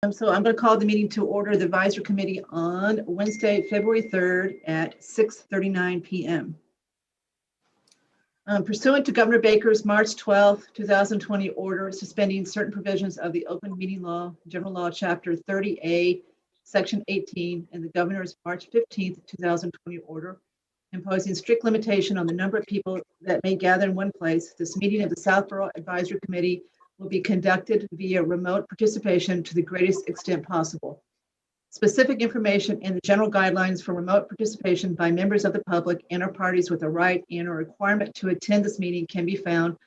So I'm going to call the meeting to order, the advisory committee on Wednesday, February 3rd at 6:39 p.m. Pursuant to Governor Baker's March 12, 2020 order suspending certain provisions of the Open Meeting Law, General Law, Chapter 30A, Section 18, and the Governor's March 15, 2020 order imposing strict limitation on the number of people that may gather in one place, this meeting of the Southborough Advisory Committee will be conducted via remote participation to the greatest extent possible. Specific information and the general guidelines for remote participation by members of the public and or parties with a right and or requirement to attend this meeting can be found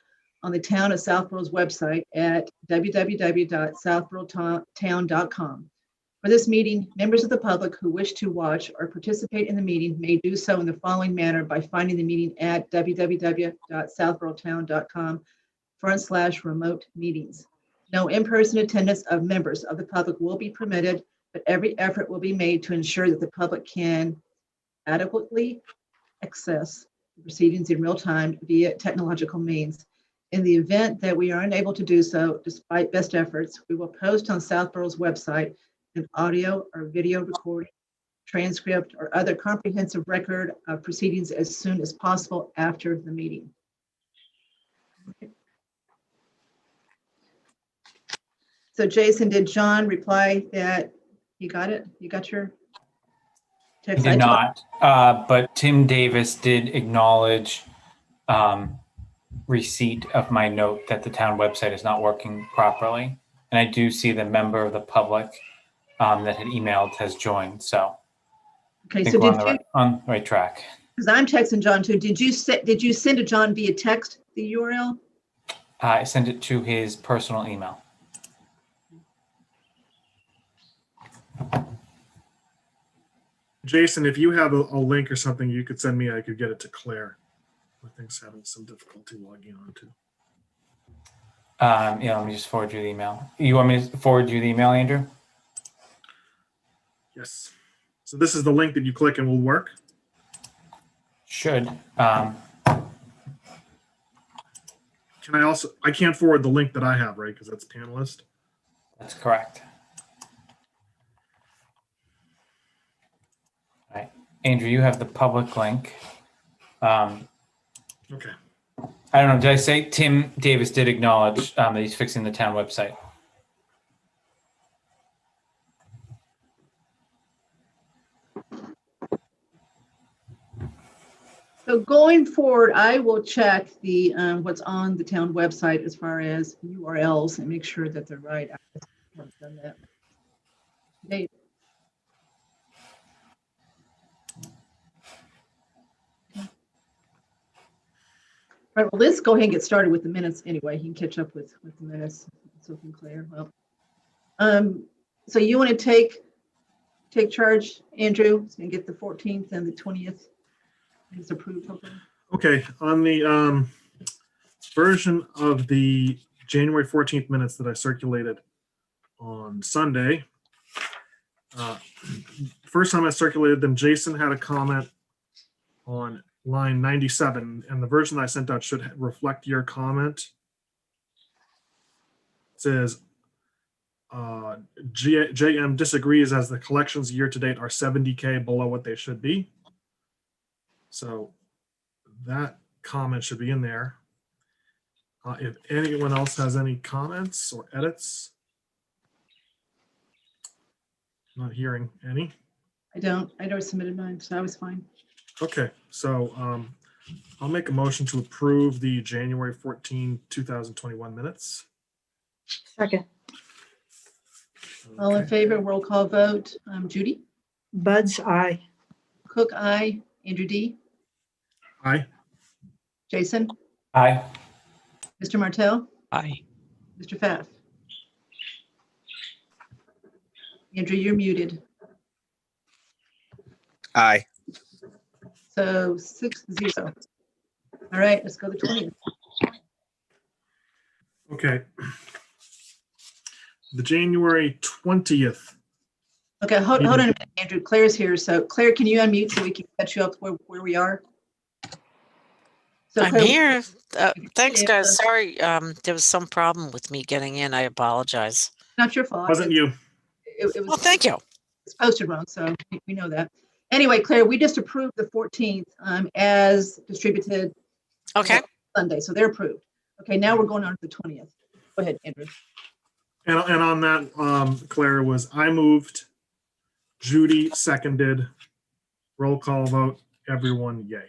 on the Town of Southborough's website at www.southboroughtown.com. For this meeting, members of the public who wish to watch or participate in the meeting may do so in the following manner by finding the meeting at www.southboroughtown.com/remote meetings. No in-person attendance of members of the public will be permitted, but every effort will be made to ensure that the public can adequately access the proceedings in real time via technological means. In the event that we are unable to do so, despite best efforts, we will post on Southborough's website an audio or video recording, transcript, or other comprehensive record of proceedings as soon as possible after the meeting. Okay. So Jason, did John reply that you got it? You got your text? He did not, but Tim Davis did acknowledge receipt of my note that the town website is not working properly. And I do see the member of the public that had emailed has joined. So Okay, I think so we're did you, on the right track. because I'm texting John too, did you send to John via text the URL? I sent it to his personal email. Jason, if you have a link or something you could send me, I could get it to Claire. I think she's having some difficulty logging on too. Yeah, let me just forward you the email. You want me to forward you the email, Andrew? Yes. So this is the link that you click and will work. Should. Can I also, I can't forward the link that I have, right? Because that's panelist. That's correct. All right. Andrew, you have the public link. Okay. I don't know. Did I say Tim Davis did acknowledge that he's fixing the town website? So going forward, I will check the what's on the town website as far as URLs and make sure that they're right. I haven't done that. They, right, well, let's go ahead and get started with the minutes anyway. He can catch up with the minutes. So can Claire. Well, so you want to take charge, Andrew, and get the 14th and the 20th. It's approved, hopefully. Okay. On the version of the January 14th minutes that I circulated on Sunday, first time I circulated them, Jason had a comment on line 97, and the version I sent out should reflect your comment. It says, JM disagrees as the collections year to date are 70K below what they should be. So that comment should be in there. If anyone else has any comments or edits, not hearing any. I never submitted mine, so I was fine. Okay, so I'll make a motion to approve the January 14, 2021 minutes. Second. All in Okay. favor, roll call vote. Judy? Bud's eye. Cook, aye. Andrew D? Aye. Jason? Aye. Mr. Martell? Aye. Mr. Pfaff? Andrew, you're muted. Aye. So 6-0. All right, let's go to the 20th. Okay. The January 20th. Okay, hold on a minute, Andrew. Claire's here. So Claire, can you unmute so we can catch you up where we are? So I'm Claire, here. Thanks, Yeah. guys. Sorry, there was some problem with me getting in. I apologize. Not your fault. Wasn't you? it Well, was thank you. it's posted wrong, so we know that. Anyway, Claire, we just approved the 14th as distributed Okay. Sunday, so they're approved. Okay, now we're going on to the 20th. Go ahead, Andrew. And on that, Claire, was I moved, Judy seconded, roll call vote, everyone yay.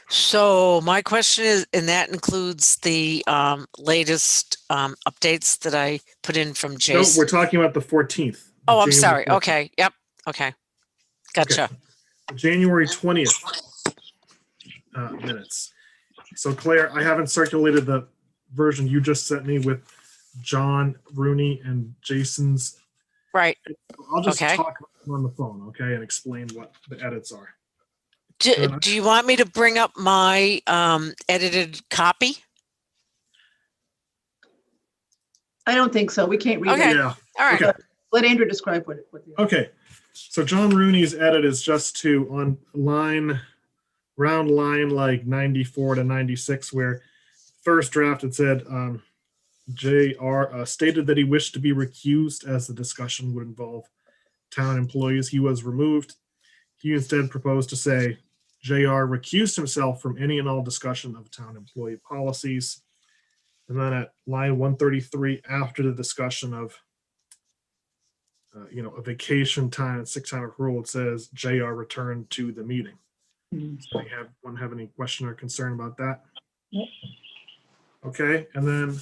So my question is, and that includes the latest updates that I put in from No, Jason. we're talking about the 14th. Oh, I'm January sorry. 14th. Okay. Yep. Okay. Gotcha. January 20th minutes. So Claire, I haven't circulated the version you just sent me with John Rooney and Jason's. Right. I'll just Okay. talk on the phone, okay, and explain what the edits are. Do you want me to bring up my edited copy? I don't think so. We can't read Okay. it. Yeah, All right. okay. Let Andrew describe what the. Okay, so John Rooney's edit is just to on round line like 94 to 96, where first draft it said JR stated that he wished to be recused as the discussion would involve town employees. He was removed. He instead proposed to say JR recused himself from any and all discussion of town employee policies. And then at line 133, after the discussion of a vacation time and 6 hour rule, it says JR returned to the meeting. So anyone have any question or concern about that? Nope. Okay, and then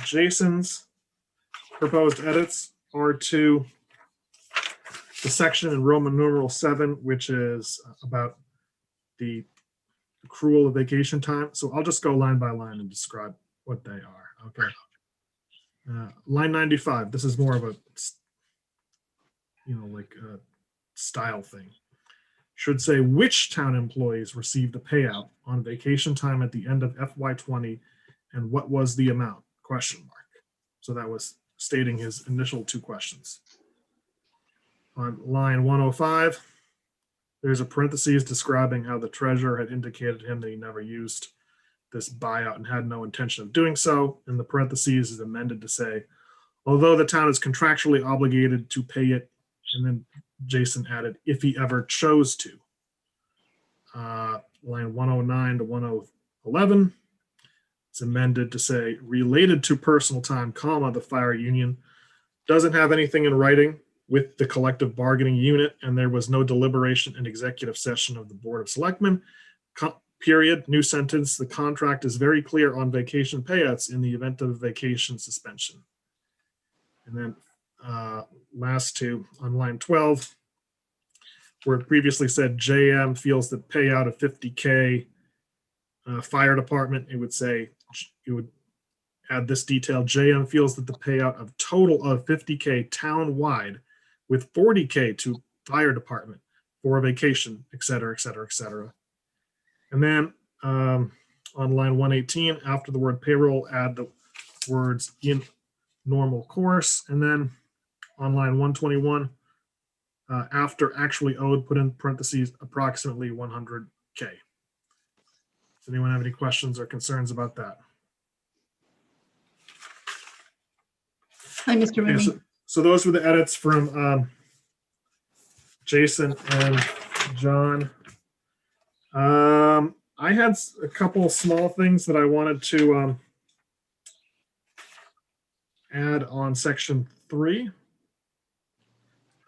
Jason's proposed edits are to the section in Roman numeral 7, which is about the accrual of vacation time. So I'll just go line by line and describe what they are. Okay. Line 95, this is more of a, like a style thing. Should say which town employees received a payout on vacation time at the end of FY20 and what was the amount? Question mark. So that was stating his initial 2 questions. On line 105, there's a parentheses describing how the treasurer had indicated to him that he never used this buyout and had no intention of doing so. And the parentheses is amended to say, although the town is contractually obligated to pay it, and then Jason added, if he ever chose to. Line 109 to 1011, it's amended to say, related to personal time, comma, the fire union doesn't have anything in writing with the collective bargaining unit, and there was no deliberation in executive session of the Board of Selectmen. Period. New sentence. The contract is very clear on vacation payouts in the event of vacation suspension. And then last 2 on line 12, where it previously said JM feels that payout of $50K fire department, it would say, it would add this detail. JM feels that the payout of total of $50K town-wide with $40K to fire department for a vacation, et cetera, et cetera, et cetera. And then on line 118, after the word payroll, add the words in normal course. And then on line 121, after actually owed, put in parentheses approximately 100K. Does anyone have any questions or concerns about that? Hi, Mr. Okay, Rooney. so those were the edits from Jason and John. I had a couple of small things that I wanted to add on section 3.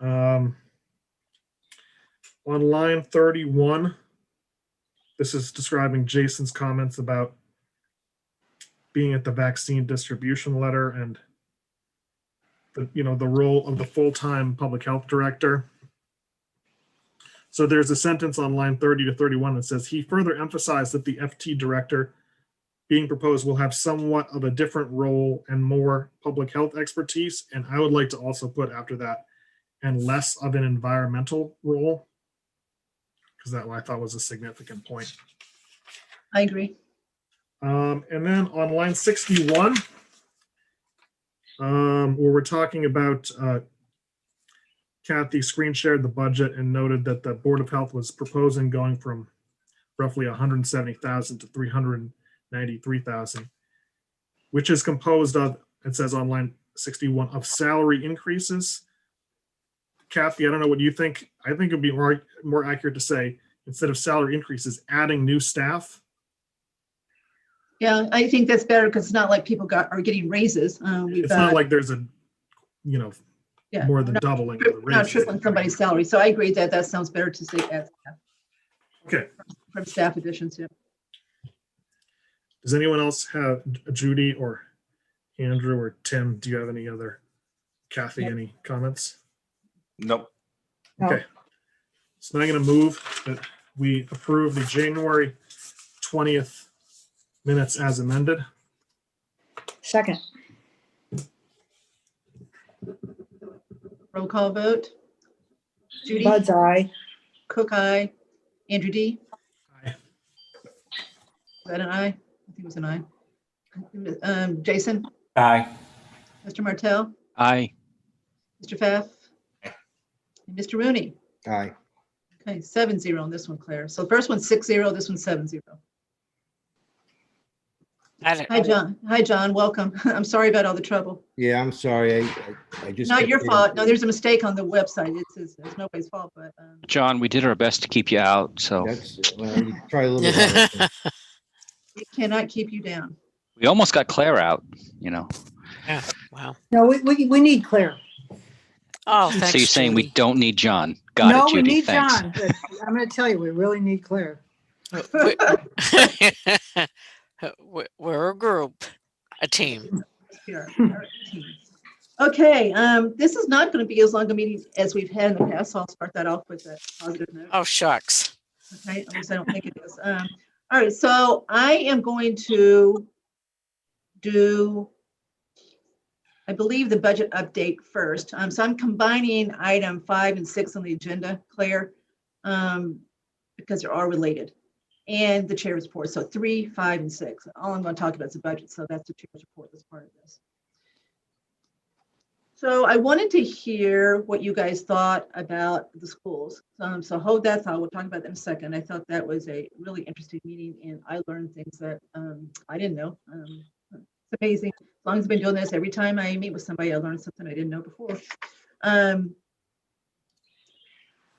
On line 31, this is describing Jason's comments about being at the vaccine distribution letter and the role of the full-time public health director. So there's a sentence on line 30 to 31 that says he further emphasized that the FT director being proposed will have somewhat of a different role and more public health expertise. And I would like to also put after that, and less of an environmental role, because that I thought was a significant point. I agree. And then on line 61, where we're talking about Kathy screen shared the budget and noted that the Board of Health was proposing going from roughly 170,000 to 393,000, which is composed of it says on line 61 of salary increases. Kathy, I don't know what you think. I think it'd be more accurate to say, instead of salary increases, adding new staff. Yeah, I think that's better because it's not like people are getting raises. We've It's not got, like there's a, you know, yeah, more than doubling of the we're not raises. tripling somebody's salary. So I agree that that sounds better to say add staff. Okay. From staff additions, yeah. Does anyone else have, Judy or Andrew or Tim, do you have any other, Kathy, Nope. any comments? Nope. No. Okay. So now I'm going to move that we approve the January 20th minutes as amended. Second. Roll call vote. Judy, Bud's eye. Cook, aye. Andrew D. Aye. Is that an aye? I think it was an aye. Jason, Aye. Mr. Martell, Aye. Mr. Pfaff, and Mr. Rooney. Aye. Okay, 7-0 on this one, Claire. So the first one's 6-0, this one's 7-0. Hi, John. Hi, John. Welcome. I'm sorry about all the trouble. Yeah, I'm sorry. I just. Not kept your getting- fault. No, there's a mistake on the website. It's nobody's fault, but John, we did our best to keep you out, so That's, well, you try a little bit harder. it cannot keep you down. we almost got Claire out, you know. Yeah, wow. No, we need Claire. Oh, thanks. So you're saying we Judy. don't need John? Got No, it, we Judy. need Thanks. John. But I'm going to tell you, we really need Claire. We're a group, a team. Here, our team. Okay, this is not going to be as long a meeting as we've had in the past, so I'll start that off with a positive note. Oh, shucks. Okay, at least I don't think it is. All right, so I am going to do, I believe, the budget update first. So I'm combining item 5 and 6 on the agenda, Claire, because they are related, and the chair's report. So 3, 5, and 6. All I'm going to talk about is the budget, so that's the chair's report that's part of this. So I wanted to hear what you guys thought about the schools. So hold that thought. We'll talk about that in a second. I thought that was a really interesting meeting, and I learned things that I didn't know. It's amazing. As long as I've been doing this, every time I meet with somebody, I learned something I didn't know before.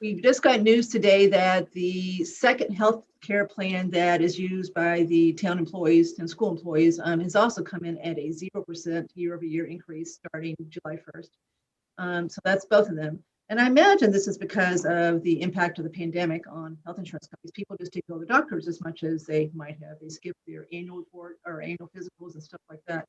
We've just got news today that the second health care plan that is used by the town employees and school employees has also come in at a 0% year-over-year increase starting July 1st. So that's both of them. And I imagine this is because of the impact of the pandemic on health insurance companies. People just didn't go to the doctors as much as they might have. They skipped their annual report or annual physicals and stuff like that.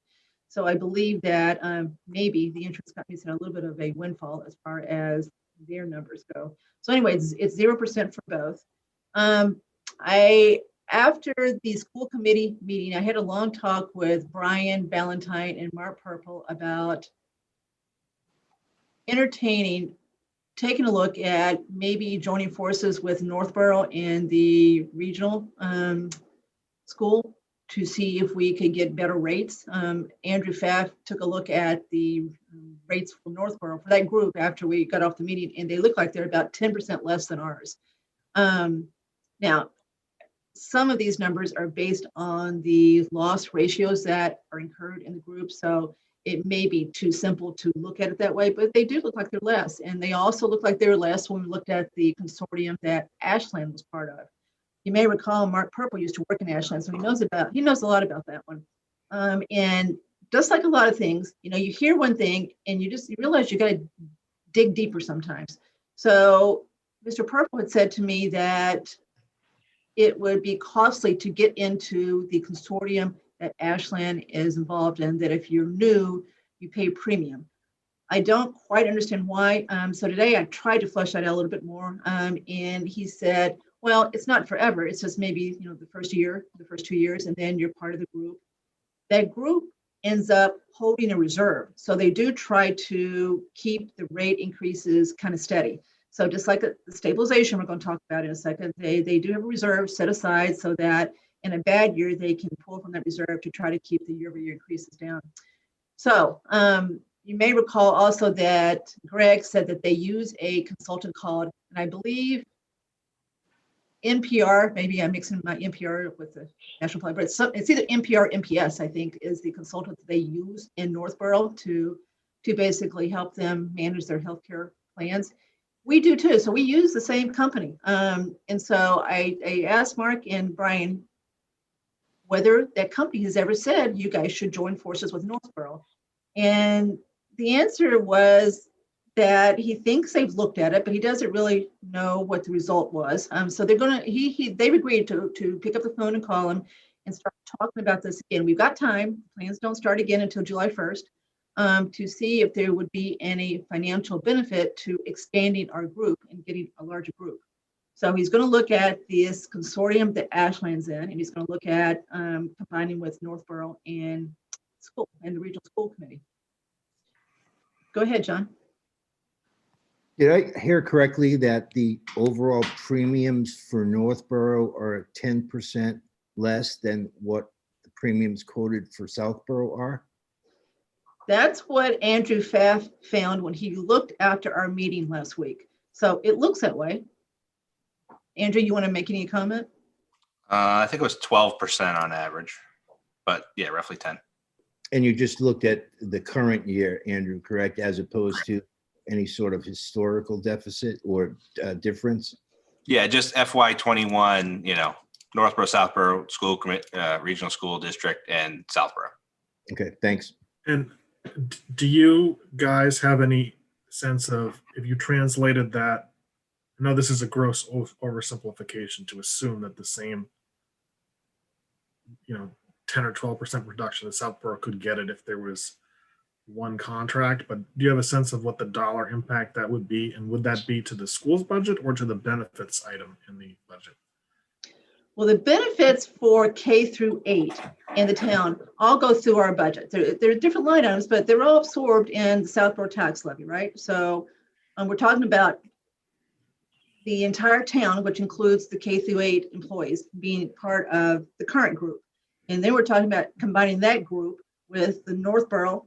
So I believe that maybe the insurance companies had a little bit of a windfall as far as their numbers go. So anyway, it's 0% for both. After the school committee meeting, I had a long talk with Brian Ballantyne and Mark Purple about taking a look at maybe joining forces with Northborough and the regional school to see if we could get better rates. Andrew Pfaff took a look at the rates for Northborough for that group after we got off the meeting, and they look like they're about 10% less than ours. Now, some of these numbers are based on the loss ratios that are incurred in the group, so it may be too simple to look at it that way, but they do look like they're less. And they also look like they're less when we looked at the consortium that Ashland was part of. You may recall Mark Purple used to work in Ashland, so he knows a lot about that one. And just like a lot of things, you hear one thing and you realize you got to dig deeper sometimes. So Mr. Purple had said to me that it would be costly to get into the consortium that Ashland is involved in, that if you're new, you pay premium. I don't quite understand why. So today I tried to flesh that out a little bit more. And he said, well, it's not forever. It's just maybe, the first year, the first 2 years, and then you're part of the group. That group ends up holding a reserve. So they do try to keep the rate increases kind of steady. So just like the stabilization we're going to talk about in a second, they do have a reserve set aside so that in a bad year, they can pull from that reserve to try to keep the year-over-year increases down. So you may recall also that Greg said that they use a consultant called, and I believe NPR, maybe I'm mixing my NPR with the National Public, but it's either NPR, MPS, I think, is the consultant that they use in Northborough to basically help them manage their healthcare plans. We do too. So we use the same company. And so I asked Mark and Brian whether that company has ever said you guys should join forces with Northborough. And the answer was that he thinks they've looked at it, but he doesn't really know what the result was. So they're gonna they've agreed to pick up the phone and call him and start talking about this again. We've got time. Plans don't start again until July 1st, to see if there would be any financial benefit to expanding our group and getting a larger group. So he's going to look at this consortium that Ashland's in, and he's going to look at combining with Northborough and school and the regional school committee. Go ahead, John. Did I hear correctly that the overall premiums for Northborough are 10% less than what the premiums quoted for Southborough are? That's what Andrew Pfaff found when he looked after our meeting last week. So it looks that way. Andrew, you want to make any comment? I think it was 12% on average, but yeah, roughly 10. And you just looked at the current year, Andrew, correct, as opposed to any sort of historical deficit or difference? Yeah, just FY21, Northborough, Southborough School Regional School District, and Southborough. Okay, thanks. And do you guys have any sense of if you translated that? I know this is a gross oversimplification to assume that the same, 10 or 12% reduction that Southborough could get it if there was one contract, but do you have a sense of what the dollar impact that would be? And would that be to the school's budget or to the benefits item in the budget? Well, the benefits for K through 8 in the town all go through our budget. There are different line items, but they're all absorbed in the Southborough tax levy, right? So we're talking about the entire town, which includes the K through 8 employees being part of the current group. And then we're talking about combining that group with the Northborough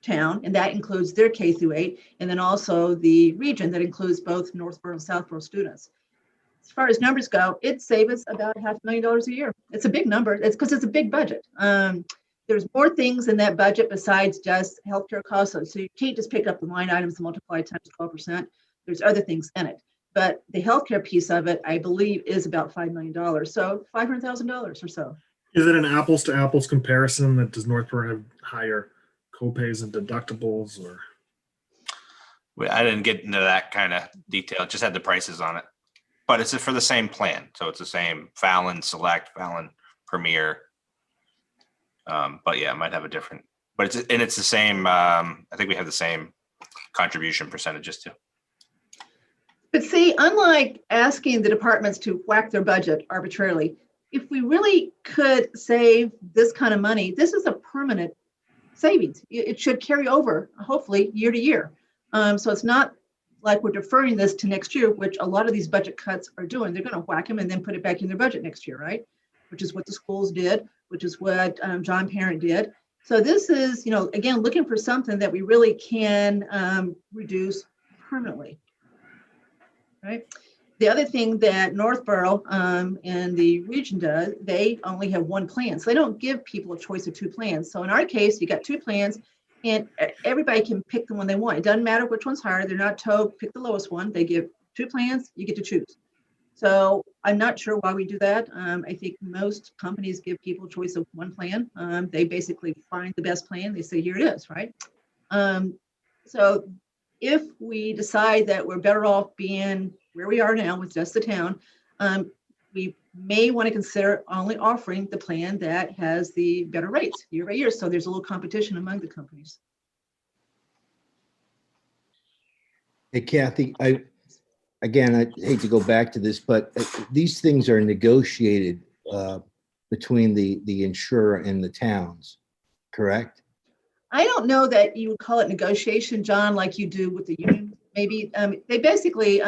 town, and that includes their K through 8, and then also the region that includes both Northborough and Southborough students. As far as numbers go, it saves us about $500,000 a year. It's a big number. It's because it's a big budget. There's more things in that budget besides just healthcare costs. So you can't just pick up the line items and multiply times 12%. There's other things in it. But the healthcare piece of it, I believe, is about $5 million. So $500,000 or so. Is it an apples to apples comparison? That does Northborough have higher copays and deductibles, or? I didn't get into that kind of detail. It just had the prices on it, but it's for the same plan. So it's the same Fallon Select, Fallon Premier. But yeah, it might have a different, but it's the same. I think we have the same contribution percentages too. But see, unlike asking the departments to whack their budget arbitrarily, if we really could save this kind of money, this is a permanent savings. It should carry over, hopefully, year to year. So it's not like we're deferring this to next year, which a lot of these budget cuts are doing. They're going to whack them and then put it back in their budget next year, right? Which is what the schools did, which is what John Parent did. So this is, again, looking for something that we really can reduce permanently, right? The other thing that Northborough and the region does, they only have one plan. So they don't give people a choice of two plans. So in our case, you got two plans and everybody can pick the one they want. It doesn't matter which one's higher. They're not told pick the lowest one. They give two plans, you get to choose. So I'm not sure why we do that. I think most companies give people a choice of one plan. They basically find the best plan. They say, here it is, right? So if we decide that we're better off being where we are now with just the town, we may want to consider only offering the plan that has the better rates year by year. So there's a little competition among the companies. Hey, Kathy, I hate to go back to this, but these things are negotiated between the insurer and the towns, correct? I don't know that you would call it negotiation, John, like you do with the union. Maybe they basically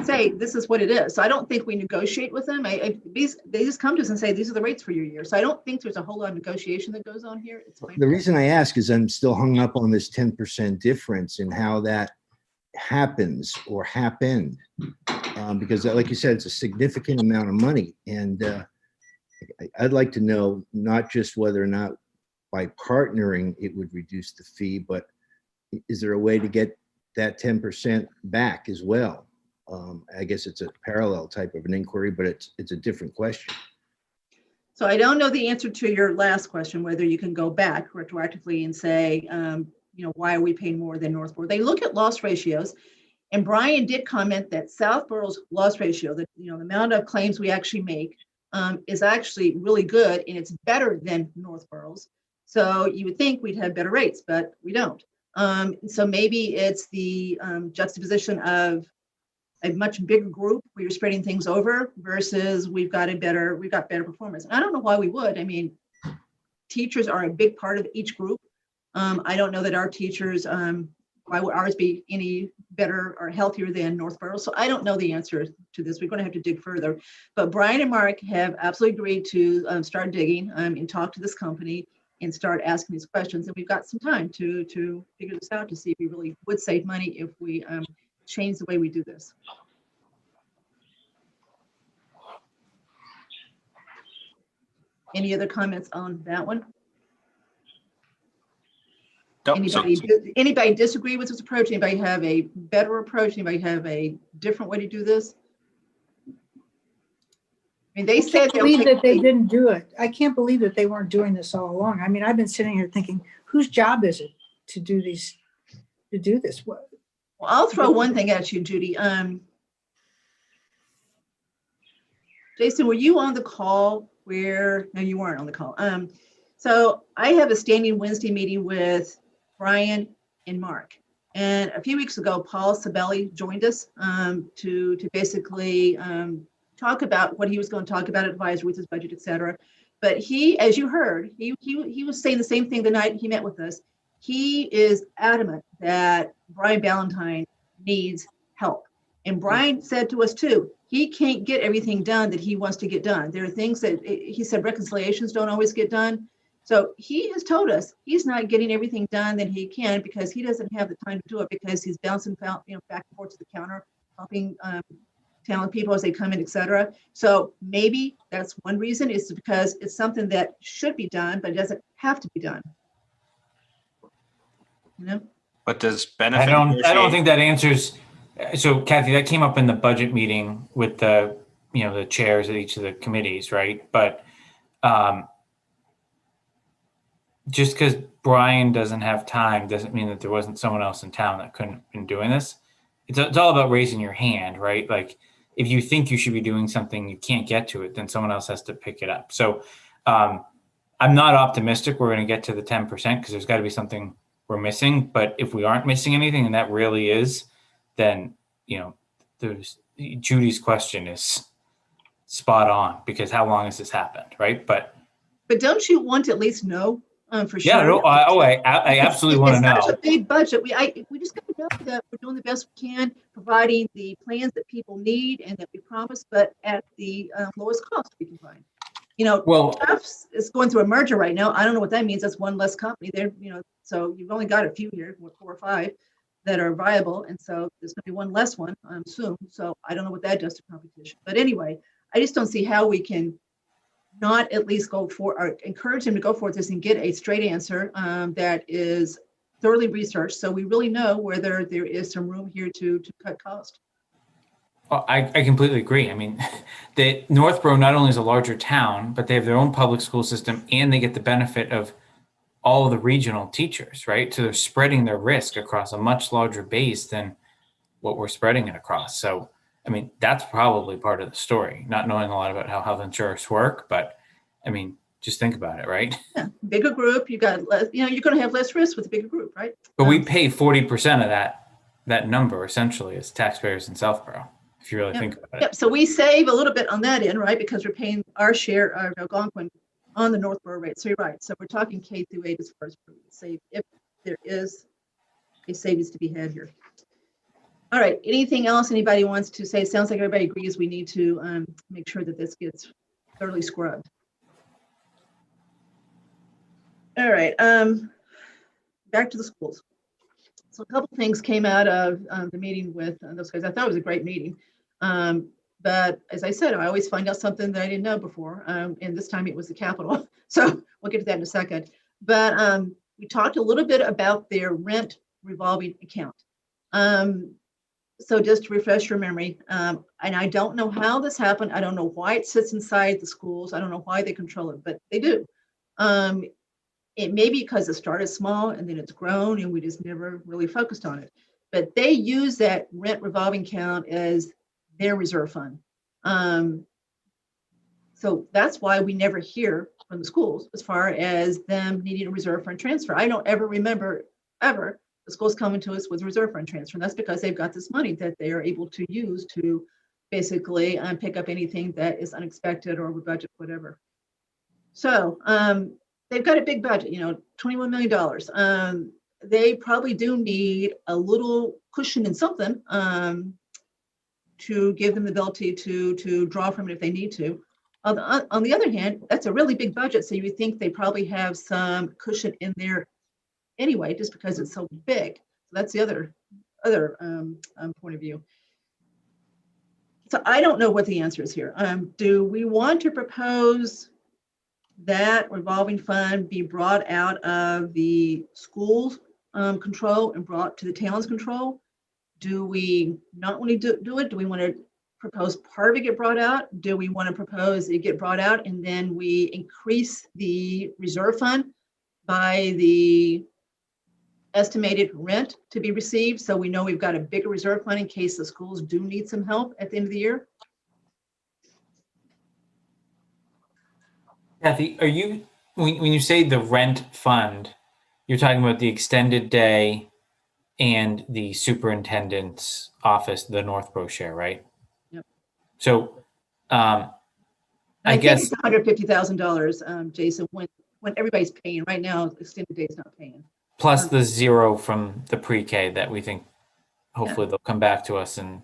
say this is what it is. So I don't think we negotiate with them. They just come to us and say these are the rates for your year. So I don't think there's a whole lot of negotiation that goes on here. The reason I ask is I'm still hung up on this 10% difference in how that happens or happened. because like you said, it's a significant amount of money. And I'd like to know not just whether or not by partnering it would reduce the fee, but is there a way to get that 10% back as well? I guess it's a parallel type of an inquiry, but it's a different question. So I don't know the answer to your last question, whether you can go back retroactively and say, why are we paying more than Northborough? They look at loss ratios, and Brian did comment that Southborough's loss ratio, the amount of claims we actually make, is actually really good, and it's better than Northborough's. So you would think we'd have better rates, but we don't. So maybe it's the juxtaposition of a much bigger group where you're spreading things over versus we've got better performance. And I don't know why we would. I mean, teachers are a big part of each group. I don't know that our teachers, why would ours be any better or healthier than Northborough? So I don't know the answer to this. We're going to have to dig further. But Brian and Mark have absolutely agreed to start digging and talk to this company and start asking these questions. And we've got some time to figure this out to see if we really would save money if we change the way we do this. Any other comments on that one? Nope, so- Anybody disagree with this approach? Anybody have a better approach? Anybody have a different way to do this? I mean, they I said can't believe that they didn't do it. I can't believe that they weren't doing this all along. I mean, I've been sitting here thinking, whose job is it to do this? What? Well, I'll throw one thing at you, Judy. Jason, were you on the call where, no, you weren't on the call. So I have a standing Wednesday meeting with Brian and Mark. And a few weeks ago, Paul Sabelli joined us to basically talk about what he was going to talk about, advise with his budget, et cetera. But he, as you heard, he was saying the same thing the night he met with us. He is adamant that Brian Ballantyne needs help. And Brian said to us too, he can't get everything done that he wants to get done. There are things that he said reconciliations don't always get done. So he has told us he's not getting everything done that he can because he doesn't have the time to do it because he's bouncing back and forth to the counter, helping talented people as they come in, et cetera. So maybe that's one reason, is because it's something that should be done, but it doesn't have to be done. But does benefit? I don't think that answers. So Kathy, that came up in the budget meeting with the chairs of each of the committees, right? But just because Brian doesn't have time doesn't mean that there wasn't someone else in town that couldn't have been doing this. It's all about raising your hand, right? Like if you think you should be doing something, you can't get to it, then someone else has to pick it up. So I'm not optimistic we're going to get to the 10% because there's got to be something we're missing. But if we aren't missing anything, and that really is, then there's Judy's question is spot on, because how long has this happened, right? But don't you want to at least know for sure? Yeah, no, I absolutely want to know. It's such a big budget. We just got to know that we're doing the best we can, providing the plans that people need and that we promise, but at the lowest cost we can find. Tufts is going through a merger right now. I don't know what that means. That's one less company there. So you've only got a few here, 4 or 5 that are viable, and so there's going to be one less one soon. So I don't know what that does to competition. But anyway, I just don't see how we can not at least go for or encourage him to go for this and get a straight answer that is thoroughly researched, so we really know whether there is some room here to cut cost. Well, I completely agree. I mean, Northborough not only is a larger town, but they have their own public school system, and they get the benefit of all of the regional teachers, right? So they're spreading their risk across a much larger base than what we're spreading it across. So, I mean, that's probably part of the story, not knowing a lot about how health insurers work, but I mean, just think about it, right? Yeah, bigger group, you got less, you're going to have less risk with a bigger group, right? But we pay 40% of that number essentially as taxpayers in Southborough, if you really think about it. Yep. So we save a little bit on that end, right? Because we're paying our share of Algonquin on the Northborough rate. So you're right. So we're talking K through 8 as far as save, if there is a savings to be had here. All right. Anything else anybody wants to say? It sounds like everybody agrees we need to make sure that this gets thoroughly scrubbed. All right. Back to the schools. So a couple things came out of the meeting with those guys. I thought it was a great meeting. But as I said, I always find out something that I didn't know before. And this time it was the capital. So we'll get to that in a second. But we talked a little bit about their rent revolving account. So just to refresh your memory, and I don't know how this happened. I don't know why it sits inside the schools. I don't know why they control it, but they do. It may be because it started small and then it's grown and we just never really focused on it. But they use that rent revolving account as their reserve fund. So that's why we never hear from the schools as far as them needing a reserve fund transfer. I don't ever remember ever the schools coming to us with a reserve fund transfer. And that's because they've got this money that they are able to use to basically pick up anything that is unexpected or over budget, whatever. So they've got a big budget, $21 million. They probably do need a little cushion in something to give them the ability to draw from it if they need to. On the other hand, that's a really big budget, so you would think they probably have some cushion in there anyway, just because it's so big. So that's the other point of view. So I don't know what the answer is here. Do we want to propose that revolving fund be brought out of the school's control and brought to the town's control? Do we not want to do it? Do we want to propose part of it get brought out? Do we want to propose it get brought out and then we increase the reserve fund by the estimated rent to be received, so we know we've got a bigger reserve fund in case the schools do need some help at the end of the year? Kathy, are you, when you say the rent fund, you're talking about the extended day and the superintendent's office, the Northborough share, right? Yep. So I think guess it's $150,000, Jason, when everybody's paying. Right now, extended day is not paying. plus the zero from the pre-K that we think hopefully they'll come back to us and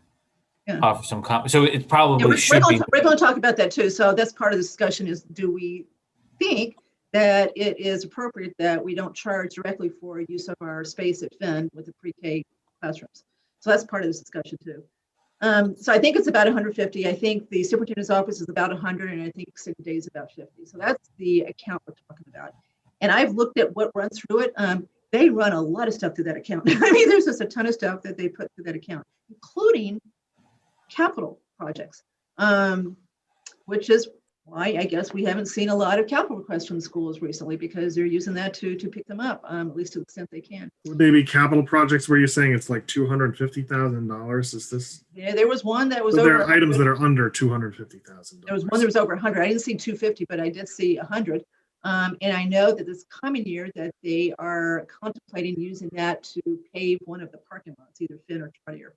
offer some so it probably should be. We're going to talk about that too. So that's part of the discussion is, do we think that it is appropriate that we don't charge directly for use of our space at Finn with the pre-K classrooms? So that's part of this discussion too. So I think it's about 150. I think the superintendent's office is about 100, and I think extended day is about 50. So that's the account we're talking about. And I've looked at what runs through it. They run a lot of stuff through that account. I mean, there's just a ton of stuff that they put through that account, including capital projects, which is why I guess we haven't seen a lot of capital requests from the schools recently, because they're using that to pick them up, at least to the extent they can. Would they be capital projects where you're saying it's like $250,000? Is this? Yeah, there was one that was So over. there are items that are under $250,000. There was one that was over 100. I didn't see 250, but I did see 100. And I know that this coming year that they are contemplating using that to pave one of the parking lots, either Finn or Trotter.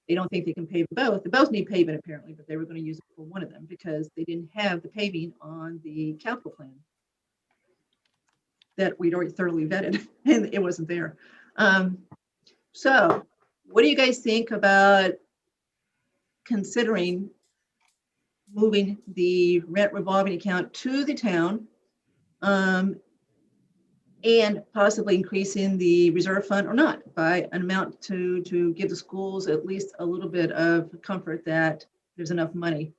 They don't think they can pave both. They both need paving apparently, but they were going to use it for one of them because they didn't have the paving on the capital plan that we'd already thoroughly vetted, and it wasn't there. So what do you guys think about considering moving the rent revolving account to the town, and possibly increasing the reserve fund or not by an amount to give the schools at least a little bit of comfort that there's enough money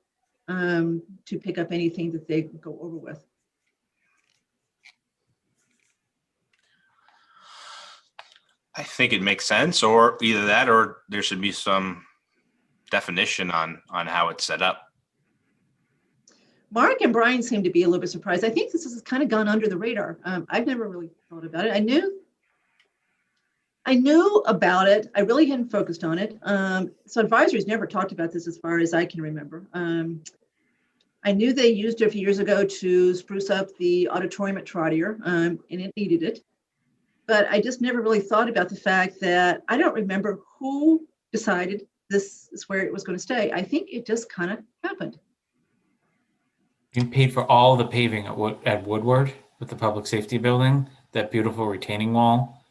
to pick up anything that they go over with? I think it makes sense, or either that, or there should be some definition on how it's set up. Mark and Brian seem to be a little bit surprised. I think this has kind of gone under the radar. I've never really thought about it. I knew about it. I really hadn't focused on it. So advisories never talked about this as far as I can remember. I knew they used it a few years ago to spruce up the auditorium at Trotter, and it needed it. But I just never really thought about the fact that I don't remember who decided this is where it was going to stay. I think it just kind of happened. You paid for all the paving at Woodward with the public safety building, that beautiful retaining wall.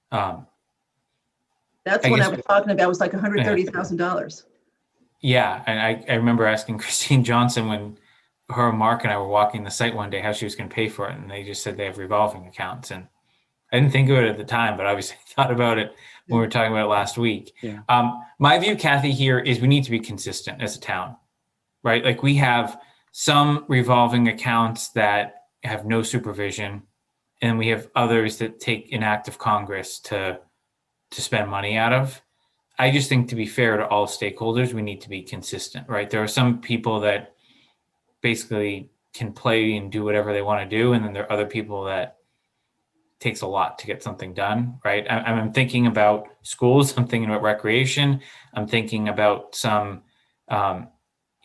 That's I what guess- I was talking about, was like $130,000. Yeah, and I remember asking Christine Johnson when her and Mark and I were walking the site one day how she was going to pay for it, and they just said they have revolving accounts, and I didn't think of it at the time, but obviously thought about it when we were talking about it last week. Yeah. My view, Kathy, here is we need to be consistent as a town, right? Like we have some revolving accounts that have no supervision, and we have others that take an act of Congress to spend money out of. I just think to be fair to all stakeholders, we need to be consistent, right? There are some people that basically can play and do whatever they want to do, and then there are other people that takes a lot to get something done, right? I'm thinking about schools, I'm thinking about recreation, I'm thinking about some, I'm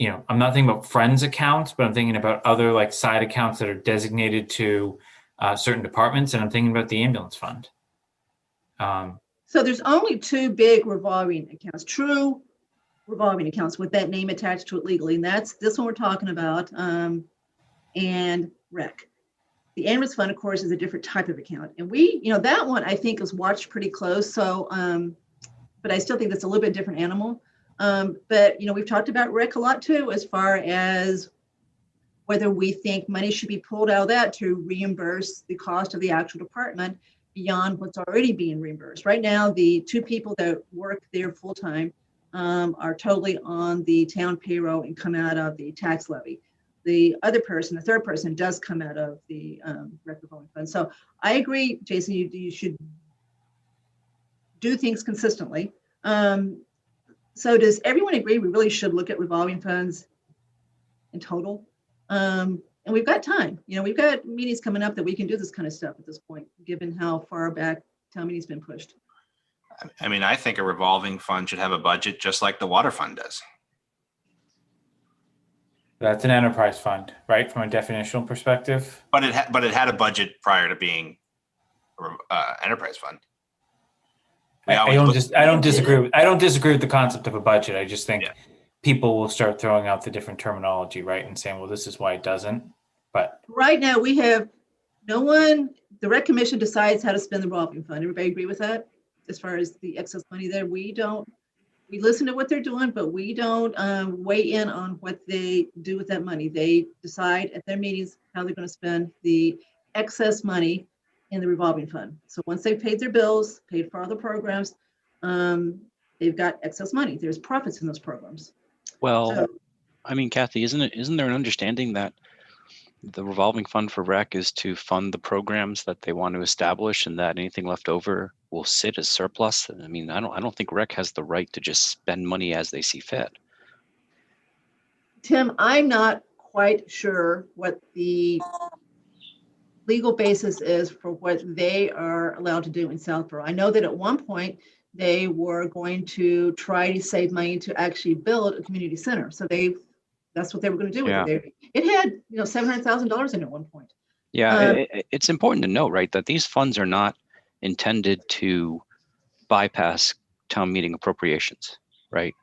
not thinking about friends accounts, but I'm thinking about other like side accounts that are designated to certain departments, and I'm thinking about the ambulance fund. So there's only two big revolving accounts, true revolving accounts with that name attached to it legally, and that's this one we're talking about, and rec. The ambulance fund, of course, is a different type of account, and that one I think is watched pretty close. So, but I still think that's a little bit different animal. But we've talked about rec a lot too, as far as whether we think money should be pulled out of that to reimburse the cost of the actual department beyond what's already being reimbursed. Right now, the two people that work there full time are totally on the town payroll and come out of the tax levy. The other person, the third person, does come out of the rec revolving fund. So I agree, Jason, you should do things consistently. So does everyone agree we really should look at revolving funds in total? And we've got time. We've got meetings coming up that we can do this kind of stuff at this point, given how far back town meeting's been pushed. I mean, I think a revolving fund should have a budget just like the water fund does. That's an enterprise fund, right? From a definitional perspective. But it had a budget prior to being enterprise fund. I don't disagree with the concept of a budget. I just think people will start throwing out the different terminology, right? And saying, well, this is why it doesn't. But right now we have no one, the rec commission decides how to spend the revolving fund. Everybody agree with that? As far as the excess money there, we listen to what they're doing, but we don't weigh in on what they do with that money. They decide at their meetings how they're going to spend the excess money in the revolving fund. So once they've paid their bills, paid for all the programs, they've got excess money. There's profits in those programs. Well, So- I mean, Kathy, isn't there an understanding that the revolving fund for rec is to fund the programs that they want to establish, and that anything left over will sit as surplus? I mean, I don't think rec has the right to just spend money as they see fit. Tim, I'm not quite sure what the legal basis is for what they are allowed to do in Southborough. I know that at one point they were going to try to save money to actually build a community center. So that's what they were going to do with it. It had $700,000 in it at one point. Yeah, it's important to note, right, that these funds are not intended to bypass town meeting appropriations, right?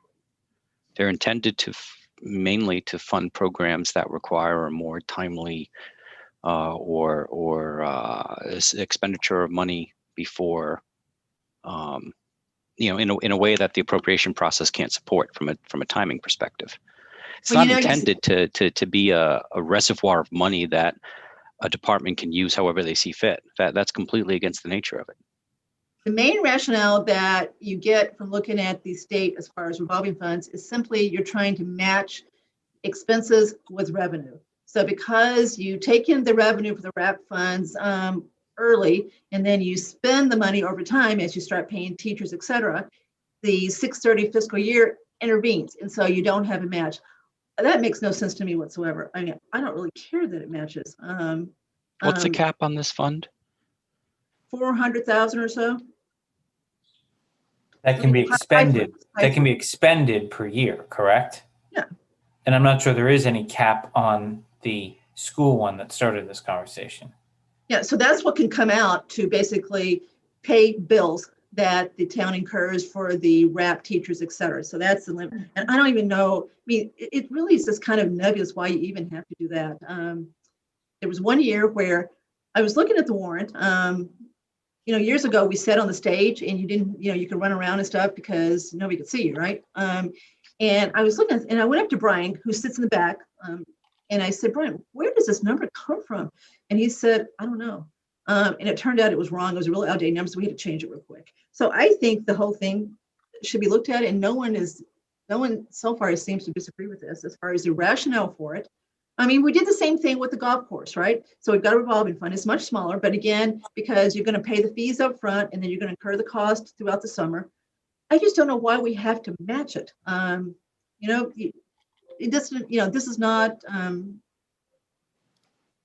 They're intended to mainly to fund programs that require a more timely expenditure of money before, in a way that the appropriation process can't support from a timing perspective. It's not intended to be a reservoir of money that a department can use however they see fit. That's completely against the nature of it. The main rationale that you get from looking at the state as far as revolving funds is simply you're trying to match expenses with revenue. So because you take in the revenue for the RAP funds early, and then you spend the money over time as you start paying teachers, et cetera, the 6/30 fiscal year intervenes. And so you don't have a match. That makes no sense to me whatsoever. I mean, I don't really care that it matches. What's the cap on this fund? 400,000 or so. that can be expended. That can be expended per year, correct? Yeah. And I'm not sure there is any cap on the school one that started this conversation. Yeah, so that's what can come out to basically pay bills that the town incurs for the RAP teachers, et cetera. So that's the limit. And I don't even know, I mean, it really is just kind of nebulous why you even have to do that. There was one year where I was looking at the warrant. Years ago we sat on the stage and you didn't, you could run around and stuff because nobody could see you, right? And I was looking, and I went up to Brian, who sits in the back, and I said, Brian, where does this number come from? And he said, I don't know. And it turned out it was wrong. It was a really outdated number, so we had to change it real quick. So I think the whole thing should be looked at, and no one so far seems to disagree with this as far as the rationale for it. I mean, we did the same thing with the golf course, right? So we've got a revolving fund. It's much smaller, but again, because you're going to pay the fees up front and then you're going to incur the cost throughout the summer. I just don't know why we have to match it. It doesn't, this is not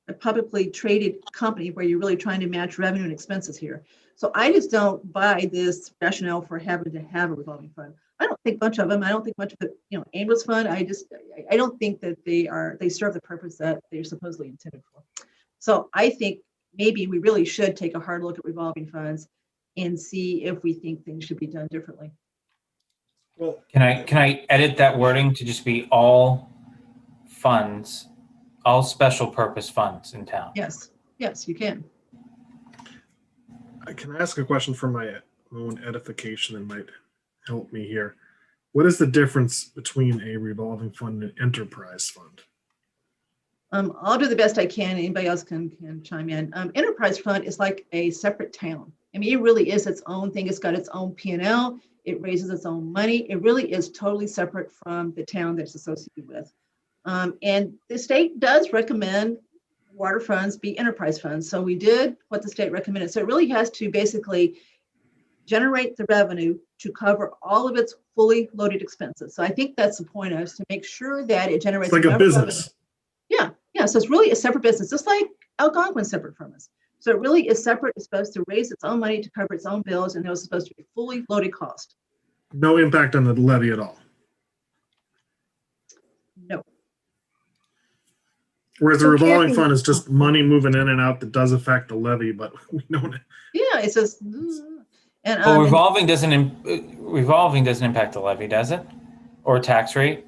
a publicly traded company where you're really trying to match revenue and expenses here. So I just don't buy this rationale for having to have a revolving fund. I don't think much of them. I don't think much of the, ambulance fund. I don't think that they serve the purpose that they're supposedly intended for. So I think maybe we really should take a hard look at revolving funds and see if we think things should be done differently. Well, Can I edit that wording to just be all funds, all special purpose funds in town? Yes, you can. can I ask a question for my own edification that might help me here? What is the difference between a revolving fund and an enterprise fund? I'll do the best I can. Anybody else can chime in. Enterprise fund is like a separate town. I mean, it really is its own thing. It's got its own P&L. It raises its own money. It really is totally separate from the town that's associated with. And the state does recommend water funds be enterprise funds. So we did what the state recommended. So it really has to basically generate the revenue to cover all of its fully loaded expenses. So I think that's the point, is to make sure that it generates It's like a enough business. revenue. Yeah. So it's really a separate business, just like Algonquin's separate from us. So it really is separate. It's supposed to raise its own money to cover its own bills, and it was supposed to be fully loaded cost. No impact on the levy at all. No. Whereas the So revolving Kathy- fund is just money moving in and out that does affect the levy, but we don't. Yeah, it's just, and Well, revolving doesn't impact the levy, does it? Or tax rate?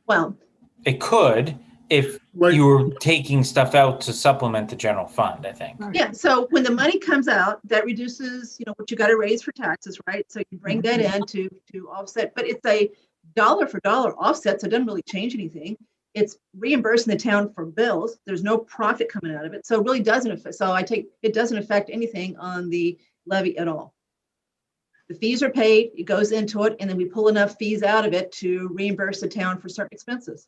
well, It could if Like, you were taking stuff out to supplement the general fund, I think. yeah. So when the money comes out, that reduces, what you got to raise for taxes, right? So you bring that in to offset, but it's a dollar for dollar offset, so it doesn't really change anything. It's reimbursing the town for bills. There's no profit coming out of it, so it really doesn't affect. So it doesn't affect anything on the levy at all. The fees are paid, it goes into it, and then we pull enough fees out of it to reimburse the town for certain expenses.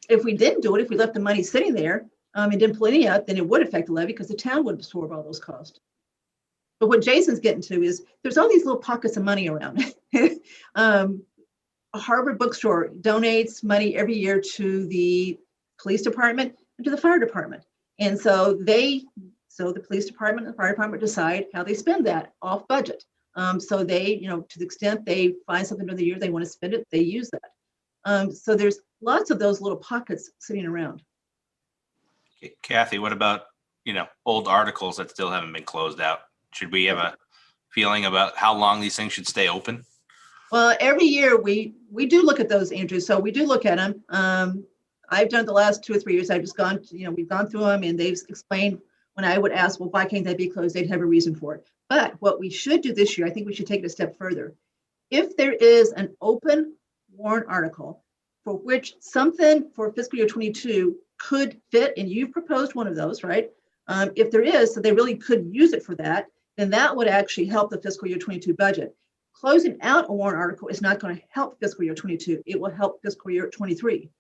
If we didn't do it, if we left the money sitting there and didn't pull any out, then it would affect the levy because the town would absorb all those costs. But what Jason's getting to is there's all these little pockets of money around. A Harvard bookstore donates money every year to the police department and to the fire department. And so the police department and the fire department decide how they spend that off budget. So they, to the extent they find something during the year they want to spend it, they use that. So there's lots of those little pockets sitting around. Kathy, what about, old articles that still haven't been closed out? Should we have a feeling about how long these things should stay open? Well, every year we do look at those, Andrew. So we do look at them. I've done the last 2 or 3 years. I've just gone, we've gone through them and they've explained when I would ask, well, why can't they be closed? They'd have a reason for it. But what we should do this year, I think we should take it a step further. If there is an open warrant article for which something for fiscal year 22 could fit, and you've proposed one of those, right? If there is, so they really could use it for that, then that would actually help the fiscal year 22 budget. Closing out a warrant article is not going to help fiscal year 22. It will help fiscal year 23.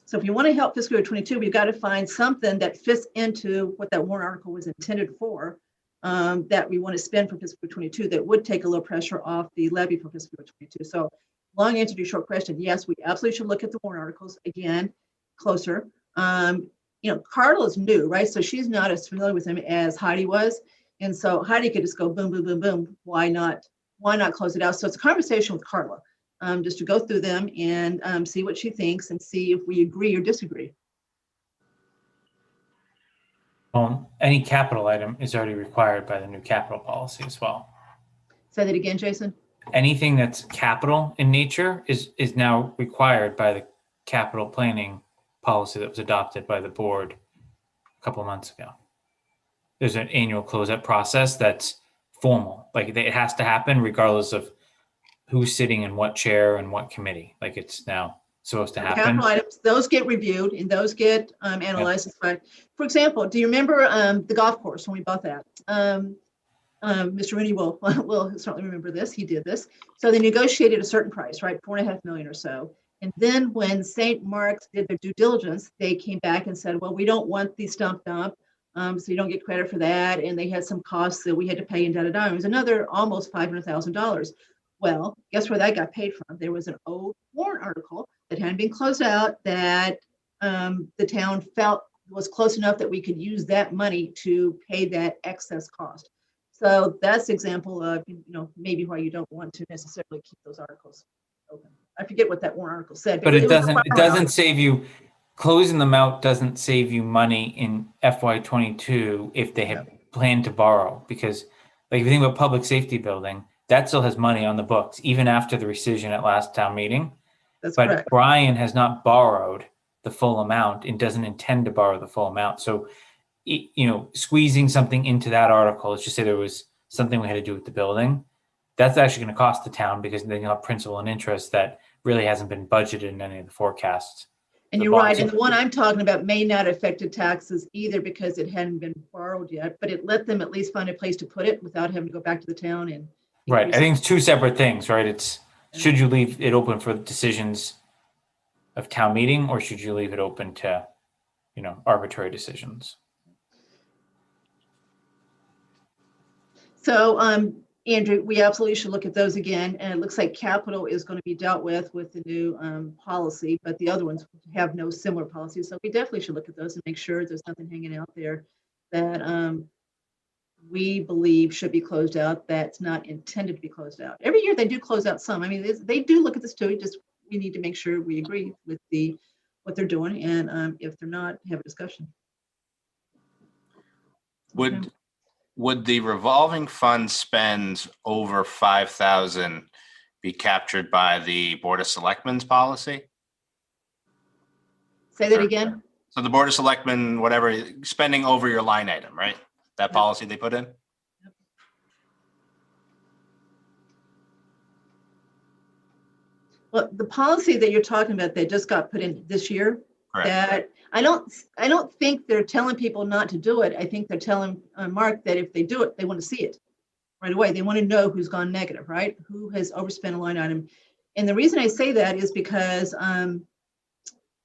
So if you want to help fiscal year 22, we've got to find something that fits into what that warrant article was intended for, that we want to spend for fiscal year 22 that would take a little pressure off the levy for fiscal year 22. So long answer to your short question, yes, we absolutely should look at the warrant articles again closer. Carla is new, right? So she's not as familiar with them as Heidi was. And so Heidi could just go boom, boom, boom, boom. Why not close it out? So it's a conversation with Carla, just to go through them and see what she thinks and see if we agree or disagree. Any capital item is already required by the new capital policy as well. Say that again, Jason. Anything that's capital in nature is now required by the capital planning policy that was adopted by the board a couple of months ago. There's an annual closeout process that's formal. Like it has to happen regardless of who's sitting in what chair and what committee. Like it's now supposed to The happen. capital items, those get reviewed and those get analyzed. For example, do you remember the golf course when we bought that? Mr. Rooney will certainly remember this. He did this. So they negotiated a certain price, right? 4.5 million or so. And then when St. Mark's did their due diligence, they came back and said, well, we don't want the stump dump. So you don't get credit for that. And they had some costs that we had to pay and da-da-da. It was another almost $500,000. Well, guess where that got paid from? There was an old warrant article that hadn't been closed out that the town felt was close enough that we could use that money to pay that excess cost. So that's example of, maybe why you don't want to necessarily keep those articles open. I forget what that warrant article said. But it was a doesn't save you, closing them out doesn't save you money in FY22 if they have planned to borrow, because like if you think about public safety building, that still has money on the books, even after the rescission at last town meeting. That's But correct. Brian has not borrowed the full amount and doesn't intend to borrow the full amount. So, squeezing something into that article, let's just say there was something we had to do with the building, that's actually going to cost the town because then you'll have principal and interest that really hasn't been budgeted in any of the forecasts. And the you're right. bonds. And the one I'm talking about may not have affected taxes either because it hadn't been borrowed yet, but it let them at least find a place to put it without having to go back to the town and. Right. I increase think it's two separate things, right? It's, should you leave it open for decisions of town meeting, or should you leave it open to, arbitrary decisions? So, Andrew, we absolutely should look at those again. And it looks like capital is going to be dealt with the new policy, but the other ones have no similar policy. So we definitely should look at those and make sure there's nothing hanging out there that we believe should be closed out that's not intended to be closed out. Every year they do close out some. I mean, they do look at this too. We need to make sure we agree with what they're doing. And if they're not, have a discussion. Would the revolving fund spends over 5,000 be captured by the Board of Selectmen's policy? Say that again. So the Board of Selectmen, whatever, spending over your line item, right? That policy they put in? Well, the policy that you're talking about that just got put in this year, Correct. that I don't think they're telling people not to do it. I think they're telling Mark that if they do it, they want to see it right away. They want to know who's gone negative, right? Who has overspent a line item. And the reason I say that is because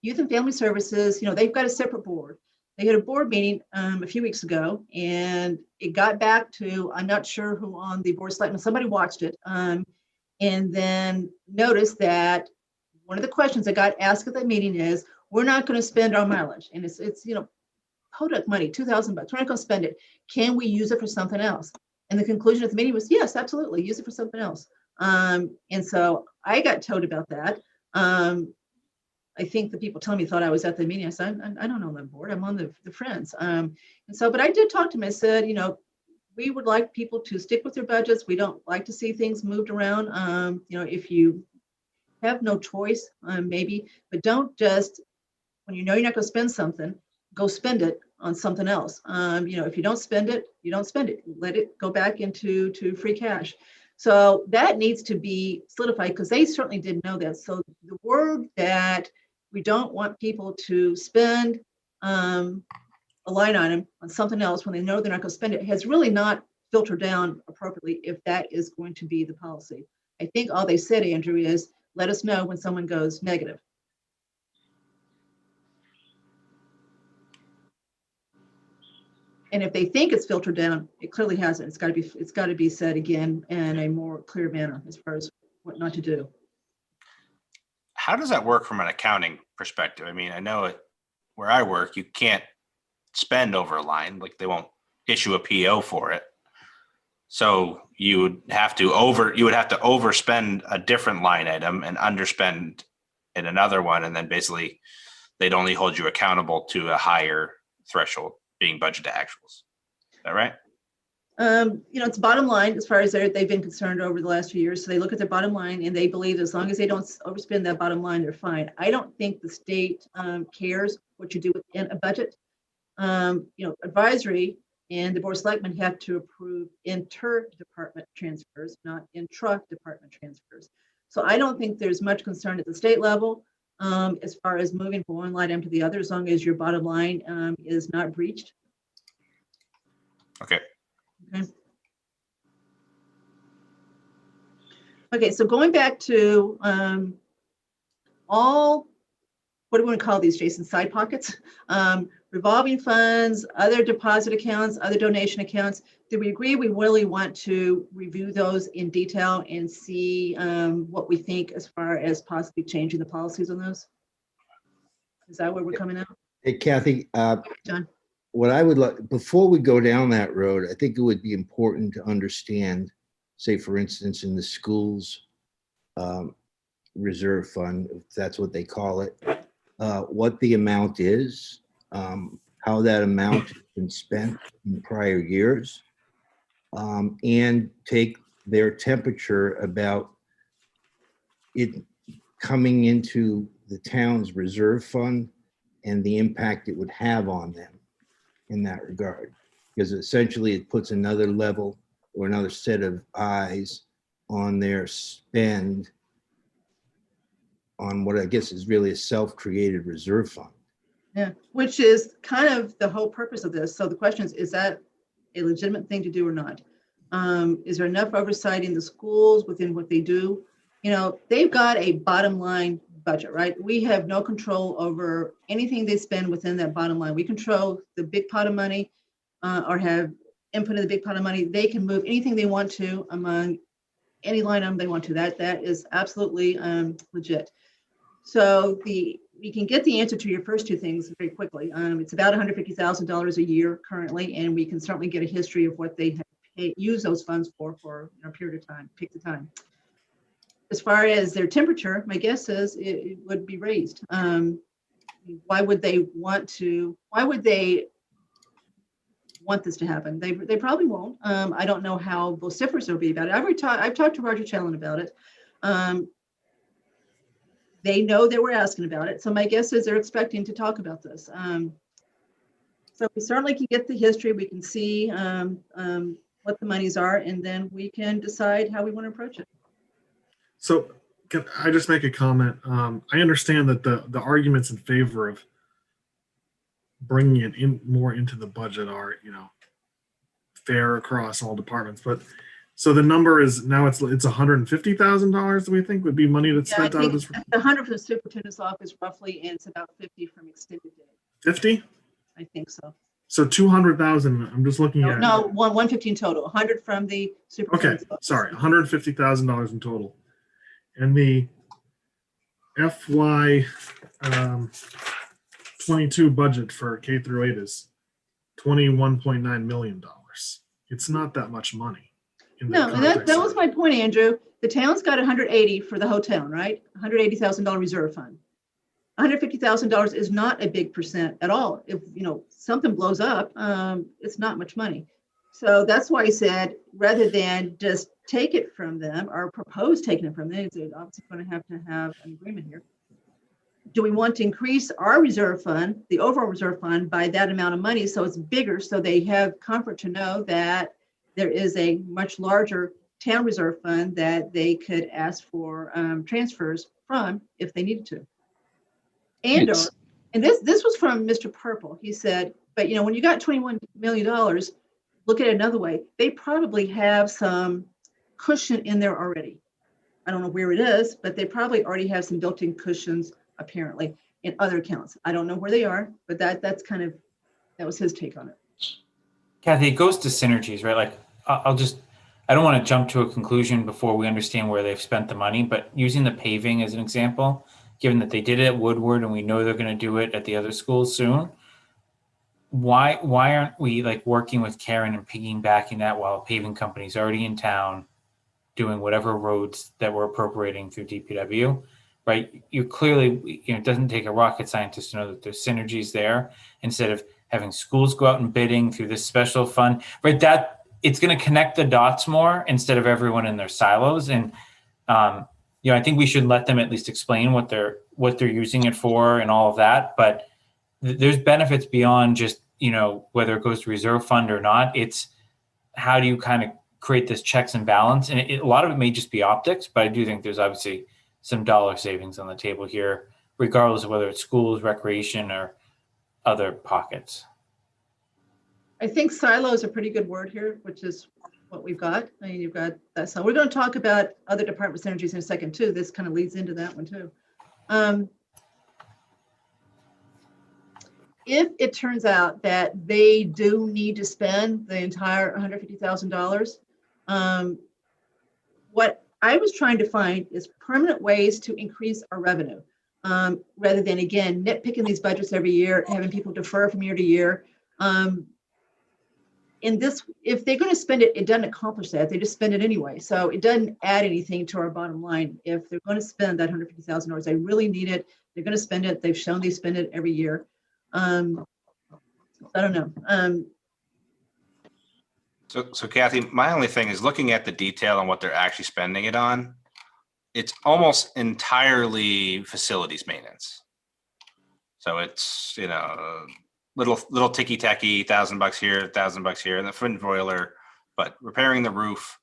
Youth and Family Services, they've got a separate board. They had a board meeting a few weeks ago, and it got back to, I'm not sure who on the Board of Selectmen, somebody watched it, and then noticed that one of the questions that got asked at that meeting is, we're not going to spend our mileage. And it's Kodak money, $2,000. We're not going to spend it. Can we use it for something else? And the conclusion of the meeting was, yes, absolutely, use it for something else. And so I got told about that. I think the people telling me thought I was at the meeting. I said, I don't know that board. I'm on the Friends. And so, but I did talk to him. I said, we would like people to stick with their budgets. We don't like to see things moved around. If you have no choice, maybe, but don't just, when you're not going to spend something, go spend it on something else. If you don't spend it, you don't spend it. Let it go back into free cash. So that needs to be solidified because they certainly didn't know that. So the word that we don't want people to spend a line item on something else when they know they're not going to spend it has really not filtered down appropriately if that is going to be the policy. I think all they said, Andrew, is let us know when someone goes negative. And if they think it's filtered down, it clearly hasn't. It's got to be said again in a more clear manner as far as what not to do. How does that work from an accounting perspective? I mean, I know where I work, you can't spend over a line, like they won't issue a PO for it. So you would have to overspend a different line item and underspend in another one, and then basically they'd only hold you accountable to a higher threshold being budget to actuals. Is that right? It's bottom line as far as they've been concerned over the last few years. So they look at their bottom line and they believe as long as they don't overspend that bottom line, they're fine. I don't think the state cares what you do within a budget. Advisory and the Board of Selectmen have to approve inter-department transfers, not intra-department transfers. So I don't think there's much concern at the state level. as far as moving from one line item to the other, as long as your bottom line is not breached. Okay. Okay. Okay, so going back to all, what do we want to call these, Jason? Side pockets, revolving funds, other deposit accounts, other donation accounts. Do we agree we really want to review those in detail and see what we think as far as possibly changing the policies on those? Is that where we're coming out, Hey, Kathy, John? what I would like, before we go down that road, I think it would be important to understand, say, for instance, in the schools reserve fund, if that's what they call it, what the amount is, how that amount has been spent in prior years, and take their temperature about it coming into the town's reserve fund and the impact it would have on them in that regard. Because essentially it puts another level or another set of eyes on their spend on what I guess is really a self-created reserve fund. Yeah, which is kind of the whole purpose of this. So the question is that a legitimate thing to do or not? Is there enough oversight in the schools within what they do? You know, they've got a bottom line budget, right? We have no control over anything they spend within that bottom line. We control the big pot of money or have input in the big pot of money. They can move anything they want to among any line item they want to. That is absolutely legit. So we can get the answer to your first two things very quickly. It's about $150,000 a year currently, and we can certainly get a history of what they have used those funds for a period of time. Pick the time. As far as their temperature, my guess is it would be raised. Why would they want this to happen? They probably won't. I don't know how vociferous they'll be about it. I've talked to Roger Challen about it. They know that we're asking about it. So my guess is they're expecting to talk about this. So we certainly can get the history. We can see what the monies are, and then we can decide how we want to approach it. So can I just make a comment? I understand that the arguments in favor of bringing it in more into the budget are, fair across all departments. But so the number is now it's $150,000 that we think would be money that's spent out of this. 100 from the superintendent's office roughly, and it's about 50 from extended day. 50? I think so. So 200,000. I'm just looking at. No, 115 total. 100 from the Okay, superintendent's office. sorry, $150,000 in total. And the FY 22 budget for K through 8 is $21.9 million. It's not that much money. In No, and that context was of- my point, Andrew. The town's got 180 for the whole town, right? $180,000 reserve fund. $150,000 is not a big percent at all. If something blows up, it's not much money. So that's why I said rather than just take it from them or propose taking it from them, it's obviously going to have an agreement here. Do we want to increase our reserve fund, the overall reserve fund, by that amount of money so it's bigger, so they have comfort to know that there is a much larger town reserve fund that they could ask for transfers from if they needed to? And this was from Mr. Purple. He said, but when you got $21 million, look at it another way. They probably have some cushion in there already. I don't know where it is, but they probably already have some built-in cushions apparently in other accounts. I don't know where they are, but that was his take on it. Kathy, it goes to synergies, right? Like I don't want to jump to a conclusion before we understand where they've spent the money, but using the paving as an example, given that they did it at Woodward and we know they're going to do it at the other schools soon, why aren't we working with Karen and piggybacking that while a paving company's already in town doing whatever roads that we're appropriating through DPW, right? You clearly, it doesn't take a rocket scientist to know that there's synergies there instead of having schools go out and bidding through this special fund, right? That it's going to connect the dots more instead of everyone in their silos. And, I think we should let them at least explain what they're using it for and all of that. But there's benefits beyond just, whether it goes to reserve fund or not. It's how do you kind of create this checks and balance? And a lot of it may just be optics, but I do think there's obviously some dollar savings on the table here regardless of whether it's schools, recreation, or other pockets. I think silo is a pretty good word here, which is what we've got. I mean, you've got that. So we're going to talk about other department synergies in a second too. This kind of leads into that one too. If it turns out that they do need to spend the entire $150,000, what I was trying to find is permanent ways to increase our revenue, rather than, again, nitpicking these budgets every year, having people defer from year to year. In this, if they're going to spend it, it doesn't accomplish that. They just spend it anyway. So it doesn't add anything to our bottom line. If they're going to spend that $150,000, they really need it. They're going to spend it. They've shown they spend it every year. I don't know. So Kathy, my only thing is looking at the detail on what they're actually spending it on. It's almost entirely facilities maintenance. So it's, you know, little ticky tacky, $1,000 here, $1,000 here, and the fin boiler, but repairing the roof.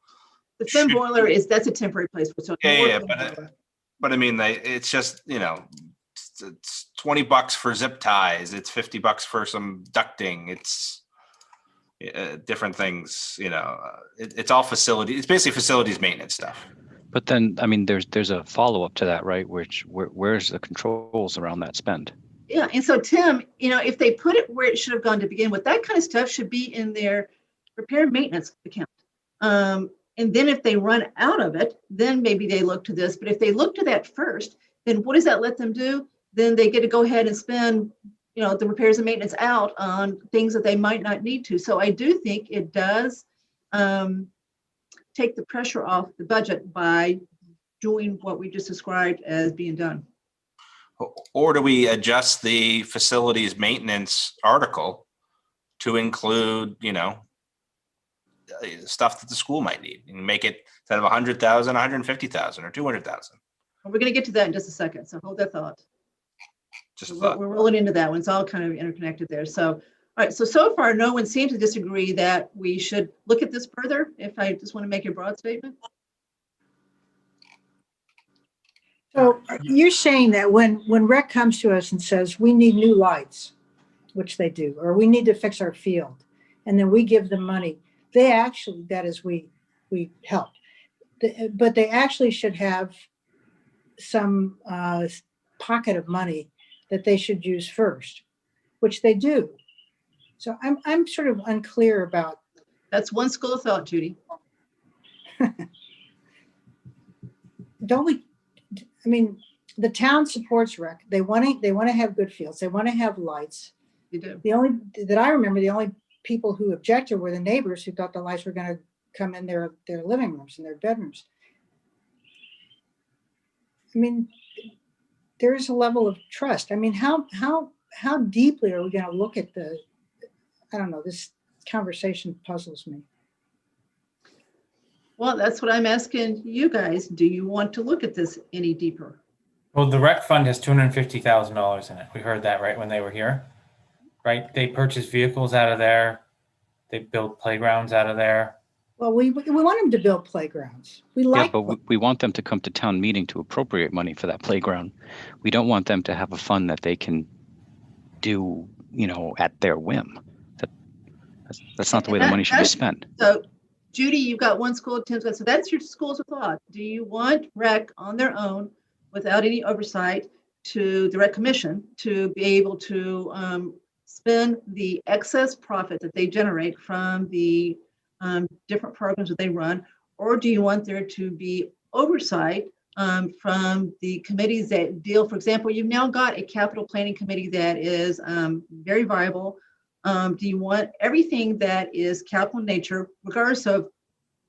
The fin boiler that's a temporary place. So Yeah, but I mean, it's just, you know, it's $20 for zip ties. It's $50 for some ducting. It's different things, you know, it's all facility. It's basically facilities maintenance stuff. But then, I mean, there's a follow-up to that, right? Where's the controls around that spend? Yeah, and so Tim, you know, if they put it where it should have gone to begin with, that kind of stuff should be in their repair and maintenance account. And then if they run out of it, then maybe they look to this. But if they look to that first, then what does that let them do? Then they get to go ahead and spend, you know, the repairs and maintenance out on things that they might not need to. So I do think it does take the pressure off the budget by doing what we just described as being done. Or do we adjust the facilities maintenance article to include, you know, stuff that the school might need and make it instead of 100,000, 150,000 or 200,000? We're going to get to that in just a second. So hold that thought. Just a We're thought. rolling into that one. It's all kind of interconnected there. So, all right. So far, no one seems to disagree that we should look at this further. If I just want to make a broad statement. So you're saying that when rec comes to us and says, we need new lights, which they do, or we need to fix our field, and then we give them money, they actually, that is, we help. But they actually should have some pocket of money that they should use first, which they do. So I'm sort of unclear about. That's one school of thought, Judy. Don't we? I mean, the town supports rec. They want to have good fields. They want to have lights. You do. The only that I remember, the only people who objected were the neighbors who thought the lights were going to come in their living rooms and their bedrooms. I mean, there's a level of trust. I mean, how deeply are we going to look at the? I don't know. This conversation puzzles me. Well, that's what I'm asking you guys. Do you want to look at this any deeper? Well, the rec fund has $250,000 in it. We heard that right when they were here, right? They purchase vehicles out of there. They build playgrounds out of there. Well, we want them to build playgrounds. We like. Yeah, but we want them to come to town meeting to appropriate money for that playground. We don't want them to have a fund that they can do, you know, at their whim. That's not the way the money should be spent. So, Judy, you've got one school, Tim's got, so that's your schools of thought. Do you want rec on their own without any oversight to the rec commission to be able to spend the excess profit that they generate from the different programs that they run? Or do you want there to be oversight from the committees that deal, for example, you've now got a capital planning committee that is very viable. Do you want everything that is capital in nature, regardless of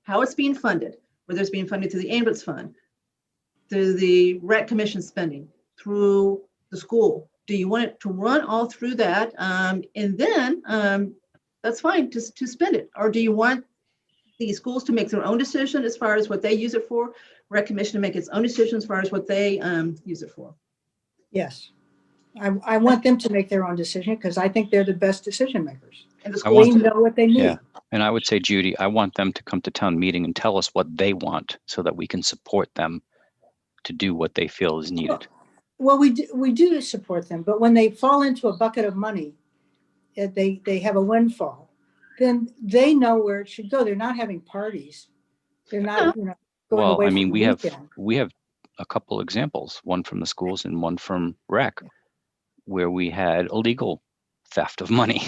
how it's being funded, whether it's being funded through the ambulance fund, through the rec commission spending, through the school? Do you want it to run all through that? And then that's fine to spend it. Or do you want the schools to make their own decision as far as what they use it for, rec commission to make its own decision as far as what they use it for? Yes. I want them to make their own decision because I think they're the best decision makers. And the I schools They want too. know what they need. Yeah. And I would say, Judy, I want them to come to town meeting and tell us what they want so that we can support them to do what they feel is needed. Well, we do support them, but when they fall into a bucket of money, they have a windfall, then they know where it should go. They're not having parties. They're not, going Well, away I for mean, the we have weekend. a couple examples, one from the schools and one from rec, where we had illegal theft of money.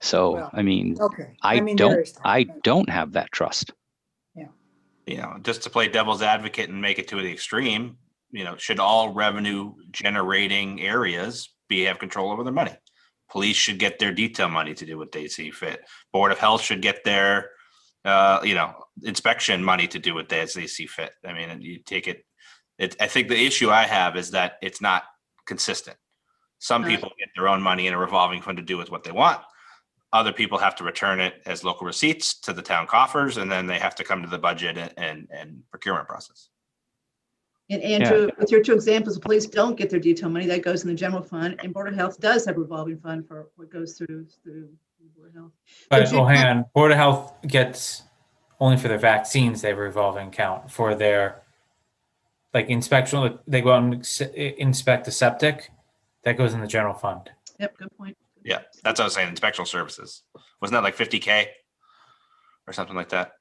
So, Well, I mean, Okay. I there is that. I don't have that trust. You know, just to play devil's advocate and make it to the extreme, should all revenue generating areas have control over their money? Police should get their detail money to do what they see fit. Board of Health should get their, inspection money to do what they see fit. I mean, you take it. I think the issue I have is that it's not consistent. Some people get their own money in a revolving fund to do with what they want. Other people have to return it as local receipts to the town coffers, and then they have to come to the budget and procurement process. And Andrew, with your two examples, the police don't get their detail money. That goes in the general fund, and Board of Health does have a revolving fund for what goes through Board of Health. But hang on, Board of Health gets only for their vaccines. They have a revolving account for their inspection. They go out and inspect the septic. That goes in the general fund. Yep, good point. Yeah, that's what I was saying. Inspectional services. Wasn't that like 50K or something like that?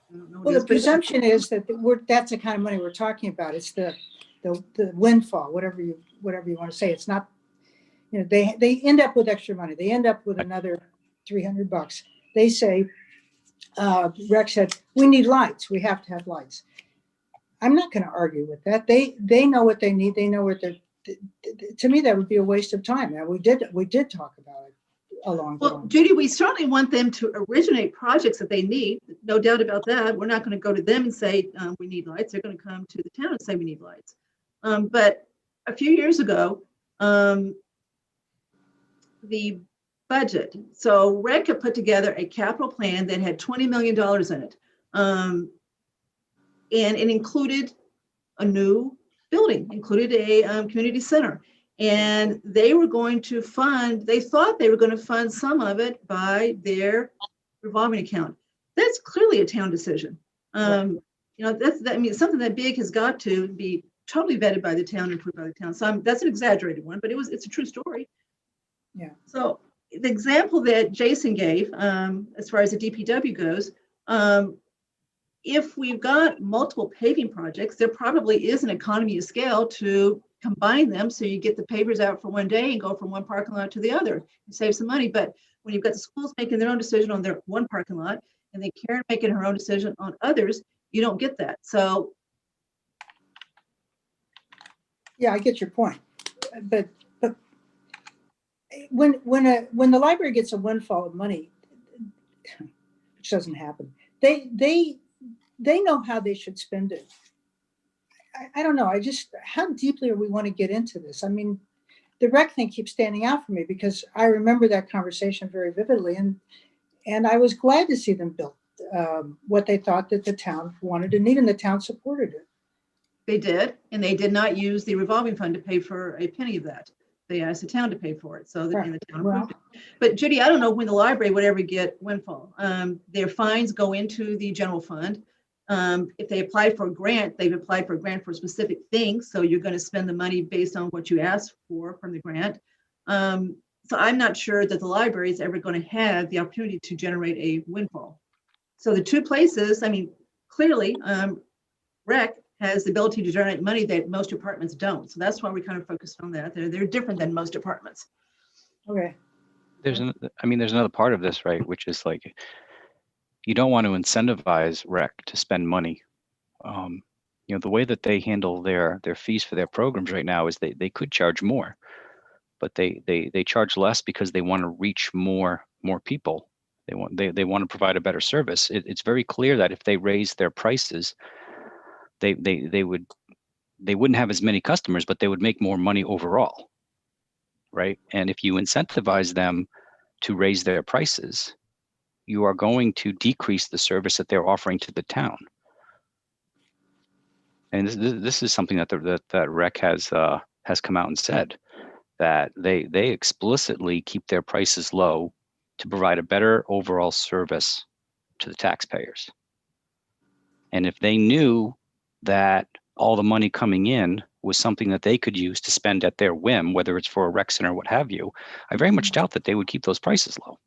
I don't know what Well, it is, the but it's- presumption is that that's the kind of money we're talking about. It's the windfall, whatever you want to say. It's not, they end up with extra money. They end up with another $300. They say, Rex said, we need lights. We have to have lights. I'm not going to argue with that. They know what they need. They know what they're, to me, that would be a waste of time. Now, we did talk about it a long Well, time. Judy, we certainly want them to originate projects that they need. No doubt about that. We're not going to go to them and say we need lights. They're going to come to the town and say we need lights. But a few years ago, the budget. So REC had put together a capital plan that had $20 million in it. And it included a new building, included a community center. And they were going to they thought they were going to fund some of it by their revolving account. That's clearly a town decision. Something that big has got to be totally vetted by the town and approved by the town. So that's an exaggerated one, but it's a true story. Yeah. So the example that Jason gave, as far as the DPW goes, if we've got multiple paving projects, there probably is an economy of scale to combine them. So you get the pavers out for one day and go from one parking lot to the other and save some money. But when you've got the schools making their own decision on their one parking lot and then Karen making her own decision on others, you don't get that. So. Yeah, I get your point. But when the library gets a windfall of money, which doesn't happen, they know how they should spend it. I don't know. How deeply do we want to get into this? I mean, the rec thing keeps standing out for me because I remember that conversation very vividly, and I was glad to see them build what they thought that the town wanted and needed, and the town supported it. They did, and they did not use the revolving fund to pay for a penny of that. They asked the town to pay for it, so and the town approved it. But Judy, I don't know when the library would ever get windfall. Their fines go into the general fund. If they apply for a grant, they've applied for a grant for a specific thing, so you're going to spend the money based on what you asked for from the grant. So I'm not sure that the library is ever going to have the opportunity to generate a windfall. So the two places, I mean, clearly, REC has the ability to generate money that most departments don't. So that's why we kind of focused on that. They're different than most departments. Okay. There's another part of this, right? Which is like, you don't want to incentivize REC to spend money. The way that they handle their fees for their programs right now is they could charge more, but they charge less because they want to reach more people. They want to provide a better service. It's very clear that if they raise their prices, they wouldn't have as many customers, but they would make more money overall, right? And if you incentivize them to raise their prices, you are going to decrease the service that they're offering to the town. And this is something that REC has come out and said, that they explicitly keep their prices low to provide a better overall service to the taxpayers. And if they knew that all the money coming in was something that they could use to spend at their whim, whether it's for a rec center or what have you, I very much doubt that they would keep those prices low.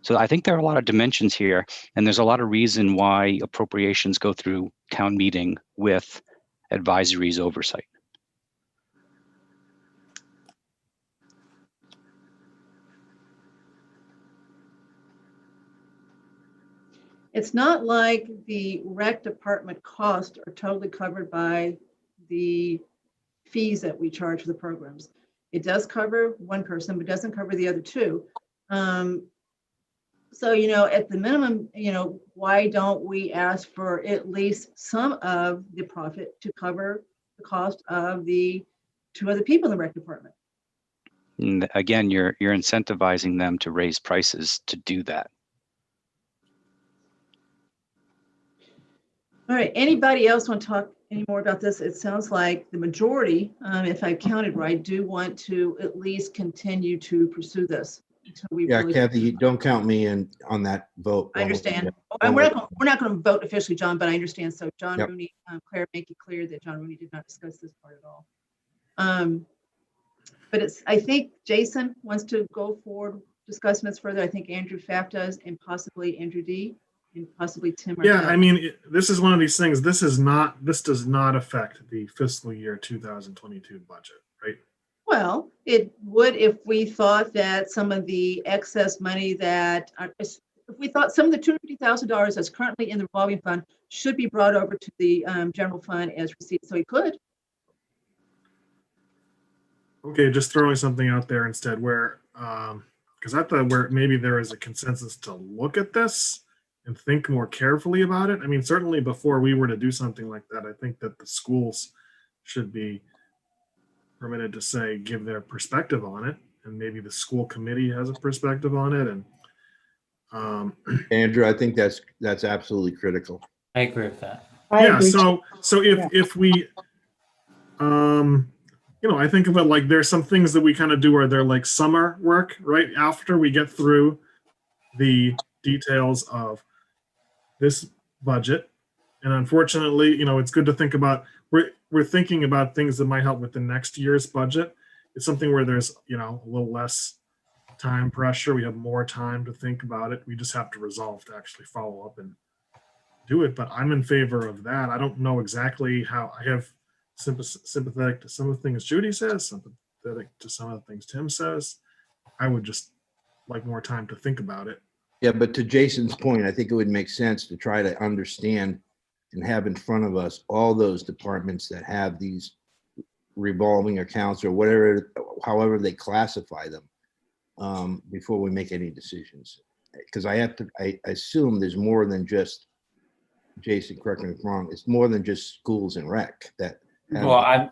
So I think there are a lot of dimensions here, and there's a lot of reason why appropriations go through town meeting with advisories oversight. It's not like the rec department costs are totally covered by the fees that we charge for the programs. It does cover one person, but doesn't cover the other two. So, at the minimum, why don't we ask for at least some of the profit to cover the cost of the two other people in the rec department? And again, you're incentivizing them to raise prices to do that. All right, anybody else want to talk any more about this? It sounds like the majority, if I counted right, do want to at least continue to pursue this. Until we Yeah, really- Kathy, you don't count me in on that vote. I understand. Don't We're worry. not going to vote officially, John, but I understand. So John Yep. Rooney, Claire, make it clear that John Rooney did not discuss this part at all. But I think Jason wants to go forward discussing this further. I think Andrew Pfaff does, and possibly Andrew D, and possibly Tim. Yeah, Martell. I mean, this is one of these things. This does not affect the fiscal year 2022 budget, right? Well, it would if we thought that some of the excess money if we thought some of the $250,000 that's currently in the revolving fund should be brought over to the general fund as receipts, so he could. Okay, just throwing something out there instead where, because I thought where maybe there is a consensus to look at this and think more carefully about it. I mean, certainly before we were to do something like that, I think that the schools should be permitted to say, give their perspective on it. And maybe the school committee has a perspective on it. And Andrew, I think that's absolutely critical. I agree with that. I yeah, agree. so if we, I think of it like there's some things that we kind of do where they're like summer work, right? After we get through the details of this budget. And unfortunately, it's good to think about, we're thinking about things that might help with the next year's budget. It's something where there's, a little less time pressure. We have more time to think about it. We just have to resolve to actually follow up and do it. But I'm in favor of that. I don't know exactly how. I have sympathetic to some of the things Judy says, sympathetic to some of the things Tim says. I would just like more time to think about it. Yeah, but to Jason's point, I think it would make sense to try to understand and have in front of us all those departments that have these revolving accounts or whatever, however they classify them, before we make any decisions. Because I assume there's more than just, Jason, correct me if I'm wrong, it's more than just schools and rec that. have- Well,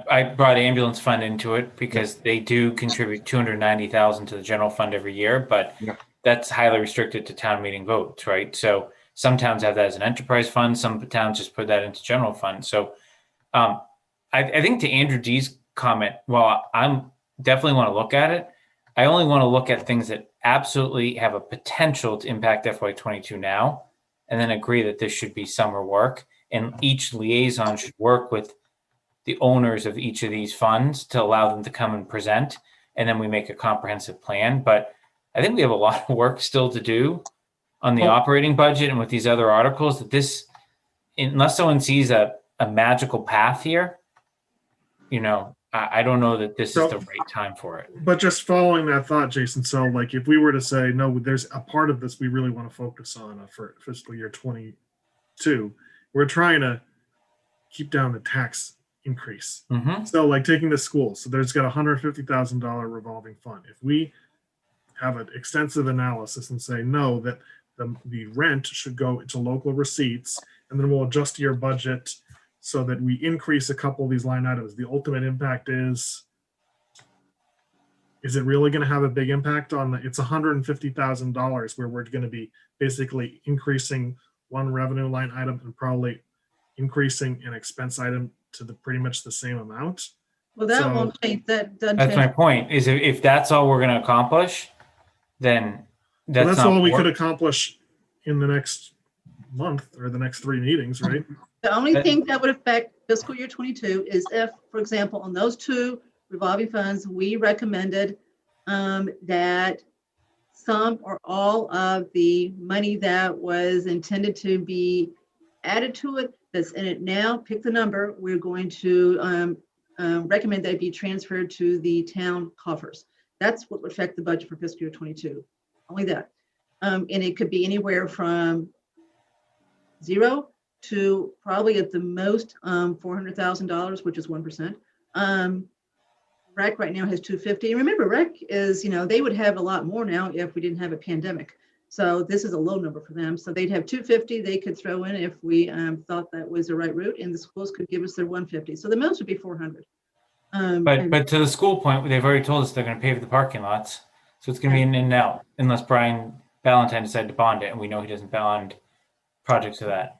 I brought ambulance fund into it because they do contribute $290,000 to the general fund every year, but Yeah. that's highly restricted to town meeting votes, right? So some towns have that as an enterprise fund. Some towns just put that into general fund. So I think to Andrew D's comment, well, I'm definitely want to look at it. I only want to look at things that absolutely have a potential to impact FY22 now, and then agree that this should be summer work. And each liaison should work with the owners of each of these funds to allow them to come and present, and then we make a comprehensive plan. But I think we have a lot of work still to do on the operating budget and with these other articles, that this, unless someone sees a magical path here, I don't know that this is the right time for it. But just following that thought, Jason, so like if we were to say, no, there's a part of this we really want to focus on for fiscal year 22, we're trying to keep down the tax increase. Mm-hmm. So like taking the school, so there's got $150,000 revolving fund. If we have an extensive analysis and say, no, that the rent should go into local receipts, and then we'll adjust your budget so that we increase a couple of these line items. The ultimate impact is it really going to have a big impact on it's $150,000 where we're going to be basically increasing one revenue line item and probably increasing an expense item to pretty much the same amount. Well, that So- won't change. That doesn't That's my change. point, is if that's all we're going to accomplish, then Well, that's that's all not we could work. accomplish in the next month or the next 3 meetings, right? The only thing that would affect fiscal year 22 is if, for example, on those two revolving funds, we recommended that some or all of the money that was intended to be added to it, that's in it now, pick the number, we're going to recommend that it be transferred to the town coffers. That's what would affect the budget for fiscal year 22, only that. And it could be anywhere from 0 to probably at the most $400,000, which is 1%. Rec right now has 250. Remember, rec is, they would have a lot more now if we didn't have a pandemic. So this is a low number for them. So they'd have 250 they could throw in if we thought that was the right route, and the schools could give us their 150. So the most would be 400. But to the school point, they've already told us they're going to pave the parking lots. So it's going to be an in and out unless Brian Ballantyne decided to bond it. And we know he doesn't bond projects to that.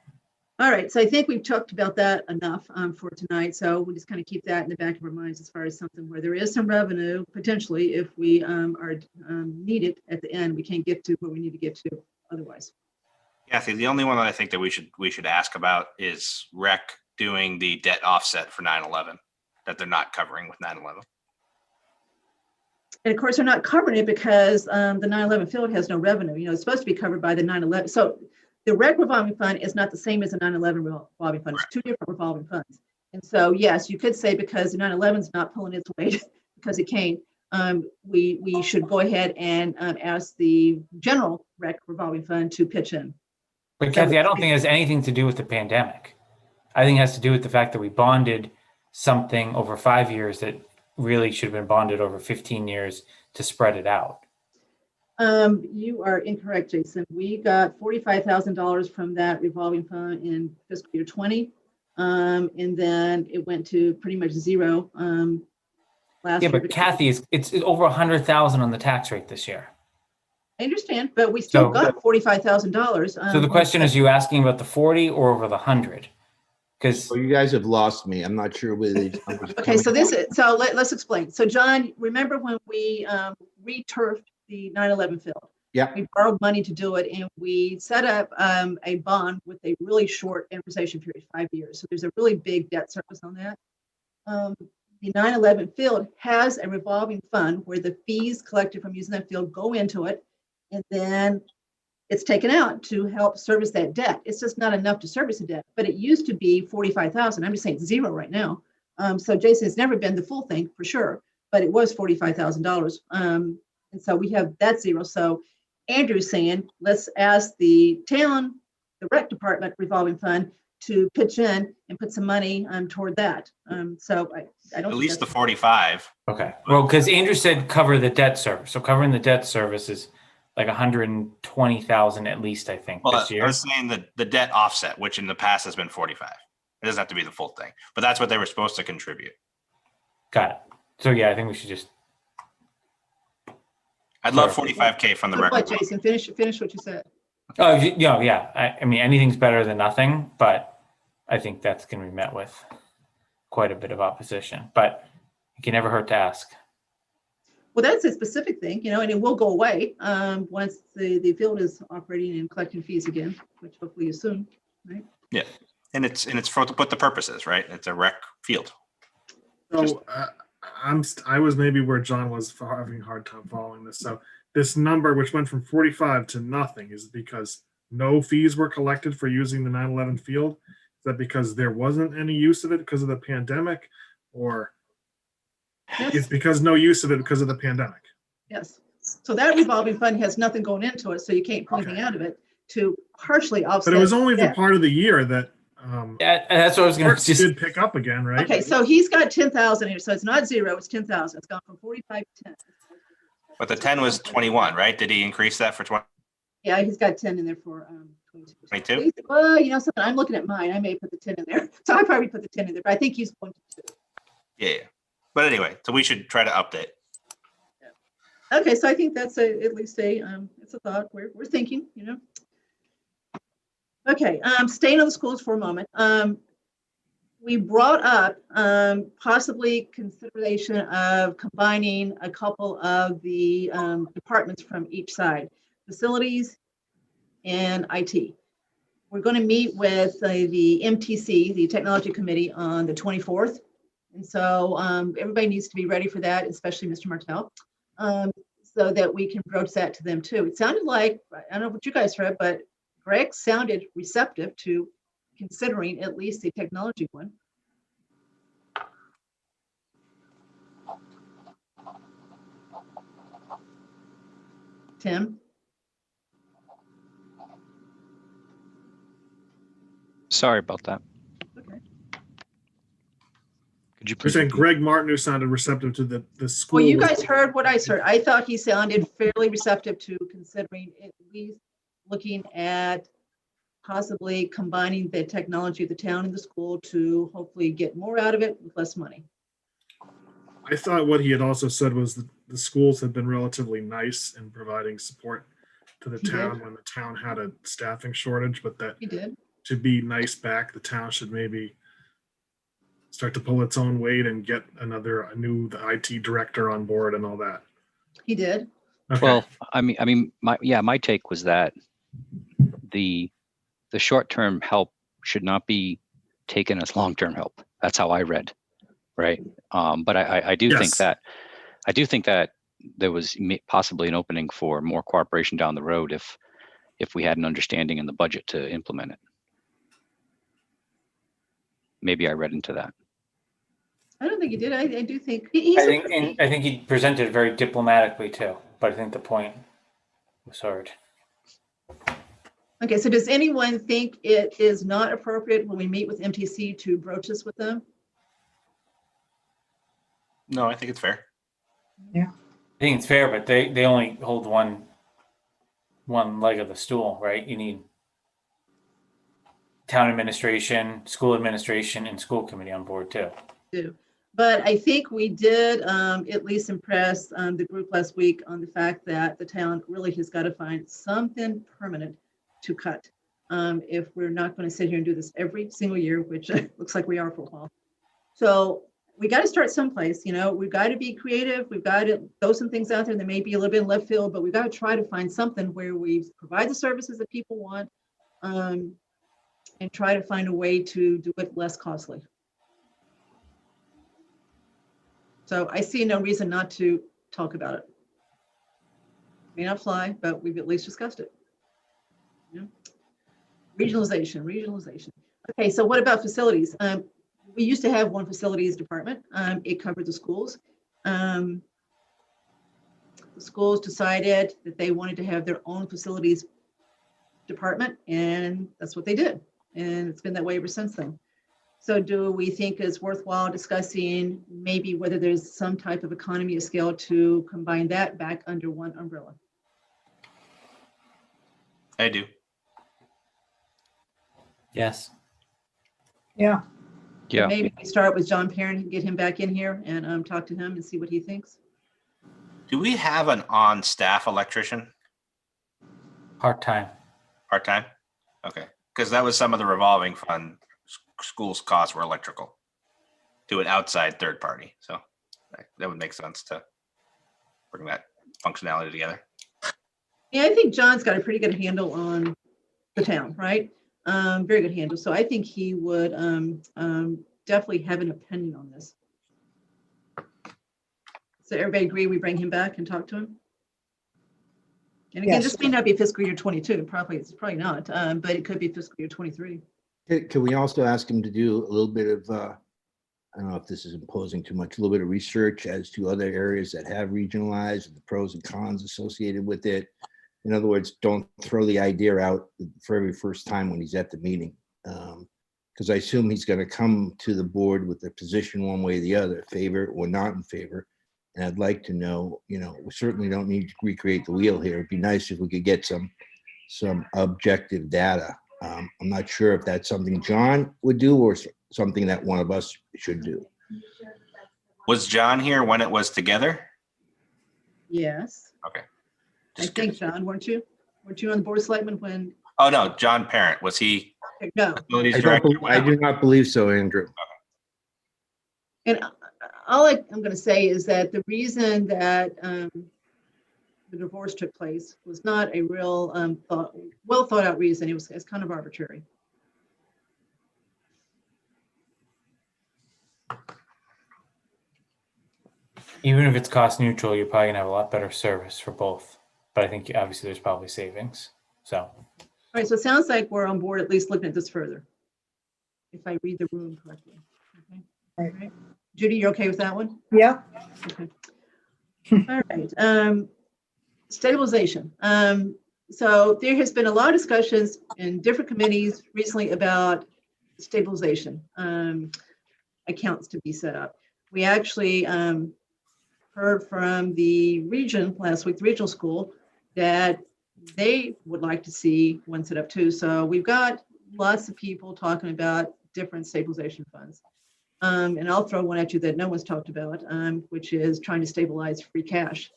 All right, so I think we've talked about that enough for tonight. So we'll just kind of keep that in the back of our minds as far as something where there is some revenue potentially if we are needed at the end. We can't get to where we need to get to otherwise. Kathy, the only one that I think that we should ask about is rec doing the debt offset for 9/11 that they're not covering with 9/11. And of course, they're not covering it because the 9/11 field has no revenue. It's supposed to be covered by the 9/11. So the rec revolving fund is not the same as the 9/11 revolving fund. It's two different revolving funds. And so, yes, you could say because the 9/11 is not pulling its weight because it came, we should go ahead and ask the general rec revolving fund to pitch in. But Kathy, I don't think it has anything to do with the pandemic. I think it has to do with the fact that we bonded something over 5 years that really should have been bonded over 15 years to spread it out. You are incorrect, Jason. We got $45,000 from that revolving fund in fiscal year 20. And then it went to pretty much zero last year. Yeah, but Kathy, it's over 100,000 on the tax rate this year. I understand, but we still got $45,000. So the question is, you asking about the 40 or over the 100? Because Well, you guys have lost me. I'm not sure where these numbers are Okay, so coming let's explain. So John, remember when we re-turfed the 9/11 field? Yeah. We borrowed money to do it, and we set up a bond with a really short amortization period, 5 years. So there's a really big debt service on that. The 9/11 field has a revolving fund where the fees collected from using that field go into it, and then it's taken out to help service that debt. It's just not enough to service the debt, but it used to be 45,000. I'm just saying it's zero right now. So Jason, it's never been the full thing for sure, but it was $45,000. And so we have that zero. So Andrew's saying, let's ask the town, the rec department revolving fund to pitch in and put some money toward that. So I don't. At least the 45. okay, well, because Andrew said cover the debt service. So covering the debt service is like 120,000 at least, I think, Well, this year. I was saying the debt offset, which in the past has been 45. It doesn't have to be the full thing, but that's what they were supposed to contribute. Got it. So yeah, I think we should just. I'd love 45K from the What, record. Jason, finish what you said. Oh, yeah. I mean, anything's better than nothing, but I think that's going to be met with quite a bit of opposition. But it can never hurt to ask. Well, that's a specific thing, and it will go away once the field is operating and collecting fees again, which hopefully is soon, right? Yeah, and it's for what the purpose is, right? It's a rec field. So I was maybe where John was having a hard time following this. So this number, which went from 45 to nothing, is because no fees were collected for using the 9/11 field? Is that because there wasn't any use of it because of the pandemic, or Yes. it's because no use of it because of the pandemic? Yes. So that revolving fund has nothing going into it, so you can't pull anything out of it to partially offset. But it was only the that. part of the year that Yeah, and that's what I was going courts to just. did pick up again, right? Okay, so he's got 10,000 here, so it's not zero, it's 10,000. It's gone from 45 to 10. But the 10 was 21, right? Did he increase that for 20? Yeah, he's got 10 in there for 22. 22? Well, something, I'm looking at mine. I may put the 10 in there. So I probably put the 10 in there, but I think he's going to 2. Yeah. But anyway, so we should try to update. Okay, so I think that's at least it's a thought. We're thinking, Okay, staying on the schools for a moment. We brought up possibly consideration of combining a couple of the departments from each side, facilities and IT. we're going to meet with the MTC, the Technology Committee, on the 24th. And so everybody needs to be ready for that, especially Mr. Martell, so that we can broach that to them too. It sounded like, I don't know what you guys heard, but Greg sounded receptive to considering at least the technology one. Tim? Sorry about that. Okay. Could you You're please saying repeat? Greg Martin, who sounded receptive to the school. Well, you was- guys heard what I heard. I thought he sounded fairly receptive to considering at least looking at possibly combining the technology of the town and the school to hopefully get more out of it with less money. I thought what he had also said was that the schools had been relatively nice in providing support to the He did. town when the town had a staffing shortage, but that He did. to be nice back, the town should maybe start to pull its own weight and get a new IT director on board and all that. He did. Okay. Well, my take was that the short-term help should not be taken as long-term help. That's how I read, right? But I do think Yes. that there was possibly an opening for more cooperation down the road if we had an understanding in the budget to implement it. Maybe I read into that. I don't think he did. I do think I think he presented very diplomatically too, but I think the point was heard. Okay, so does anyone think it is not appropriate when we meet with MTC to broach this with them? No, I think it's fair. I think it's fair, but they only hold one leg of the stool, right? You need town administration, school administration, and school committee on board too. Do. But I think we did at least impress the group last week on the fact that the town really has got to find something permanent to cut if we're not going to sit here and do this every single year, which looks like we are for a while. So we got to start someplace, we've got to be creative. We've got to throw some things out there that may be a little bit in left field, but we've got to try to find something where we provide the services that people want and try to find a way to do it less costly. So I see no reason not to talk about it. May not fly, but we've at least discussed it. Regionalization. Okay, so what about facilities? We used to have one facilities department. It covered the schools. The schools decided that they wanted to have their own facilities department, and that's what they did. And it's been that way ever since then. So do we think it's worthwhile discussing maybe whether there's some type of economy of scale to combine that back under one umbrella? I do. Yes. Yeah. Yeah. Maybe we start with John Parent and get him back in here and talk to him and see what he thinks. Do we have an on-staff electrician Part-time. part-time? Okay, because that was some of the revolving fund schools costs were electrical to an outside third party. So that would make sense to bring that functionality together. Yeah, I think John's got a pretty good handle on the town, right? Very good handle. So I think he would definitely have an opinion on this. So everybody agree we bring him back and talk to him? And again, Yes. this may not be fiscal year 22, it's probably not, but it could be fiscal year 23. Can we also ask him to do a little bit of, I don't know if this is imposing too much, a little bit of research as to other areas that have regionalized, and the pros and cons associated with it? In other words, don't throw the idea out for every first time when he's at the meeting. Because I assume he's going to come to the board with a position one way or the other, favor or not in favor. And I'd like to know, we certainly don't need to recreate the wheel here. It'd be nice if we could get some objective data. I'm not sure if that's something John would do or something that one of us should do. Was John here when it was together? Yes, Okay. I Just think, curious. John, weren't you? Weren't you on the board of selectmen when, Oh, no, John Parent, was he no. facilities I director? do not believe so, Andrew. And all I'm going to say is that the reason that the divorce took place was not a real well thought out reason. It's kind of arbitrary. Even if it's cost neutral, you're probably gonna have a lot better service for both. But I think obviously there's probably savings. So All right, so it sounds like we're on board at least looking at this further, if I read the room correctly. Okay. All right. Judy, you're okay with that one? Yeah, Okay. All right. Stabilization. So there has been a lot of discussions in different committees recently about stabilization accounts to be set up. We actually heard from the region last week, the regional school, that they would like to see one set up too. So we've got lots of people talking about different stabilization funds. And I'll throw one at you that no one's talked about, which is trying to stabilize free cash.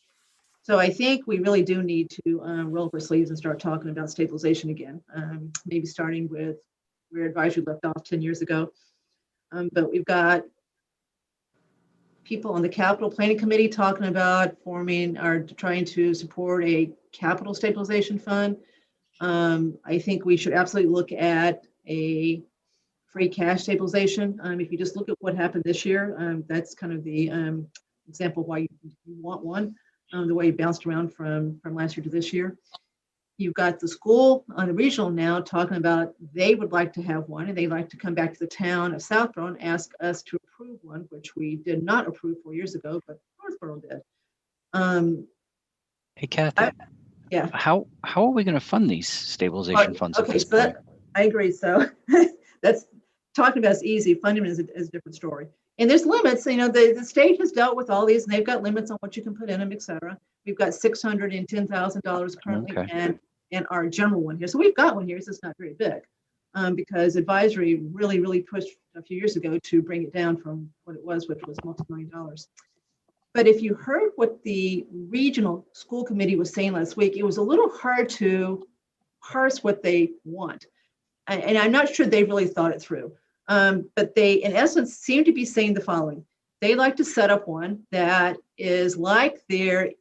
So I think we really do need to roll up our sleeves and start talking about stabilization again, maybe starting with where advisory left off 10 years ago. But we've got people on the capital planning committee talking about forming or trying to support a capital stabilization fund. I think we should absolutely look at a free cash stabilization. If you just look at what happened this year, that's kind of the example of why you want one, the way it bounced around from last year to this year. You've got the school on the regional now talking about they would like to have one, and they'd like to come back to the town of Southborough and ask us to approve one, which we did not approve 4 years ago, but Northborough did. Hey, Kathy. Yeah. How are we going to fund these stabilization funds at Okay, this so point? I agree. So that's talking about is easy. Funding is a different story. And there's limits. You know, the state has dealt with all these, and they've got limits on what you can put in them, et cetera. We've got $610,000 currently Okay. and our general one here. So we've got one here. It's just not very big because advisory really pushed a few years ago to bring it down from what it was, which was multi-million dollars. But if you heard what the regional school committee was saying last week, it was a little hard to parse what they want. And I'm not sure they really thought it through. But they, in essence, seem to be saying the following. They like to set up one that is like their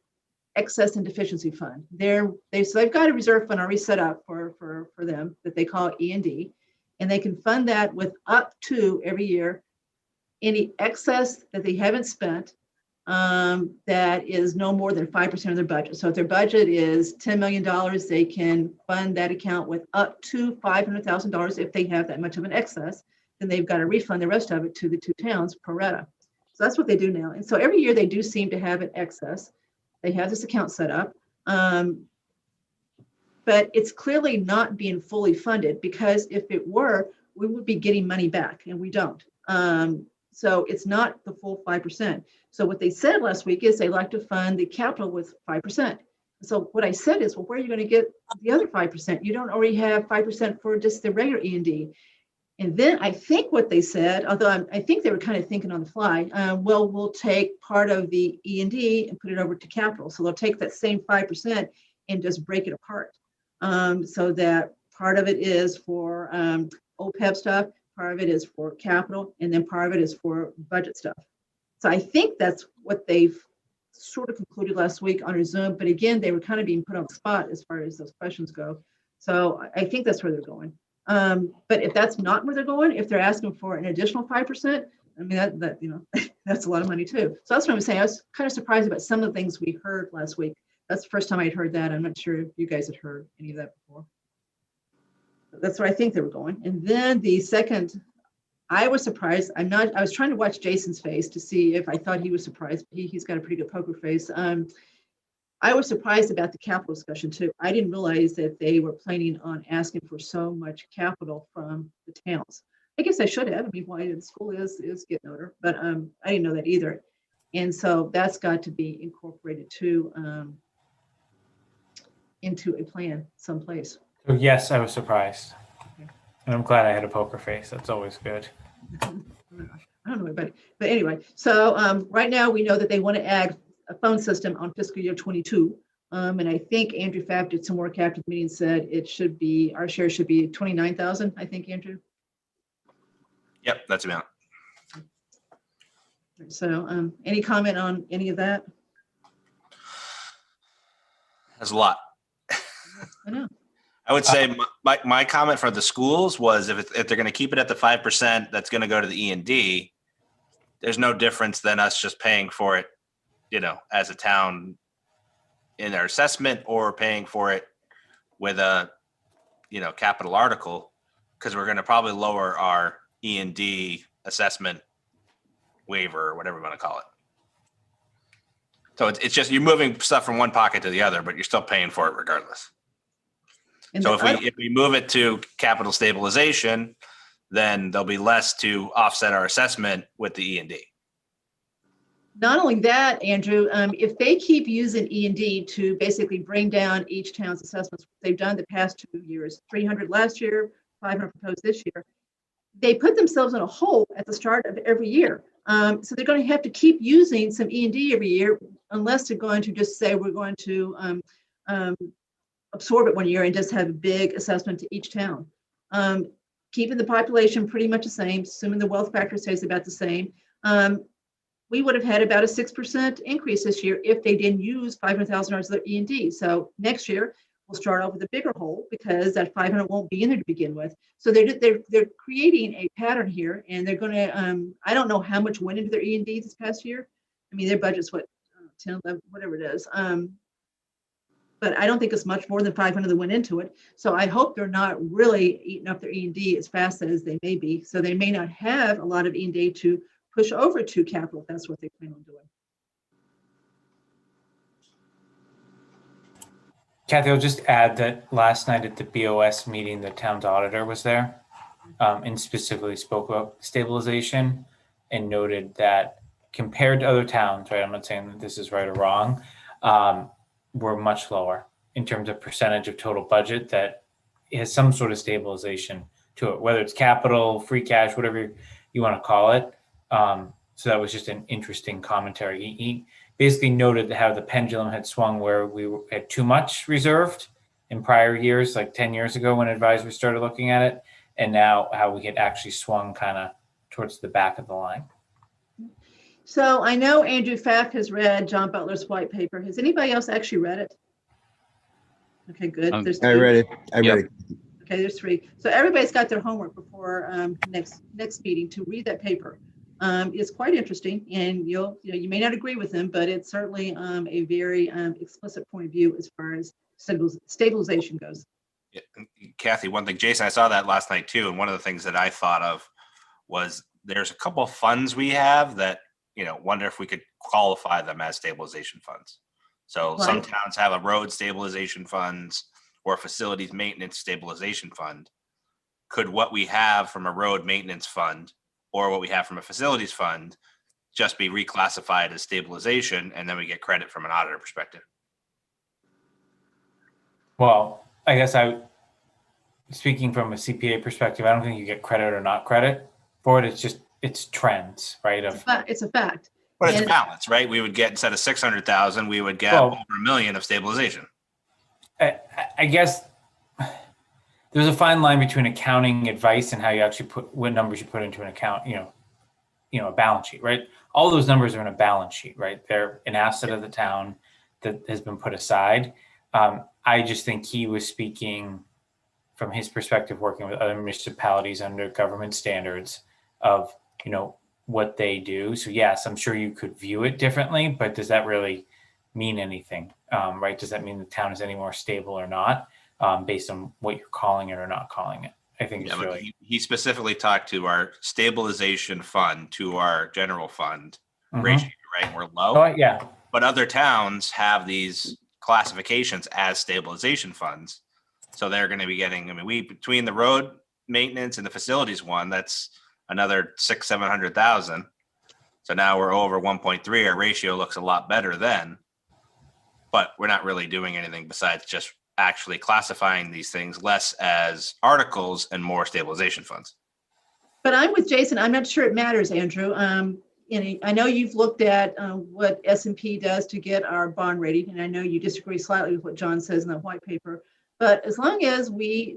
excess and deficiency fund. So they've got a reserve fund already set up for them that they call E&D, and they can fund that with up to every year any excess that they haven't spent that is no more than 5% of their budget. So if their budget is $10 million, they can fund that account with up to $500,000 if they have that much of an excess. Then they've got to refund the rest of it to the two towns pro rata. So that's what they do now. And so every year they do seem to have an excess. They have this account set up, but it's clearly not being fully funded because if it were, we would be getting money back and we don't. So it's not the full 5%. So what they said last week is they like to fund the capital with 5%. So what I said is, well, where are you going to get the other 5%? You don't already have 5% for just the regular E&D. And then I think what they said, although I think they were kind of thinking on the fly, well, we'll take part of the E&D and put it over to capital. So they'll take that same 5% and just break it apart. So that part of it is for OPEB stuff, part of it is for capital, and then part of it is for budget stuff. So I think that's what they've sort of concluded last week on Zoom. But again, they were kind of being put on the spot as far as those questions go. So I think that's where they're going. But if that's not where they're going, if they're asking for an additional 5%, I mean, that you know, that's a lot of money too. So that's what I'm saying. I was kind of surprised about some of the things we heard last week. That's the first time I'd heard that. I'm not sure if you guys had heard any of that before. That's where I think they were going. And then the second, I was surprised. I was trying to watch Jason's face to see if I thought he was surprised. He's got a pretty good poker face. I was surprised about the capital discussion too. I didn't realize that they were planning on asking for so much capital from the towns. I guess I should have. I mean, why the school is getting older, but I didn't know that either. And so that's got to be incorporated too into a plan someplace. So yes, I was surprised. And I'm glad I had a poker face. That's always good. I don't know about it. But anyway, so right now we know that they want to add a phone system on fiscal year 22. And I think Andrew Pfaff did some work after the meeting, said it should be, our share should be 29,000, I think, Andrew. Yep, that's about. So any comment on any of that? That's a lot. I know. I would say my comment for the schools was if they're going to keep it at the 5%, that's going to go to the E&D. There's no difference than us just paying for it, as a town in our assessment or paying for it with a, capital article, because we're going to probably lower our E&D assessment waiver or whatever we want to call it. So it's just, you're moving stuff from one pocket to the other, but you're still paying for it regardless. And So the if we move it to capital stabilization, then there'll be less to offset our assessment with the E&D. Not only that, Andrew, if they keep using E&D to basically bring down each town's assessments, they've done the past 2 years, 300 last year, 500 proposed this year, they put themselves in a hole at the start of every year. So they're going to have to keep using some E&D every year, unless they're going to just say we're going to absorb it one year and just have a big assessment to each town. Keeping the population pretty much the same, assuming the wealth factor stays about the same. We would have had about a 6% increase this year if they didn't use $500,000 of their E&D. So next year we'll start off with a bigger hole because that 500 won't be in there to begin with. So they're creating a pattern here, and they're going to. I don't know how much went into their E&D this past year. I mean, their budget's what 10, 11, whatever it is. But I don't think it's much more than 500 that went into it. So I hope they're not really eating up their E&D as fast as they may be. So they may not have a lot of E&D to push over to capital if that's what they plan on doing. Kathy, I'll just add that last night at the BOS meeting, the town's auditor was there and specifically spoke about stabilization and noted that compared to other towns, right, I'm not saying that this is right or wrong, we're much lower in terms of percentage of total budget that has some sort of stabilization to it, whether it's capital, free cash, whatever you want to call it. So that was just an interesting commentary. He basically noted how the pendulum had swung where we had too much reserved in prior years, like 10 years ago when advisors started looking at it, and now how we had actually swung kind of towards the back of the line. So I know Andrew Pfaff has read John Butler's white paper. Has anybody else actually read it? Okay, good. There's I two. read it. I Yep. read it. Okay, there's 3. So everybody's got their homework before next meeting to read that paper. It's quite interesting, and you may not agree with him, but it's certainly a very explicit point of view as far as stabilization goes. Yeah. Kathy, one thing, Jason, I saw that last night too. And one of the things that I thought of was there's a couple of funds we have that, wonder if we could qualify them as stabilization funds. So some Right. towns have a road stabilization funds or a facilities maintenance stabilization fund. Could what we have from a road maintenance fund or what we have from a facilities fund just be reclassified as stabilization, and then we get credit from an auditor perspective? Well, I guess speaking from a CPA perspective, I don't think you get credit or not credit for it. It's trends, right? It's a fact. But it's And- balanced, right? We would get, instead of 600,000, we would get Well- over $1 million of stabilization. I guess there's a fine line between accounting advice and how you actually put what numbers you put into an account, a balance sheet, right? All those numbers are in a balance sheet, right? They're an asset of the town that has been put aside. I just think he was speaking from his perspective, working with other municipalities under government standards of, what they do. So yes, I'm sure you could view it differently, but does that really mean anything, right? Does that mean the town is any more stable or not, based on what you're calling it or not calling it? I think Yeah, it's but really he specifically talked to our stabilization fund, to our general fund Mhm. ratio, right? We're low, Oh, yeah. but other towns have these classifications as stabilization funds. So they're going to be getting, between the road maintenance and the facilities one, that's another 600,000-700,000. So now we're over 1.3. Our ratio looks a lot better then, but we're not really doing anything besides just actually classifying these things less as articles and more stabilization funds. But I'm with Jason. I'm not sure it matters, Andrew. I know you've looked at what S&P does to get our bond rating, and I know you disagree slightly with what John says in that white paper. But as long as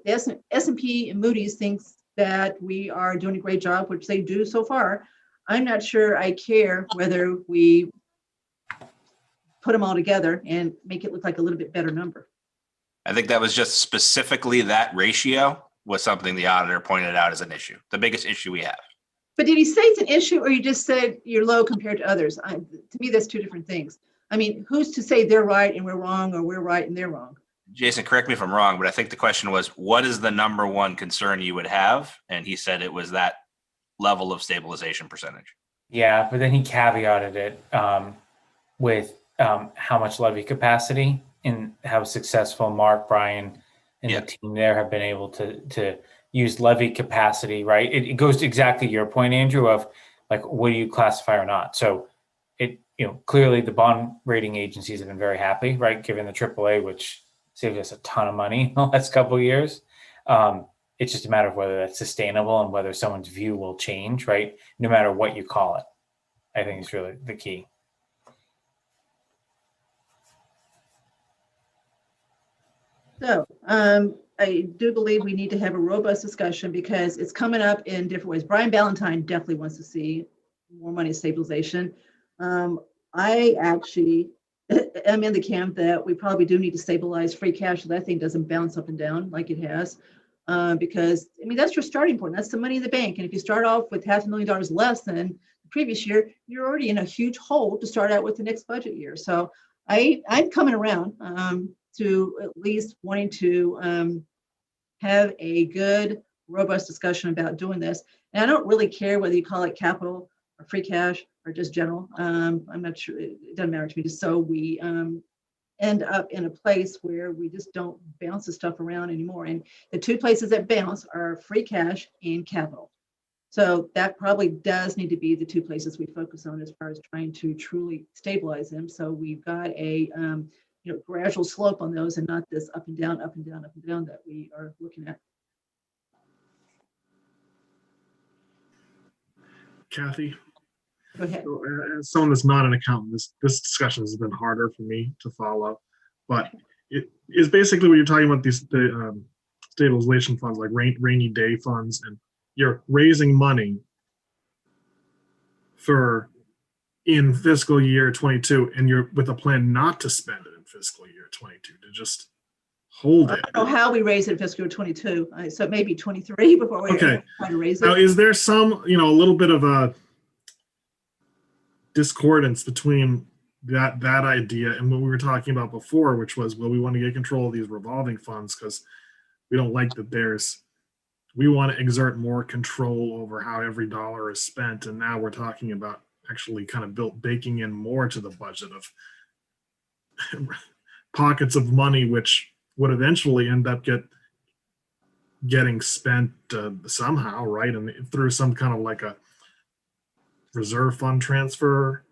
S&P and Moody's thinks that we are doing a great job, which they do so far, I'm not sure I care whether we put them all together and make it look like a little bit better number. I think that was just specifically that ratio was something the auditor pointed out as an issue, the biggest issue we have. But did he say it's an issue, or you just said you're low compared to others? To me, that's two different things. I mean, who's to say they're right and we're wrong, or we're right and they're wrong? Jason, correct me if I'm wrong, but I think the question was, what is the number one concern you would have? And he said it was that level of stabilization percentage. Yeah, but then he caveated it with how much levy capacity and how successful Mark, Brian, and Yeah. the team there have been able to use levy capacity, right? It goes to exactly your point, Andrew, of like, what do you classify or not? So clearly the bond rating agencies have been very happy, right? Given the AAA, which saved us a ton of money in the last couple of years. It's just a matter of whether that's sustainable and whether someone's view will change, right? No matter what you call it. I think it's really the key. So I do believe we need to have a robust discussion because it's coming up in different ways. Brian Ballantyne definitely wants to see more money stabilization. I actually am in the camp that we probably do need to stabilize free cash so that thing doesn't bounce up and down like it has. Because I mean, that's your starting point. That's the money in the bank. And if you start off with $500,000 less than the previous year, you're already in a huge hole to start out with the next budget year. So I'm coming around to at least wanting to have a good, robust discussion about doing this. And I don't really care whether you call it capital or free cash or just general. I'm not sure. It doesn't matter to me. Just so we end up in a place where we just don't bounce the stuff around anymore. And the two places that bounce are free cash and capital. So that probably does need to be the two places we focus on as far as trying to truly stabilize them. So we've got a gradual slope on those and not this up and down, up and down, up and down that we are looking at. Kathy, Go ahead. so, as someone that's not an accountant, this discussion has been harder for me to follow. But it is basically what you're talking about, the stabilization funds, like rainy day funds, and you're raising money for in fiscal year 22, and you're with a plan not to spend it in fiscal year 22, to just hold I it. don't know how we raise it in fiscal year 22, so it may be 23 before we Okay. try to raise Now, it. is there some, a little bit of a discordance between that idea and what we were talking about before, which was, well, we want to get control of these revolving funds because we don't like that we want to exert more control over how every dollar is spent. And now we're talking about actually kind of baking in more to the budget of pockets of money, which would eventually end up getting spent somehow, right? And through some kind of like a reserve fund transfer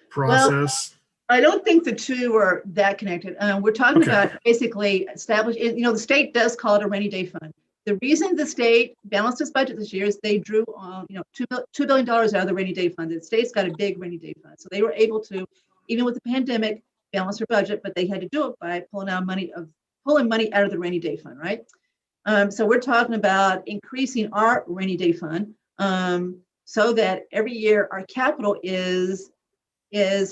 process. I don't think the two are that connected. We're talking Okay. about basically establishing, the state does call it a rainy day fund. The reason the state balanced its budget this year is they drew $2 billion out of the rainy day fund. The state's got a big rainy day fund. So they were able to, even with the pandemic, balance their budget, but they had to do it by pulling money out of the rainy day fund, right? So we're talking about increasing our rainy day fund so that every year our capital is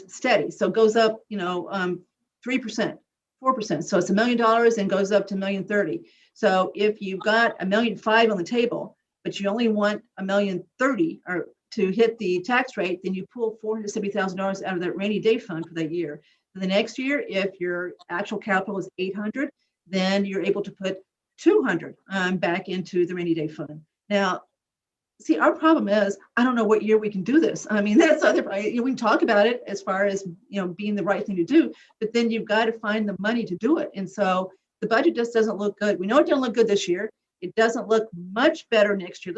steady. So it goes up, 3%, 4%. So it's $1 million and goes up to $1.030 million. So if you've got $1.5 million on the table, but you only want $1.030 million or to hit the tax rate, then you pull $470,000 out of that rainy day fund for that year. For the next year, if your actual capital is $800, then you're able to put $200 back into the rainy day fund. Now, see, our problem is, I don't know what year we can do this. I mean, that's we can talk about it as far as, being the right thing to do, but then you've got to find the money to do it. And so the budget just doesn't look good. We know it didn't look good this year. It doesn't look much better next year.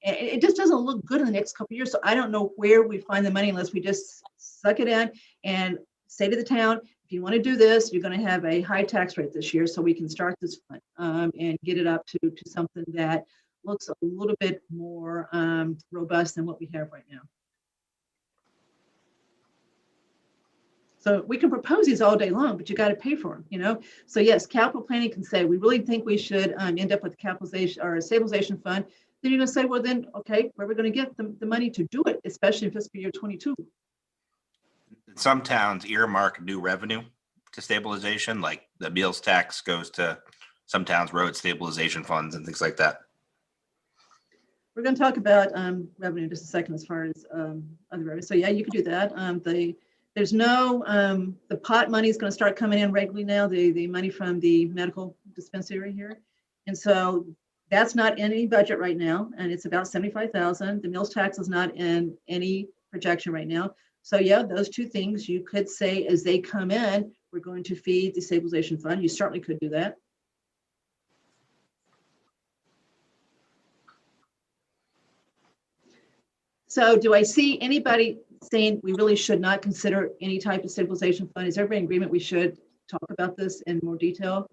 It just doesn't look good in the next couple of years. So I don't know where we find the money unless we just suck it in and say to the town, if you want to do this, you're going to have a high tax rate this year so we can start this fund and get it up to something that looks a little bit more robust than what we have right now. So we can propose these all day long, but you got to pay for them, So yes, capital planning can say, we really think we should end up with a capitalization or a stabilization fund. Then you're going to say, well, then, okay, where are we going to get the money to do it, especially in fiscal year 22? some towns earmark new revenue to stabilization, like the meals tax goes to some towns' road stabilization funds and things like that. We're going to talk about revenue in just a second as far as other revenue. So yeah, you could do that. There's no, the pot money is going to start coming in regularly now, the money from the medical dispensary here. And so that's not in any budget right now, and it's about 75,000. The meals tax is not in any projection right now. So yeah, those two things you could say as they come in, we're going to feed the stabilization fund. You certainly could do that. So do I see anybody saying we really should not consider any type of stabilization fund? Is everybody in agreement we should talk about this in more detail?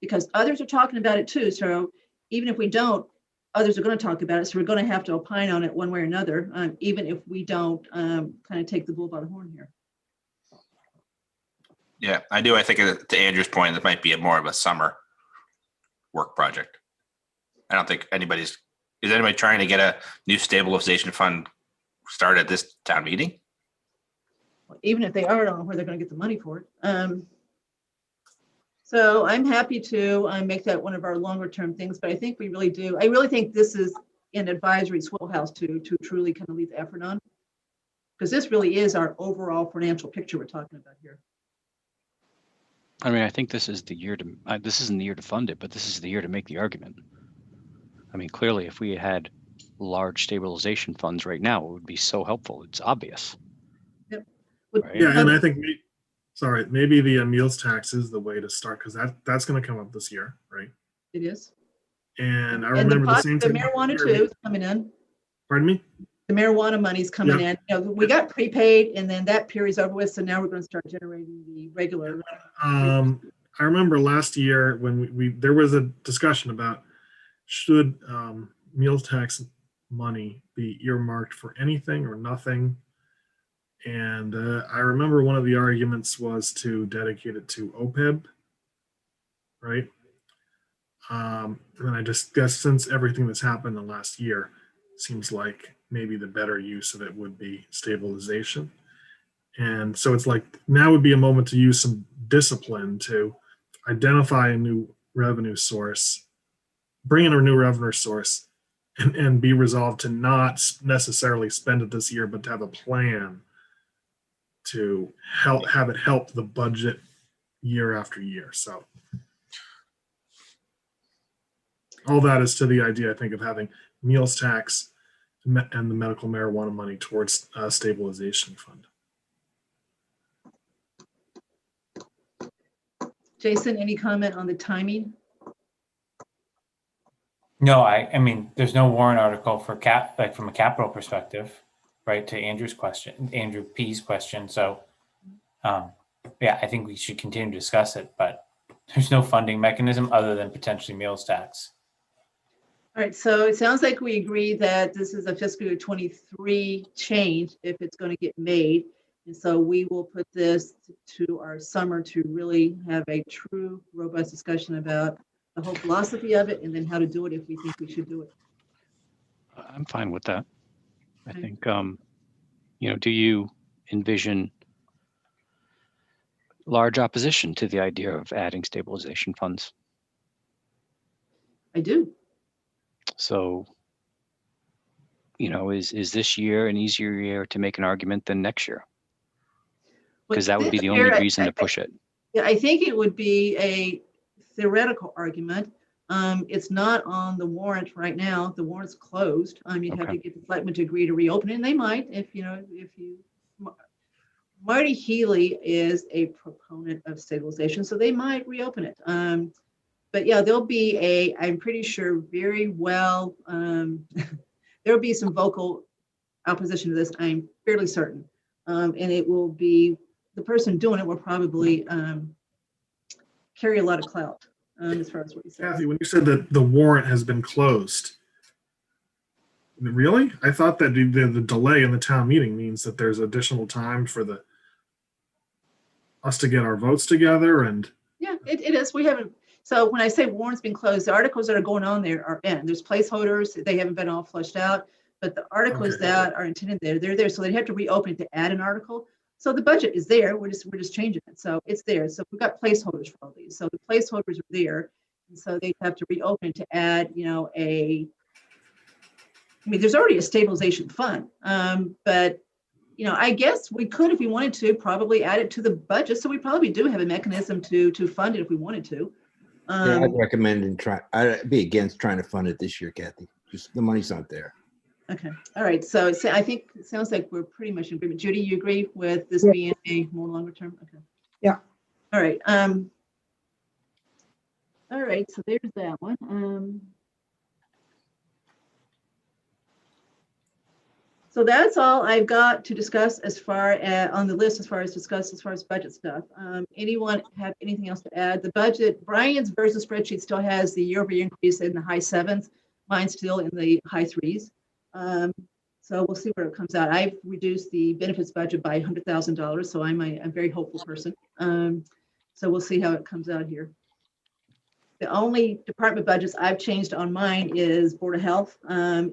Because others are talking about it too. So even if we don't, others are going to talk about it. So we're going to have to opine on it one way or another, even if we don't kind of take the bull by the horn here. Yeah, I do. I think to Andrew's point, this might be more of a summer work project. I don't think is anybody trying to get a new stabilization fund started at this town meeting? Even if they are, I don't know where they're going to get the money for it. So I'm happy to make that one of our longer term things, but I think we really do. I really think this is an advisory wheelhouse to truly kind of lead the effort on, because this really is our overall financial picture we're talking about here. I mean, I think this is the year to, this isn't the year to fund it, but this is the year to make the argument. I mean, clearly, if we had large stabilization funds right now, it would be so helpful. It's obvious. Yep. Right? Yeah, and I think, maybe the meals tax is the way to start, because that's going to come up this year, right? It is. And I And remember the same the thing. marijuana too is coming in. Pardon me? The marijuana money's coming Yeah. in. You know, we got prepaid and then that period's over with. So now we're going to start generating the regular. I remember last year when there was a discussion about should meals tax money be earmarked for anything or nothing. And I remember one of the arguments was to dedicate it to OPEB, right? And I just guess since everything that's happened in the last year, seems like maybe the better use of it would be stabilization. And so it's like now would be a moment to use some discipline to identify a new revenue source, bring in a new revenue source, and be resolved to not necessarily spend it this year, but to have a plan to have it help the budget year after year. So all that is to the idea, I think, of having meals tax and the medical marijuana money towards a stabilization fund. Jason, any comment on the timing? No, I mean, there's no warrant article for from a capital perspective, right? To Andrew P's question. So, yeah, I think we should continue to discuss it, but there's no funding mechanism other than potentially meals tax. All right, so it sounds like we agree that this is a fiscal year 23 change if it's going to get made. And so we will put this to our summer to really have a true, robust discussion about the whole philosophy of it and then how to do it if we think we should do it. I'm fine with that. I Okay. think, do you envision large opposition to the idea of adding stabilization funds? I do. So, is this year an easier year to make an argument than next year? Because that would be the only reason to push it. Yeah, I think it would be a theoretical argument. It's not on the warrant right now. The warrant's closed. You'd have to get the selectmen to agree to reopen it, and they might if Marty Healy is a proponent of stabilization, so they might reopen it. But yeah, there'll be I'm pretty sure very well, there'll be some vocal opposition to this. I'm fairly certain. And it will be, the person doing it will probably carry a lot of clout as far as what he says. Kathy, when you said that the warrant has been closed, really? I thought that the delay in the town meeting means that there's additional time for us to get our votes together and. Yeah, it is. We haven't. So when I say warrant's been closed, the articles that are going on there are in. There's placeholders. They haven't been all flushed out, but the articles Okay. that are intended there, they're there. So they'd have to reopen it to add an article. So the budget is there. We're just changing it. So it's there. So we've got placeholders for all these. So the placeholders are there. And so they have to reopen it to add, I mean, there's already a stabilization fund. But I guess we could, if we wanted to, probably add it to the budget. So we probably do have a mechanism to fund it if we wanted to. Yeah, I'd recommend I'd be against trying to fund it this year, Kathy. Just the money's not there. Okay. All right. So I think it sounds like we're pretty much in agreement. Judy, you agree with this Yeah. being a more longer term? Okay. Yeah. All right. All right. So there's that one. So that's all I've got to discuss as far as on the list, as far as budget stuff. Anyone have anything else to add? The budget, Brian's versus spreadsheet still has the year-over-year increase in the high 7s. Mine's still in the high 3s. So we'll see where it comes out. I've reduced the benefits budget by $100,000, so I'm a very hopeful person. So we'll see how it comes out here. The only department budgets I've changed on mine is Board of Health and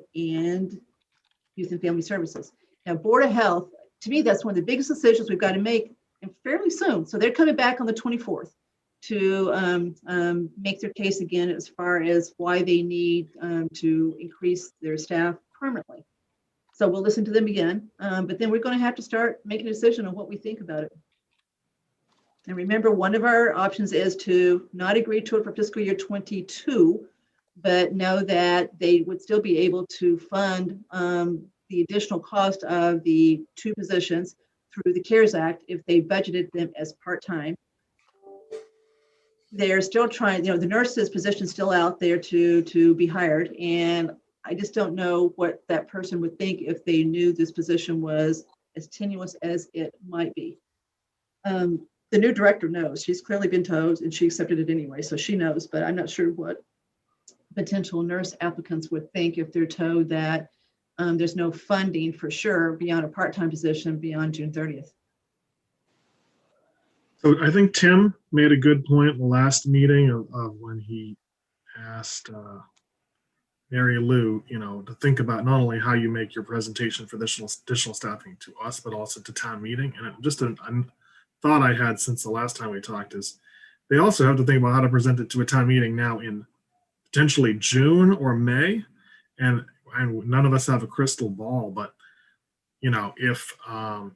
Youth and Family Services. Now, Board of Health, to me, that's one of the biggest decisions we've got to make and fairly soon. So they're coming back on the 24th to make their case again as far as why they need to increase their staff permanently. So we'll listen to them again, but then we're going to have to start making a decision on what we think about it. And remember, one of our options is to not agree to it for fiscal year 22, but know that they would still be able to fund the additional cost of the 2 positions through the CARES Act if they budgeted them as part-time. They're still trying, the nurse's position is still out there to be hired. And I just don't know what that person would think if they knew this position was as tenuous as it might be. The new director knows. She's clearly been told and she accepted it anyway, so she knows, but I'm not sure what potential nurse applicants would think if they're told that there's no funding for sure beyond a part-time position beyond June 30th. So I think Tim made a good point in the last meeting of when he asked Mary Lou, to think about not only how you make your presentation for additional staffing to us, but also to town meeting. And just a thought I had since the last time we talked is they also have to think about how to present it to a town meeting now in potentially June or May. And none of us have a crystal ball, but if a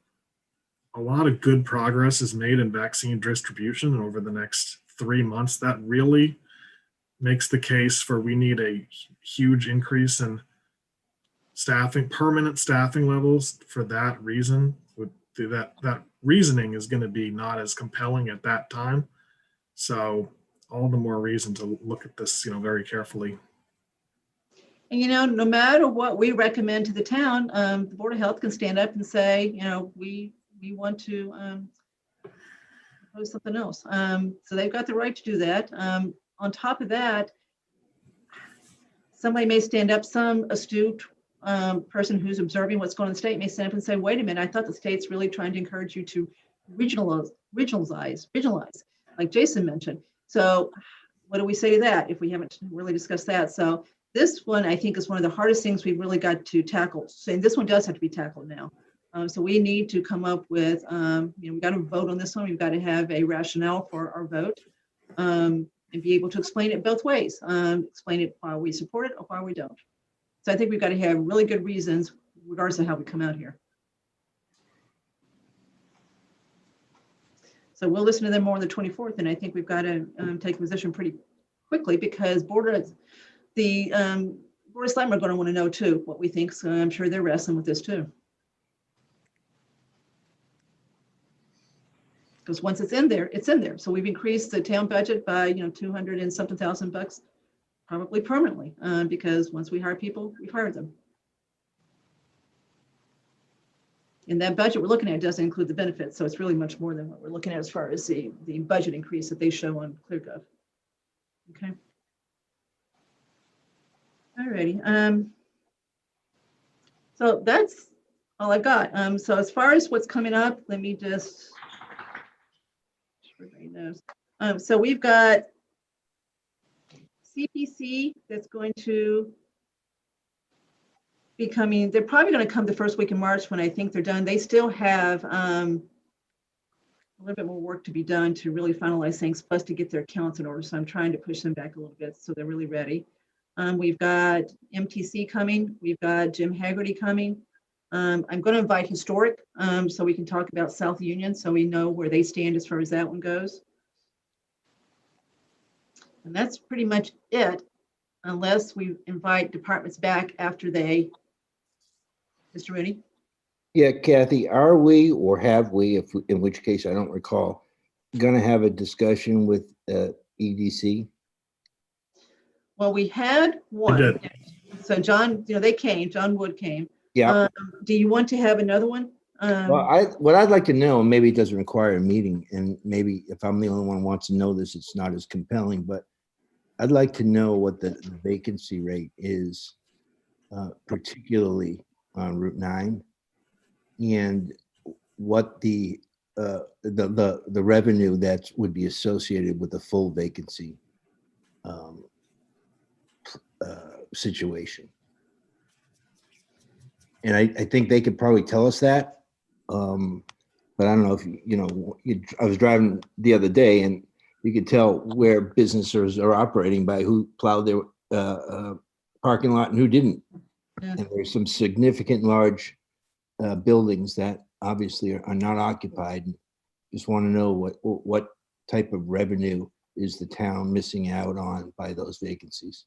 lot of good progress is made in vaccine distribution over the next 3 months, that really makes the case for we need a huge increase in staffing, permanent staffing levels. For that reason, that reasoning is going to be not as compelling at that time. So all the more reason to look at this, very carefully. And no matter what we recommend to the town, the Board of Health can stand up and say, we want to propose something else. So they've got the right to do that. On top of that, somebody may stand up, some astute person who's observing what's going on in the state may stand up and say, wait a minute, I thought the state's really trying to encourage you to regionalize, like Jason mentioned. So what do we say to that if we haven't really discussed that? So this one, I think, is one of the hardest things we've really got to tackle. So, and this one does have to be tackled now. So we need to come up with, we've got to vote on this one. We've got to have a rationale for our vote and be able to explain it both ways. Explain it why we support it or why we don't. So I think we've got to have really good reasons regardless of how we come out here. So we'll listen to them more on the 24th, and I think we've got to take a position pretty quickly because Board of Selectmen are going to want to know too what we think. So I'm sure they're wrestling with this too. Because once it's in there, it's in there. So we've increased the town budget by 200 and something thousand bucks, probably permanently, because once we hire people, we've hired them. And that budget we're looking at doesn't include the benefits, so it's really much more than what we're looking at as far as the budget increase that they show on ClearGov. Okay. All righty. So that's all I've got. So as far as what's coming up, let me just. Everybody knows. So we've got CPC that's going to be coming. They're probably going to come the first week in March when I think they're done. They still have little bit more work to be done to really finalize things, plus to get their accounts in order. So I'm trying to push them back a little bit so they're really ready. We've got MTC coming. We've got Jim Haggerty coming. I'm going to invite Historic so we can talk about South Union so we know where they stand as far as that one goes. And that's pretty much it, unless we invite departments back after they, Mr. Rooney? Yeah, Kathy, are we, or have we, if, in which case I don't recall, gonna have a discussion with EDC? Well, we had one. did. So John, they came, John Wood came. Yeah, Do you want to have another one? well, what I'd like to know, and maybe it doesn't require a meeting, and maybe if I'm the only one who wants to know this, it's not as compelling, but I'd like to know what the vacancy rate is, particularly on Route 9, and what the revenue that would be associated with the full vacancy situation. And I think they could probably tell us that. But I don't know if, I was driving the other day and you could tell where businesses are operating by who plowed their parking lot and who didn't. Yeah. And there's some significant large buildings that obviously are not occupied. Just want to know what type of revenue is the town missing out on by those vacancies?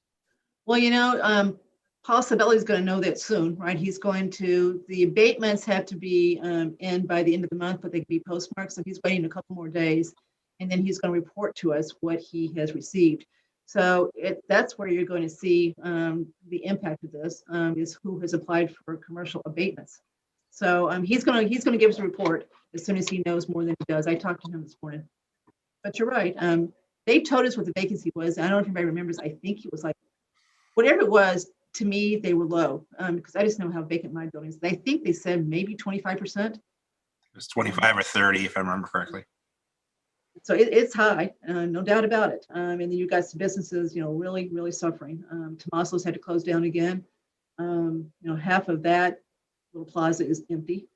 Well, Paul Sabelli is going to know that soon, right? The abatements have to be in by the end of the month, but they can be postmarked. So he's waiting a couple more days. And then he's going to report to us what he has received. So that's where you're going to see the impact of this is who has applied for commercial abatements. So he's going to give us a report as soon as he knows more than he does. I talked to him this morning. But you're right. They told us what the vacancy was. I don't know if anybody remembers. I think it was like, whatever it was, to me, they were low because I just know how vacant my building is. I think they said maybe 25%. It's 25 or 30, if I remember correctly. So it's high, no doubt about it. And then you've got some businesses, really, really suffering. Tomaso's had to close down again. Half of that little plaza is empty.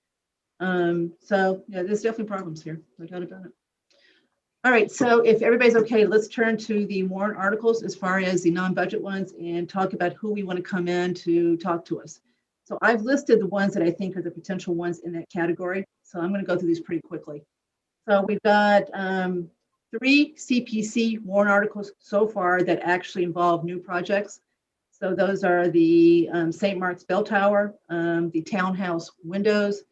So yeah, there's definitely problems here, no doubt about it. All right, so if everybody's okay, let's turn to the warrant articles as far as the non-budget ones and talk about who we want to come in to talk to us. So I've listed the ones that I think are the potential ones in that category. So I'm going to go through these pretty quickly. So we've got 3 CPC warrant articles so far that actually involve new projects. So those are the St. Mark's Bell Tower, the townhouse windows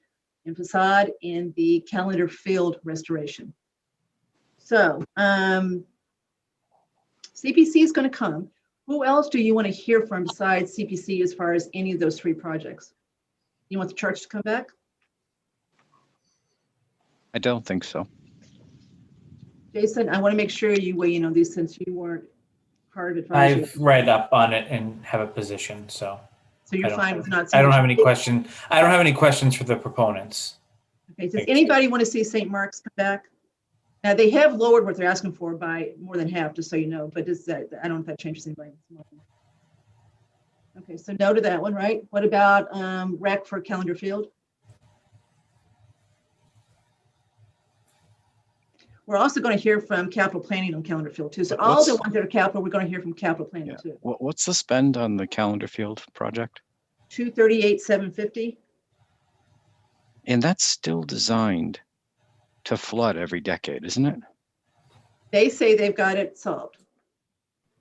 and facade, and the Calendar Field restoration. So CPC is going to come. Who else do you want to hear from besides CPC as far as any of those 3 projects? You want the church to come back? I don't think so. Jason, I want to make sure you weigh in on these since you weren't part of advisory. I've read up on it and have a position, so So you're fine with not. I don't have any question. I don't have any questions for the proponents. Okay, does anybody want to see St. Mark's come back? Now, they have lowered what they're asking for by more than half, just so you know, but does that, I don't know if that changes anything. Okay, so no to that one, right? What about rec for Calendar Field? We're also going to hear from capital planning on Calendar Field too. So all the ones that are capital, we're going to hear from capital planning too. What's the spend on the Calendar Field project? 238,750. And that's still designed to flood every decade, isn't it? They say they've got it solved.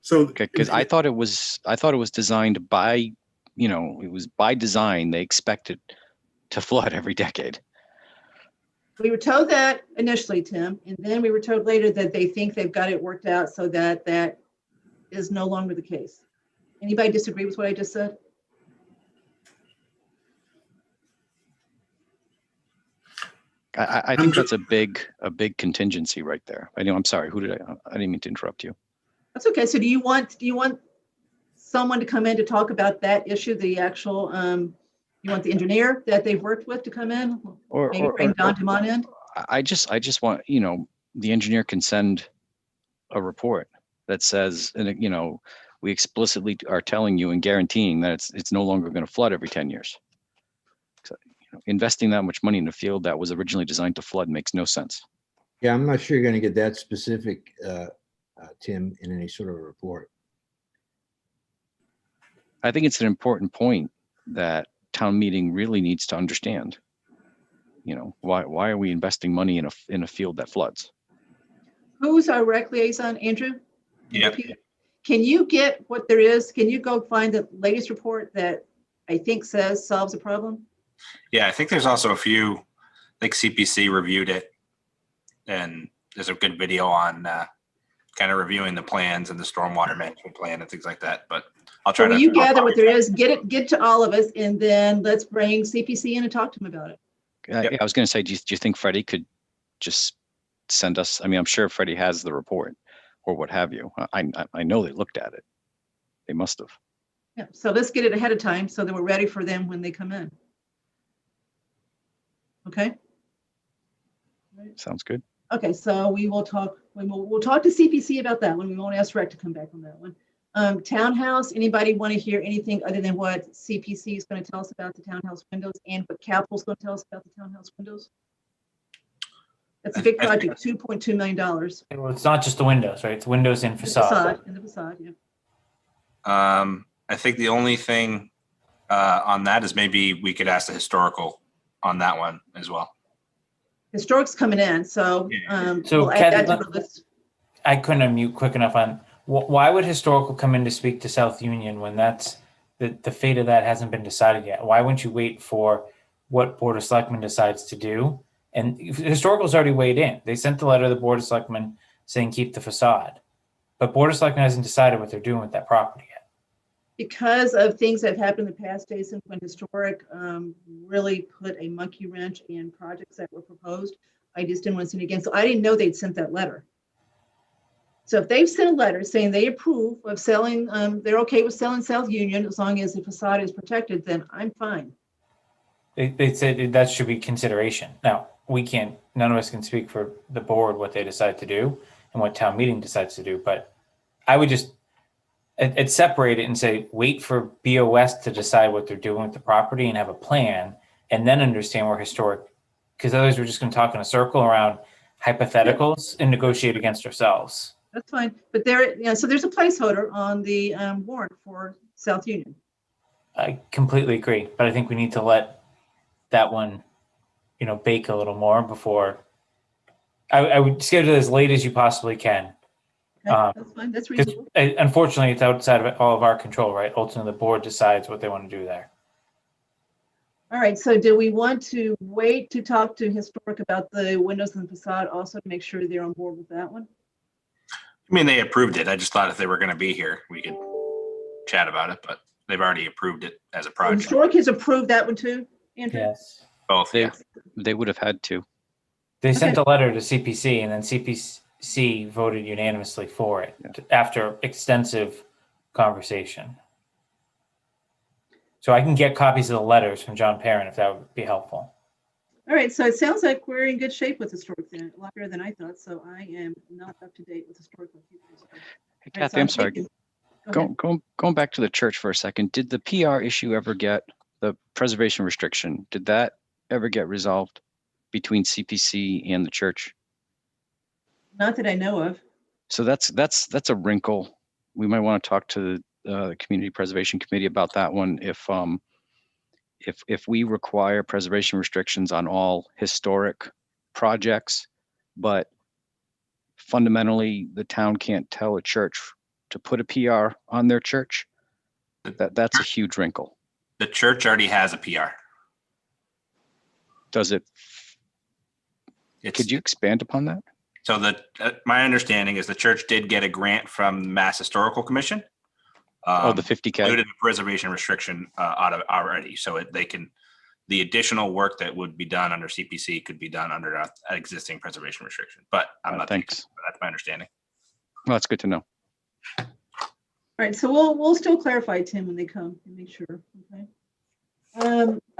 So Okay, because I thought it was designed by, it was by design. They expected to flood every decade. We were told that initially, Tim, and then we were told later that they think they've got it worked out so that that is no longer the case. Anybody disagree with what I just said? I think that's a big contingency right there. I'm sorry. I didn't mean to interrupt you. That's okay. So do you want someone to come in to talk about that issue, the actual, you want the engineer that they've worked with to come in? Or Maybe bring Don Dumont in? I just want, the engineer can send a report that says, and we explicitly are telling you and guaranteeing that it's no longer going to flood every 10 years. So, investing that much money in a field that was originally designed to flood makes no sense. Yeah, I'm not sure you're gonna get that specific, Tim, in any sort of report. I think it's an important point that town meeting really needs to understand. You know, why are we investing money in a field that floods? Who's our rec liaison, Andrew? Yep. Can you get what there is? Can you go find the latest report that I think says solves the problem? Yeah, I think there's also a few, I think CPC reviewed it. And there's a good video on kind of reviewing the plans and the stormwater management plan and things like that. But I'll try So to. will you gather what there is, get to all of us, and then let's bring CPC in and talk to them about it. Yeah, I was going to say, do you think Freddie could just send us? I mean, I'm sure Freddie has the report or what have you. I know they looked at it. They must have. Yeah, so let's get it ahead of time so that we're ready for them when they come in. Okay? Sounds good. Okay, so we'll talk to CPC about that one. We won't ask Rec to come back on that one. Townhouse, anybody want to hear anything other than what CPC is going to tell us about the townhouse windows and what Capital's going to tell us about the townhouse windows? That's a big project, $2.2 million. Well, it's not just the windows, right? It's windows and facade. And the facade, yeah. I think the only thing on that is maybe we could ask the historical on that one as well. Historic's coming in, so So we'll add that Kathy, to the list. I couldn't unmute quick enough on, why would historical come in to speak to South Union when that's, the fate of that hasn't been decided yet? Why wouldn't you wait for what Board of Selectmen decides to do? And historical's already weighed in. They sent the letter to the Board of Selectmen saying keep the facade. But Board of Selectmen hasn't decided what they're doing with that property yet. Because of things that have happened in the past, Jason, when Historic really put a monkey wrench in projects that were proposed, I just didn't want to see it again. So I didn't know they'd sent that letter. So if they've sent a letter saying they approve of selling, they're okay with selling South Union as long as the facade is protected, then I'm fine. They said that should be consideration. Now, none of us can speak for the board what they decide to do and what town meeting decides to do, but I would just, I'd separate it and say, wait for BOS to decide what they're doing with the property and have a plan, and then understand where historic, because otherwise we're just going to talk in a circle around hypotheticals and negotiate against ourselves. That's fine. But so there's a placeholder on the warrant for South Union. I completely agree, but I think we need to let that one, bake a little more before. I would schedule it as late as you possibly can. Okay, that's fine. That's reasonable. Unfortunately, it's outside of all of our control, right? Ultimately, the board decides what they want to do there. All right, so do we want to wait to talk to Historic about the windows and the facade also to make sure they're on board with that one? I mean, they approved it. I just thought if they were going to be here, we could chat about it, but they've already approved it as a project. Historic has approved that one too, Andrew? Yes. Both, yeah. They would have had to. They sent a letter to CPC, and then CPC voted unanimously for it after extensive conversation. So I can get copies of the letters from John Perrin if that would be helpful. All right, so it sounds like we're in good shape with Historic then, a lot better than I thought. So I am not up to date with Historic. Hey, Kathy, I'm sorry. Going back to the church for a second, did the PR issue ever get, the preservation restriction, did that ever get resolved between CPC and the church? Not that I know of. So that's a wrinkle. We might want to talk to the Community Preservation Committee about that one. If we require preservation restrictions on all historic projects, but fundamentally the town can't tell a church to put a PR on their church, that's a huge wrinkle. The church already has a PR. Does it? Could you expand upon that? So my understanding is the church did get a grant from the Mass Historical Commission. The 50K. Included the preservation restriction out of already. So the additional work that would be done under CPC could be done under an existing preservation restriction. But I'm not. Thanks. That's my understanding. Well, that's good to know. All right, so we'll still clarify, Tim, when they come and make sure. Okay.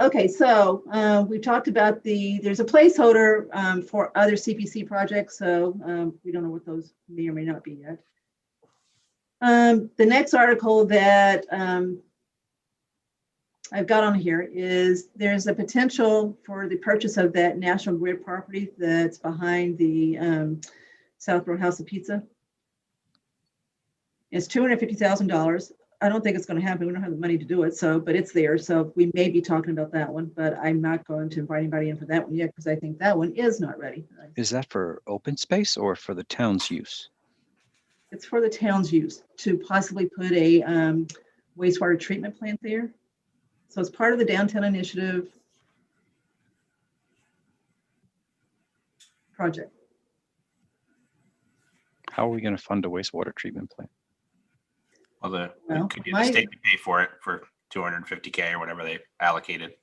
Okay, so we talked about there's a placeholder for other CPC projects, so we don't know what those may or may not be yet. The next article that I've got on here is there's a potential for the purchase of that National Grid property that's behind the Southborough House of Pizza. It's $250,000. I don't think it's going to happen. We don't have the money to do it. So, but it's there. So we may be talking about that one, but I'm not going to invite anybody in for that one yet because I think that one is not ready. Is that for open space or for the town's use? It's for the town's use to possibly put a wastewater treatment plant there. So it's part of the downtown initiative project. How are we going to fund a wastewater treatment plant? Well, Well, could get my- the state to pay for it for 250K or whatever they allocated.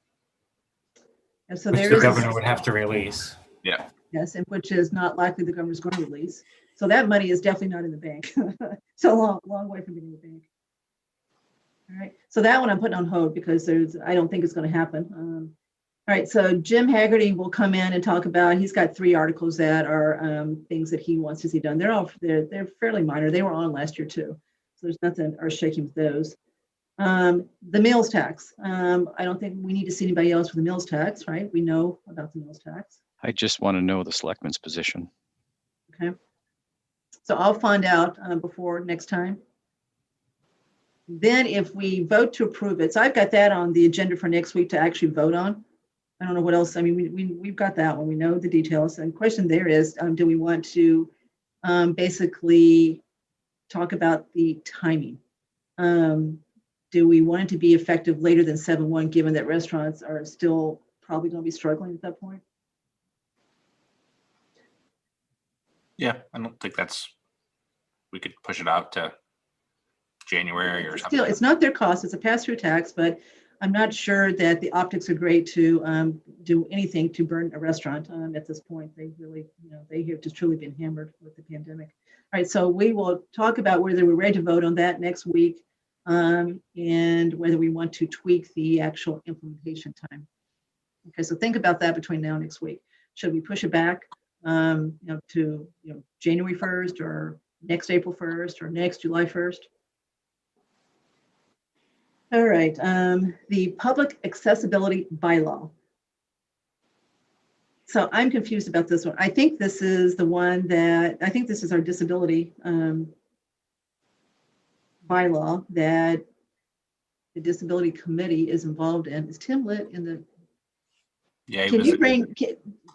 And so Which there the is, governor would have to release. yes, and which is not likely the governor's going to release. So that money is definitely not in the bank. So long way from being in the bank. All right, so that one I'm putting on hold because I don't think it's going to happen. All right, so Jim Haggerty will come in and talk about, he's got 3 articles that are things that he wants to see done. They're fairly minor. They were on last year too. So there's nothing earth shaking with those. The meals tax. I don't think we need to see anybody else for the meals tax, right? We know about the meals tax. I just want to know the selectman's position. Okay. So I'll find out before next time. Then if we vote to approve it, so I've got that on the agenda for next week to actually vote on. I don't know what else. I mean, we've got that one. We know the details. And the question there is, do we want to basically talk about the timing? Do we want it to be effective later than 7/1, given that restaurants are still probably going to be struggling at that point? Yeah, I don't think we could push it out to January or something. Still, it's not their cost. It's a pass-through tax, but I'm not sure that the optics are great to do anything to burn a restaurant at this point. They really, they have just truly been hammered with the pandemic. All right, so we will talk about whether we're ready to vote on that next week and whether we want to tweak the actual implementation time. Okay, so think about that between now and next week. Should we push it back to January 1st or next April 1st or next July 1st? All right, the public accessibility bylaw. So I'm confused about this one. I think this is the one this is our disability bylaw that the disability committee is involved in. Is Tim Litt in the? Yeah, Can you bring,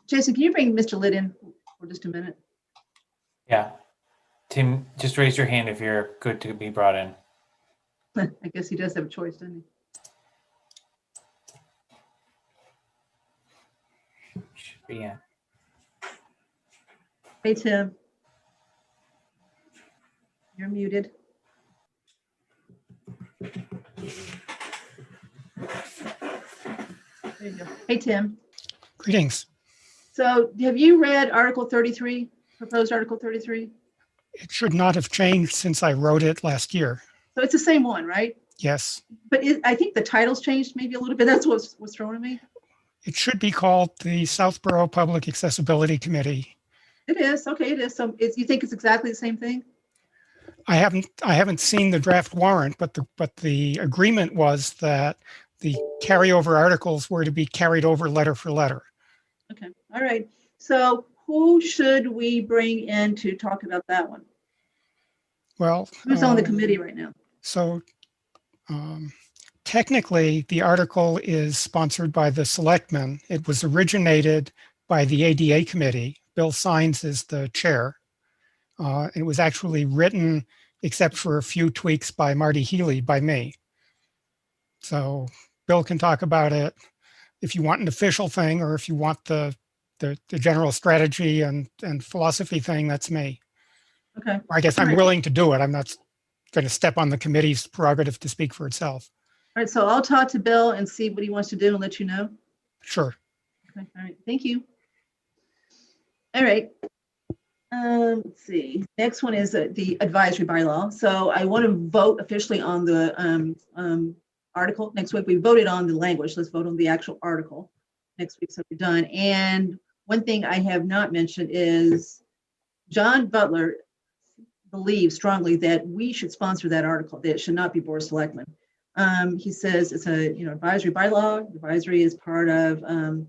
Jason, can you bring Mr. Litt in for just a minute? Yeah. Tim, just raise your hand if you're good to be brought in. I guess he does have a choice, doesn't he? Should be in. Hey, Tim. You're muted. There you go. Hey, Tim. Greetings. So have you read Article 33, proposed Article 33? It should not have changed since I wrote it last year. So it's the same one, right? Yes, But I think the title's changed maybe a little bit. That's what's throwing me. it should be called the Southborough Public Accessibility Committee. It is. Okay, it is. So you think it's exactly the same thing? I haven't seen the draft warrant, but the agreement was that the carryover articles were to be carried over letter for letter. Okay. All right. So who should we bring in to talk about that one? Well, Who's on the committee right now? So technically, the article is sponsored by the selectmen. It was originated by the ADA committee. Bill Sines is the chair. It was actually written, except for a few tweaks by Marty Healy, by me. So Bill can talk about it if you want an official thing, or if you want the general strategy and philosophy thing, that's me. Okay. I guess I'm Right. willing to do it. I'm not going to step on the committee's prerogative to speak for itself. All right. So I'll talk to Bill and see what he wants to do and let you know. Sure. Okay. All right. Thank you. All right. Let's see. Next one is the advisory bylaw. So I want to vote officially on the article next week. We voted on the language. Let's vote on the actual article next week. So we're done. And one thing I have not mentioned is John Butler believes strongly that we should sponsor that article. That it should not be Board of Selectmen. He says it's a, advisory bylaw. Advisory is part of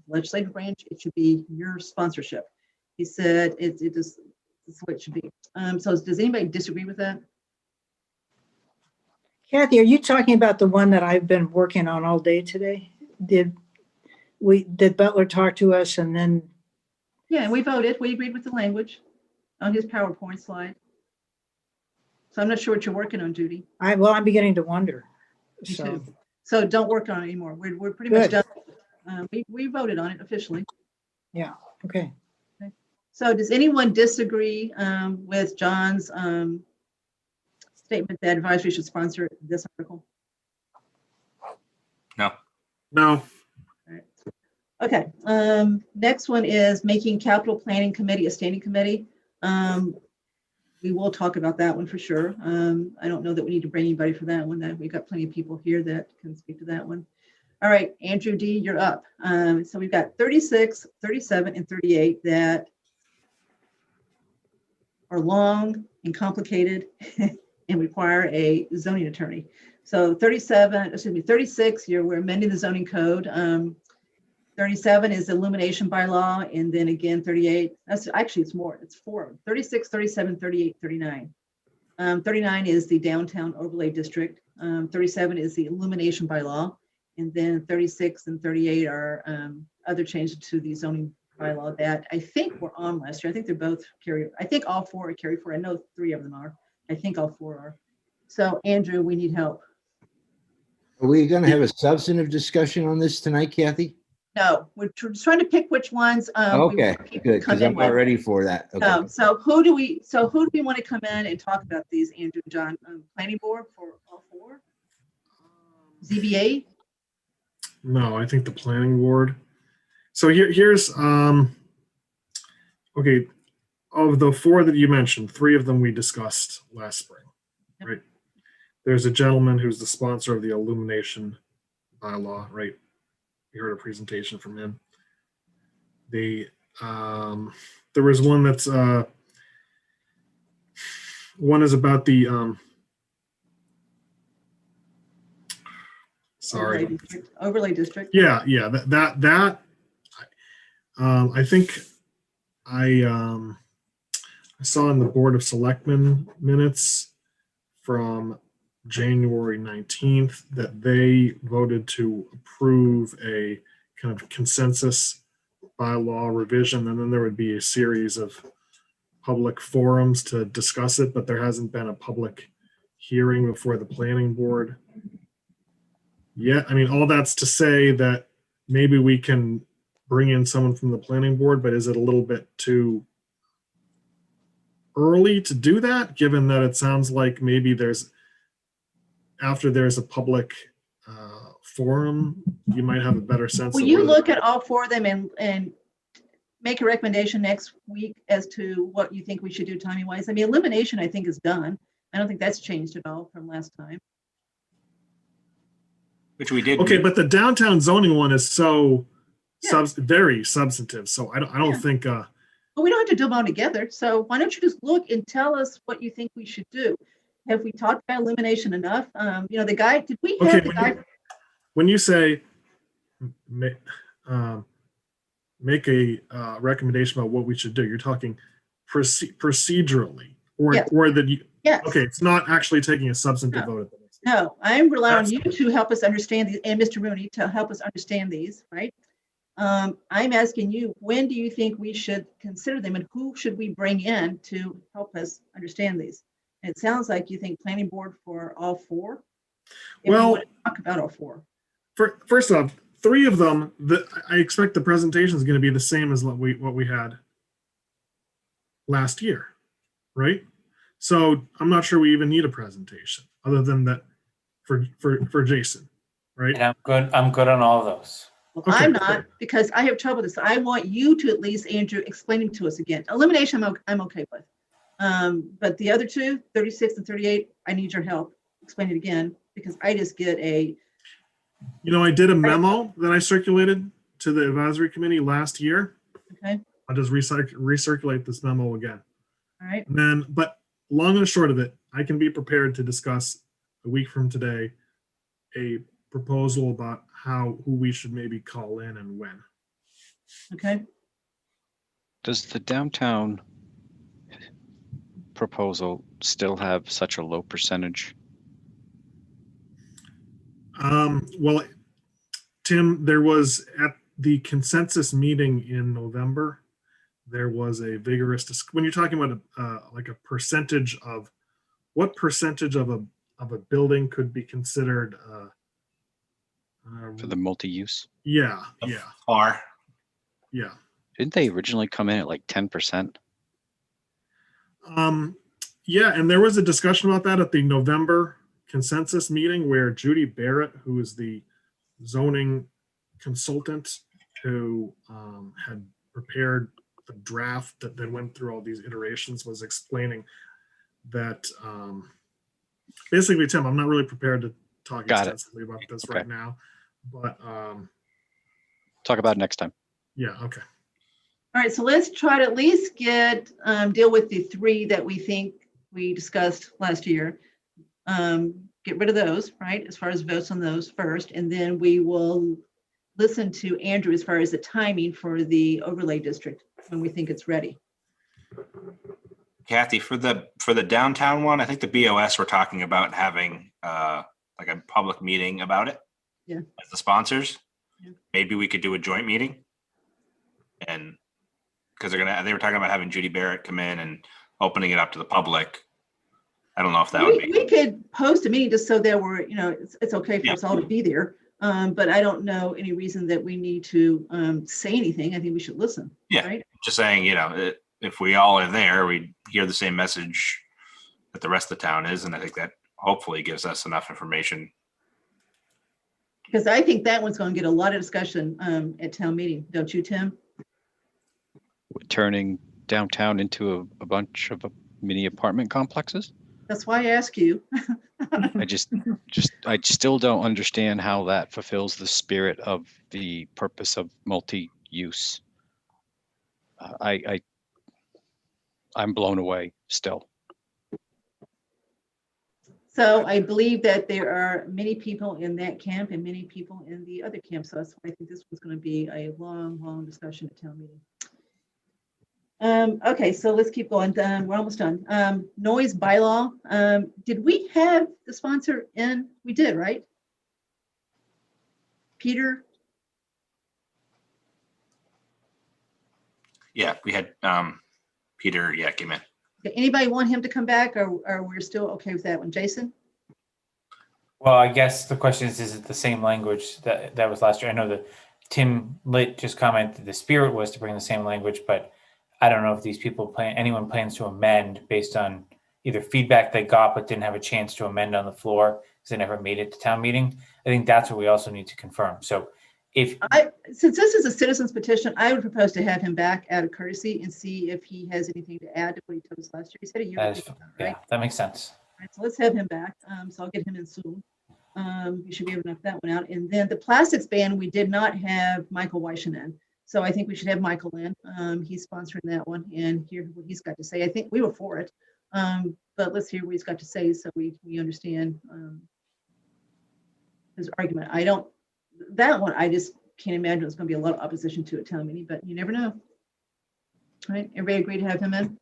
legislative branch. It should be your sponsorship. He said it's what it should be. So does anybody disagree with that? Kathy, are you talking about the one that I've been working on all day today? Did Butler talk to us and then? Yeah, and we voted. We agreed with the language on his PowerPoint slide. So I'm not sure what you're working on, Judy. I'm beginning to wonder. Me So, too. So don't work on it anymore. We're pretty much Good. done. We voted on it officially. okay. So does anyone disagree with John's statement that advisory should sponsor this article? No, Okay, next one is making capital planning committee a standing committee. We will talk about that one for sure. I don't know that we need to bring anybody for that one. That we've got plenty of people here that can speak to that one. All right, Andrew D, you're up. So we've got 36, 37, and 38 that are long and complicated and require a zoning attorney. So 36, we're amending the zoning code. 37 is the illumination bylaw, and then again 38, it's more, it's 4, 36, 37, 38, 39. 39 is the downtown overlay district. 37 is the illumination bylaw, and then 36 and 38 are other changes to the zoning bylaw that I think were on last year. I think they're both I think all 4 are carried forward. I know 3 of them are. I think all 4 are. So Andrew, we need help. Are we going to have a substantive discussion on this tonight, Kathy? No, we're just trying to pick which ones. we Okay, want people to good, come because in I'm not with. ready for that. Okay. No, so who do we want to come in and talk about these, Andrew and John? Planning board for all 4? ZBA? no, I think the planning board. So here's, okay, of the 4 that you mentioned, 3 of them we discussed last spring, Yep. right? There's a gentleman who's the sponsor of the illumination bylaw, right? We heard a presentation from him. There was one that's one is about the sorry. Overlay district. Yeah, that I think I saw in the Board of Selectmen minutes from January 19th that they voted to approve a kind of consensus bylaw revision, and then there would be a series of public forums to discuss it, but there hasn't been a public hearing before the planning board yet. I mean, all that's to say that maybe we can bring in someone from the planning board, but is it a little bit too early to do that, given that it sounds like maybe after there's a public forum, you might have a better sense. Will of you where look at all 4 of them and make a recommendation next week as to what you think we should do timing wise? I mean, elimination I think is done. I don't think that's changed at all from last time. Which we did. Okay, but the downtown zoning one is so Yeah. very substantive. So I don't Yeah. think But we don't have to do them all together. So why don't you just look and tell us what you think we should do? Have we talked about elimination enough? The guy, did we have Okay, the guy? when you say make a recommendation about what we should do, you're talking procedurally, or Yes. or that you. Yes. Okay, it's not actually taking a substantive No. vote at the next. No, I'm relying on That's- you to help us understand these, and Mr. Rooney to help us understand these, right? I'm asking you, when do you think we should consider them, and who should we bring in to help us understand these? And it sounds like you think planning board for all 4. If we Well- want to talk about all 4. First off, 3 of them, I expect the presentation is going to be the same as what we had last year, right? So I'm not sure we even need a presentation other than that for Jason, right? And I'm good on all of those. Well, Okay, I'm not, because I have trouble with this. I want you to at least, Andrew, explain them to us again. Elimination, I'm okay with. But the other 2, 36 and 38, I need your help. Explain it again, because I just get I did a memo that I circulated to the advisory committee last year. okay, I'll just recirculate this memo again. all right, And then, but long and short of it, I can be prepared to discuss a week from today a proposal about who we should maybe call in and when. Okay, Does the downtown proposal still have such a low percentage? Well, Tim, there was at the consensus meeting in November, there was a vigorous, when you're talking about like a percentage of, what percentage of a building could be considered For the multi-use? yeah, Or yeah. Didn't they originally come in at like 10%? Yeah, and there was a discussion about that at the November consensus meeting where Judy Barrett, who is the zoning consultant who had prepared the draft that then went through all these iterations, was explaining that basically, Tim, I'm not really prepared to talk Got it. extensively about this Okay. right now, but Talk about it next time. yeah, okay. all right, so let's try to at least deal with the three that we think we discussed last year. Get rid of those, right, as far as votes on those first, and then we will listen to Andrew as far as the timing for the overlay district when we think it's ready. Kathy, for the downtown one, I think the BOS we're talking about having like a public meeting about it. Yeah. As the sponsors. Yeah. Maybe we could do a joint meeting. And because they were talking about having Judy Barrett come in and opening it up to the public. I don't know if that would be. We could post a meeting just so that we're, it's okay for Yeah. us all to be there. But I don't know any reason that we need to say anything. I think we should listen. Yeah. Right? Just saying, if we all are there, we hear the same message that the rest of the town is. And I think that hopefully gives us enough information. Because I think that one's going to get a lot of discussion at town meeting, don't you, Tim? Turning downtown into a bunch of mini apartment complexes? That's why I ask you. I still don't understand how that fulfills the spirit of the purpose of multi-use. I'm blown away still. So I believe that there are many people in that camp and many people in the other camp. So that's why I think this was going to be a long, long discussion at town meeting. Okay, so let's keep going. We're almost done. Noise bylaw. Did we have the sponsor in? We did, right? Peter? Yeah, we had Peter, came in. Anybody want him to come back or we're still okay with that one? Jason? Well, I guess the question is it the same language that was last year? I know that Tim Litt just commented the spirit was to bring the same language, but I don't know if these people anyone plans to amend based on either feedback they got but didn't have a chance to amend on the floor because they never made it to town meeting. I think that's what we also need to confirm. So since this is a citizen's petition, I would propose to have him back out of courtesy and see if he has anything to add to what he told us last year. He said a year ago, yeah, right? that makes sense. Right, so let's have him back. So I'll get him in soon. We should be able to knock that one out. And then the plastics ban, we did not have Michael Weischen in. So I think we should have Michael in. He's sponsoring that one and hear what he's got to say. I think we were for it, but let's hear what he's got to say so we understand his argument. That one, I just can't imagine there's going to be a lot of opposition to at town meeting, but you never know. All right, everybody agree to have him in?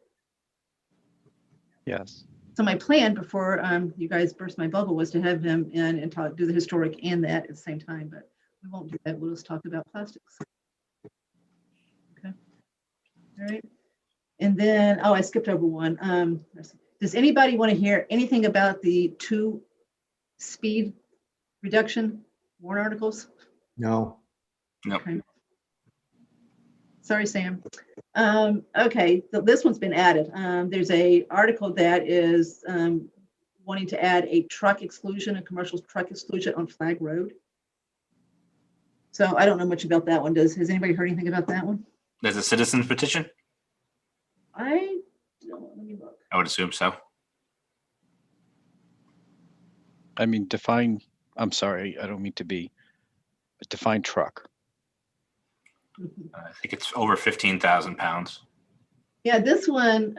Yes. So my plan before you guys burst my bubble was to have him in and do the historic and that at the same time, but we won't do that. We'll just talk about plastics. Okay. All right. And then, I skipped over one. Does anybody want to hear anything about the 2 speed reduction warrant articles? No. No. Okay. Sorry, Sam. Okay, so this one's been added. There's a article that is wanting to add a truck exclusion, a commercial truck exclusion on Flag Road. So I don't know much about that one. Has anybody heard anything about that one? There's a citizen's petition? I don't, let me look. I would assume so. I mean, I'm sorry, I don't mean to be, but define truck. I think it's over 15,000 pounds. Yeah, this one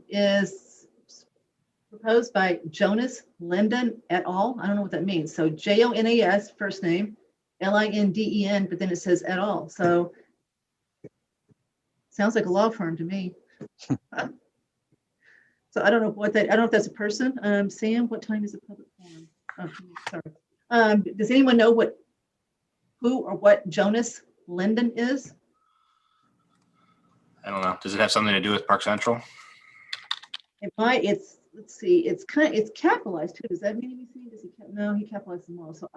is proposed by Jonas Linden et al. I don't know what that means. So Jonas, first name, Linden, but then it says et al. So sounds like a law firm to me. So I don't know what that, I don't know if that's a person. Sam, what time is the public forum? Oh, sorry. Does anyone know who or what Jonas Linden is? I don't know. Does it have something to do with Park Central? It might, let's see, it's capitalized too. Does that mean anything? Does he, no, he capitalized them all. So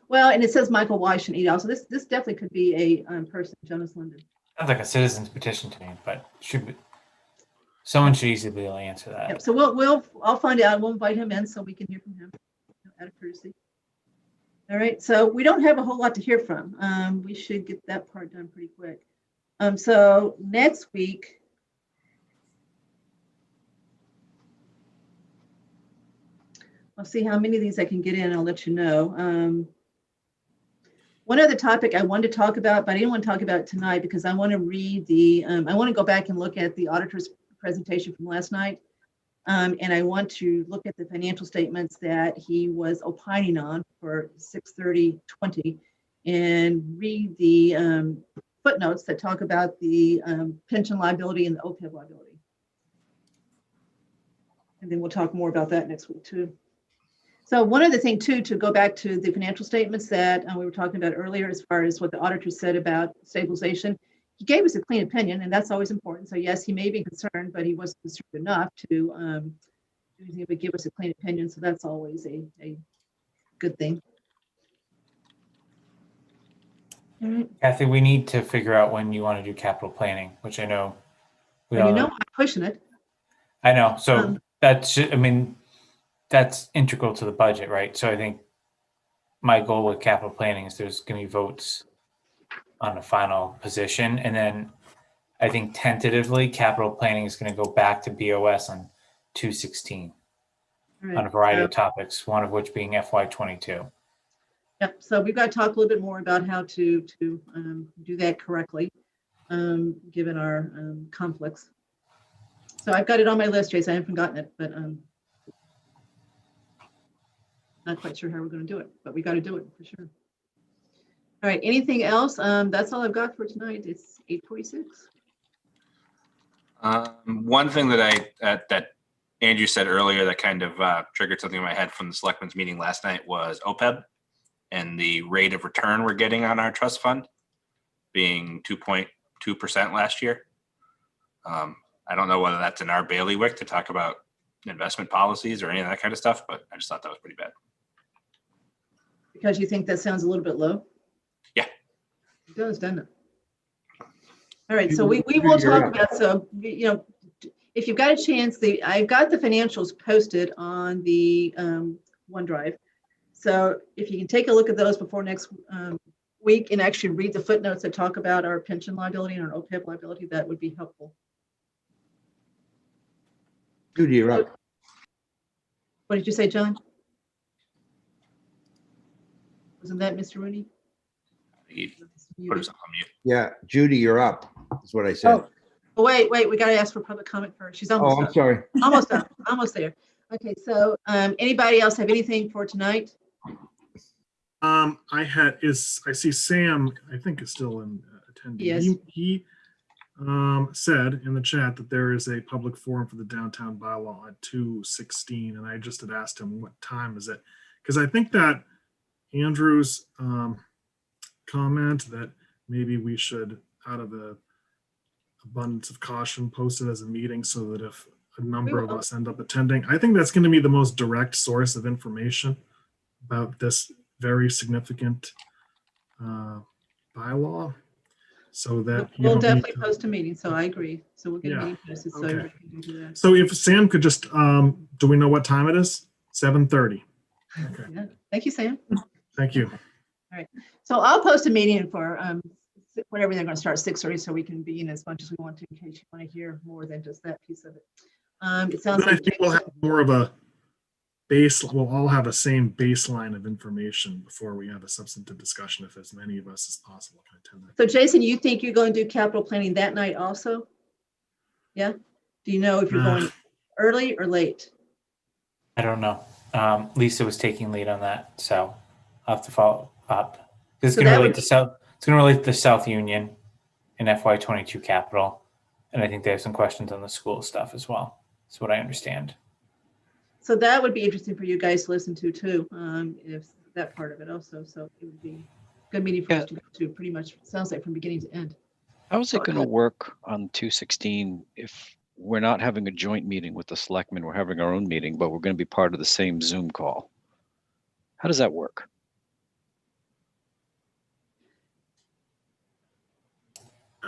well, and it says Michael Weiss et al. So this definitely could be a person, Jonas Linden. Sounds like a citizen's petition to me, but someone should easily be able to answer that. Yep. So I'll find out. We'll invite him in so we can hear from him out of courtesy. All right. So we don't have a whole lot to hear from. We should get that part done pretty quick. So next week, I'll see how many of these I can get in. I'll let you know. One other topic I wanted to talk about, but I didn't want to talk about it tonight because I want to read I want to go back and look at the auditor's presentation from last night. And I want to look at the financial statements that he was opining on for 6/30/20 and read the footnotes that talk about the pension liability and the OPEB liability. And then we'll talk more about that next week too. So one other thing too, to go back to the financial statements that we were talking about earlier, as far as what the auditor said about stabilization, he gave us a clean opinion, and that's always important. So yes, he may be concerned, but he wasn't concerned enough to do anything but give us a clean opinion. So that's always a good thing. All right. Kathy, we need to figure out when you want to do capital planning, which I know. Well, you know, I'm pushing it. I know. So I mean, that's integral to the budget, right? So I think my goal with capital planning is there's going to be votes on the final position. And then I think tentatively capital planning is going to go back to BOS on 2/16 on a variety of topics, one of which being FY22. Yep. So we've got to talk a little bit more about how to do that correctly, given our conflicts. So I've got it on my list, Jason. I haven't forgotten it, but not quite sure how we're going to do it, but we got to do it for sure. All right. Anything else? That's all I've got for tonight. It's 8:46. One thing that that Andrew said earlier that kind of triggered something in my head from the selectmen's meeting last night was OPEB and the rate of return we're getting on our trust fund being 2.2% last year. I don't know whether that's in our bailiwick to talk about investment policies or any of that kind of stuff, but I just thought that was pretty bad. Because you think that sounds a little bit low? Yeah. It does, doesn't it? All right, so we will talk about, so, you know, if you've got a chance, I've got the financials posted on the OneDrive. So if you can take a look at those before next week and actually read the footnotes that talk about our pension liability and our OPEB liability, that would be helpful. Judy, you're up. What did you say, John? Wasn't that Mr. Rooney? He put himself on mute. Yeah, Judy, you're up, is what I said. Oh, wait, we got to ask for public comment first. She's Oh, almost I'm up. sorry. Almost up, almost there. Okay, so anybody else have anything for tonight? I see Sam, I think is still in attending. Yes. He said in the chat that there is a public forum for the downtown bylaw at 2:16, and I just had asked him what time is it? Because I think that Andrew's comment that maybe we should, out of the abundance of caution, post it as a meeting so that if a number of us end up attending, I think that's going to be the most direct source of information about this very significant bylaw. So that We'll definitely post a meeting, so I agree. So we'll get a Yeah, meeting posted, so okay. everybody can do that. So if Sam could just, do we know what time it is? 7:30. Okay, Yeah. Thank you, Sam. thank you. So I'll post a meeting for whatever they're going to start 6:30, so we can be in as much as we want to in case you want to hear more than just that piece of it. It sounds Then I like think we'll have more of a base, we'll all have the same baseline of information before we have a substantive discussion, if as many of us as possible can attend that. so. Jason, you think you're going to do capital planning that night also? Yeah. Do you know if you're going early or late? I don't know. Lisa was taking lead on that, so I'll have to follow up. It's So going to that relate would- to South. It's going to relate to South Union and FY22 capital, and I think they have some questions on the school stuff as well. That's what I understand. So that would be interesting for you guys to listen to too, if that part of it also. So it would be a good meeting for us to go to, pretty much, sounds like from beginning to end. How is it Oh, going to good. work on 216 if we're not having a joint meeting with the selectmen, we're having our own meeting, but we're going to be part of the same Zoom call? How does that work?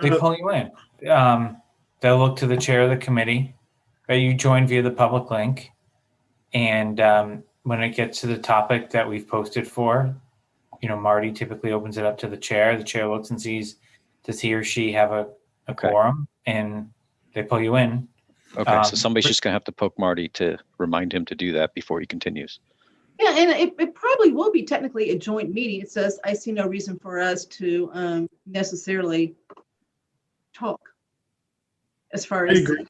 They Uh, pull you in. They'll look to the chair of the committee. You join via the public link. And when it gets to the topic that we've posted for, Marty typically opens it up to the chair. The chair looks and sees, does he or she have a Okay. quorum? And they pull you in. Okay, so somebody's just going to have to poke Marty to remind him to do that before he continues. Yeah, and it probably will be technically a joint meeting. It says, I see no reason for us to necessarily talk as far I as, agree.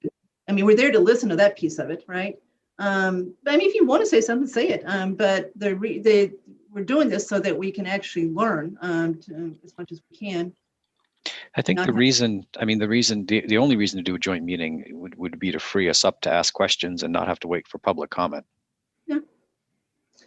I mean, we're there to listen to that piece of it, right? But I mean, if you want to say something, say it. But we're doing this so that we can actually learn as much as we can. I think Not the have- reason, the only reason to do a joint meeting would be to free us up to ask questions and not have to wait for public comment.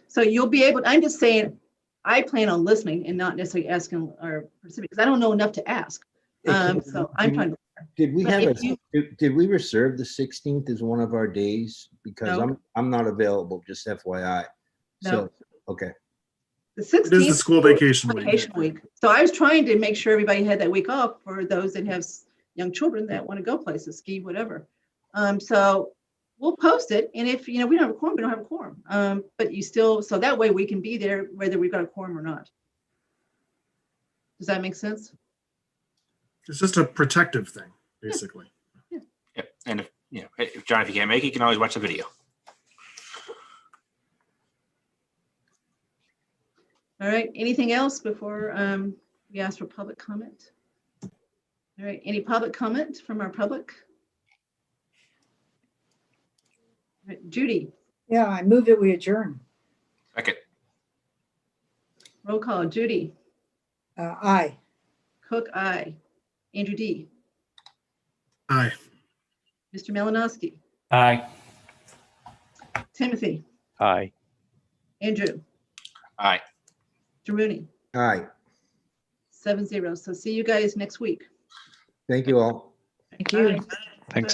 So you'll be able, I'm just saying, I plan on listening and not necessarily asking our specific, because I don't know enough to ask. So I'm trying to. Did we But have if you- did we reserve the 16th as one of our days? Because No. I'm not available, just FYI. No. So, okay. The It is the 16th. school vacation week. Vacation week. So I was trying to make sure everybody had that week off for those that have young children that want to go places, ski, whatever. So we'll post it. And if, we don't have a quorum, we don't have a quorum. But you still, so that way we can be there whether we've got a quorum or not. Does that make sense? It's just a protective thing, basically. Yeah. And if John, if you can't make it, you can always watch the video. All right. Anything else before we ask for public comment? All right. Any public comment from our public? All right, Judy, Yeah, I move that we adjourn. Second. roll call. Judy, Aye. Cook, aye. Andrew D. Aye. Mr. Malinowski, Aye. Timothy, Aye. Andrew, Aye. Rooney, All right. 7-0. So see you guys next week. Thank you all. Thank you. Thanks.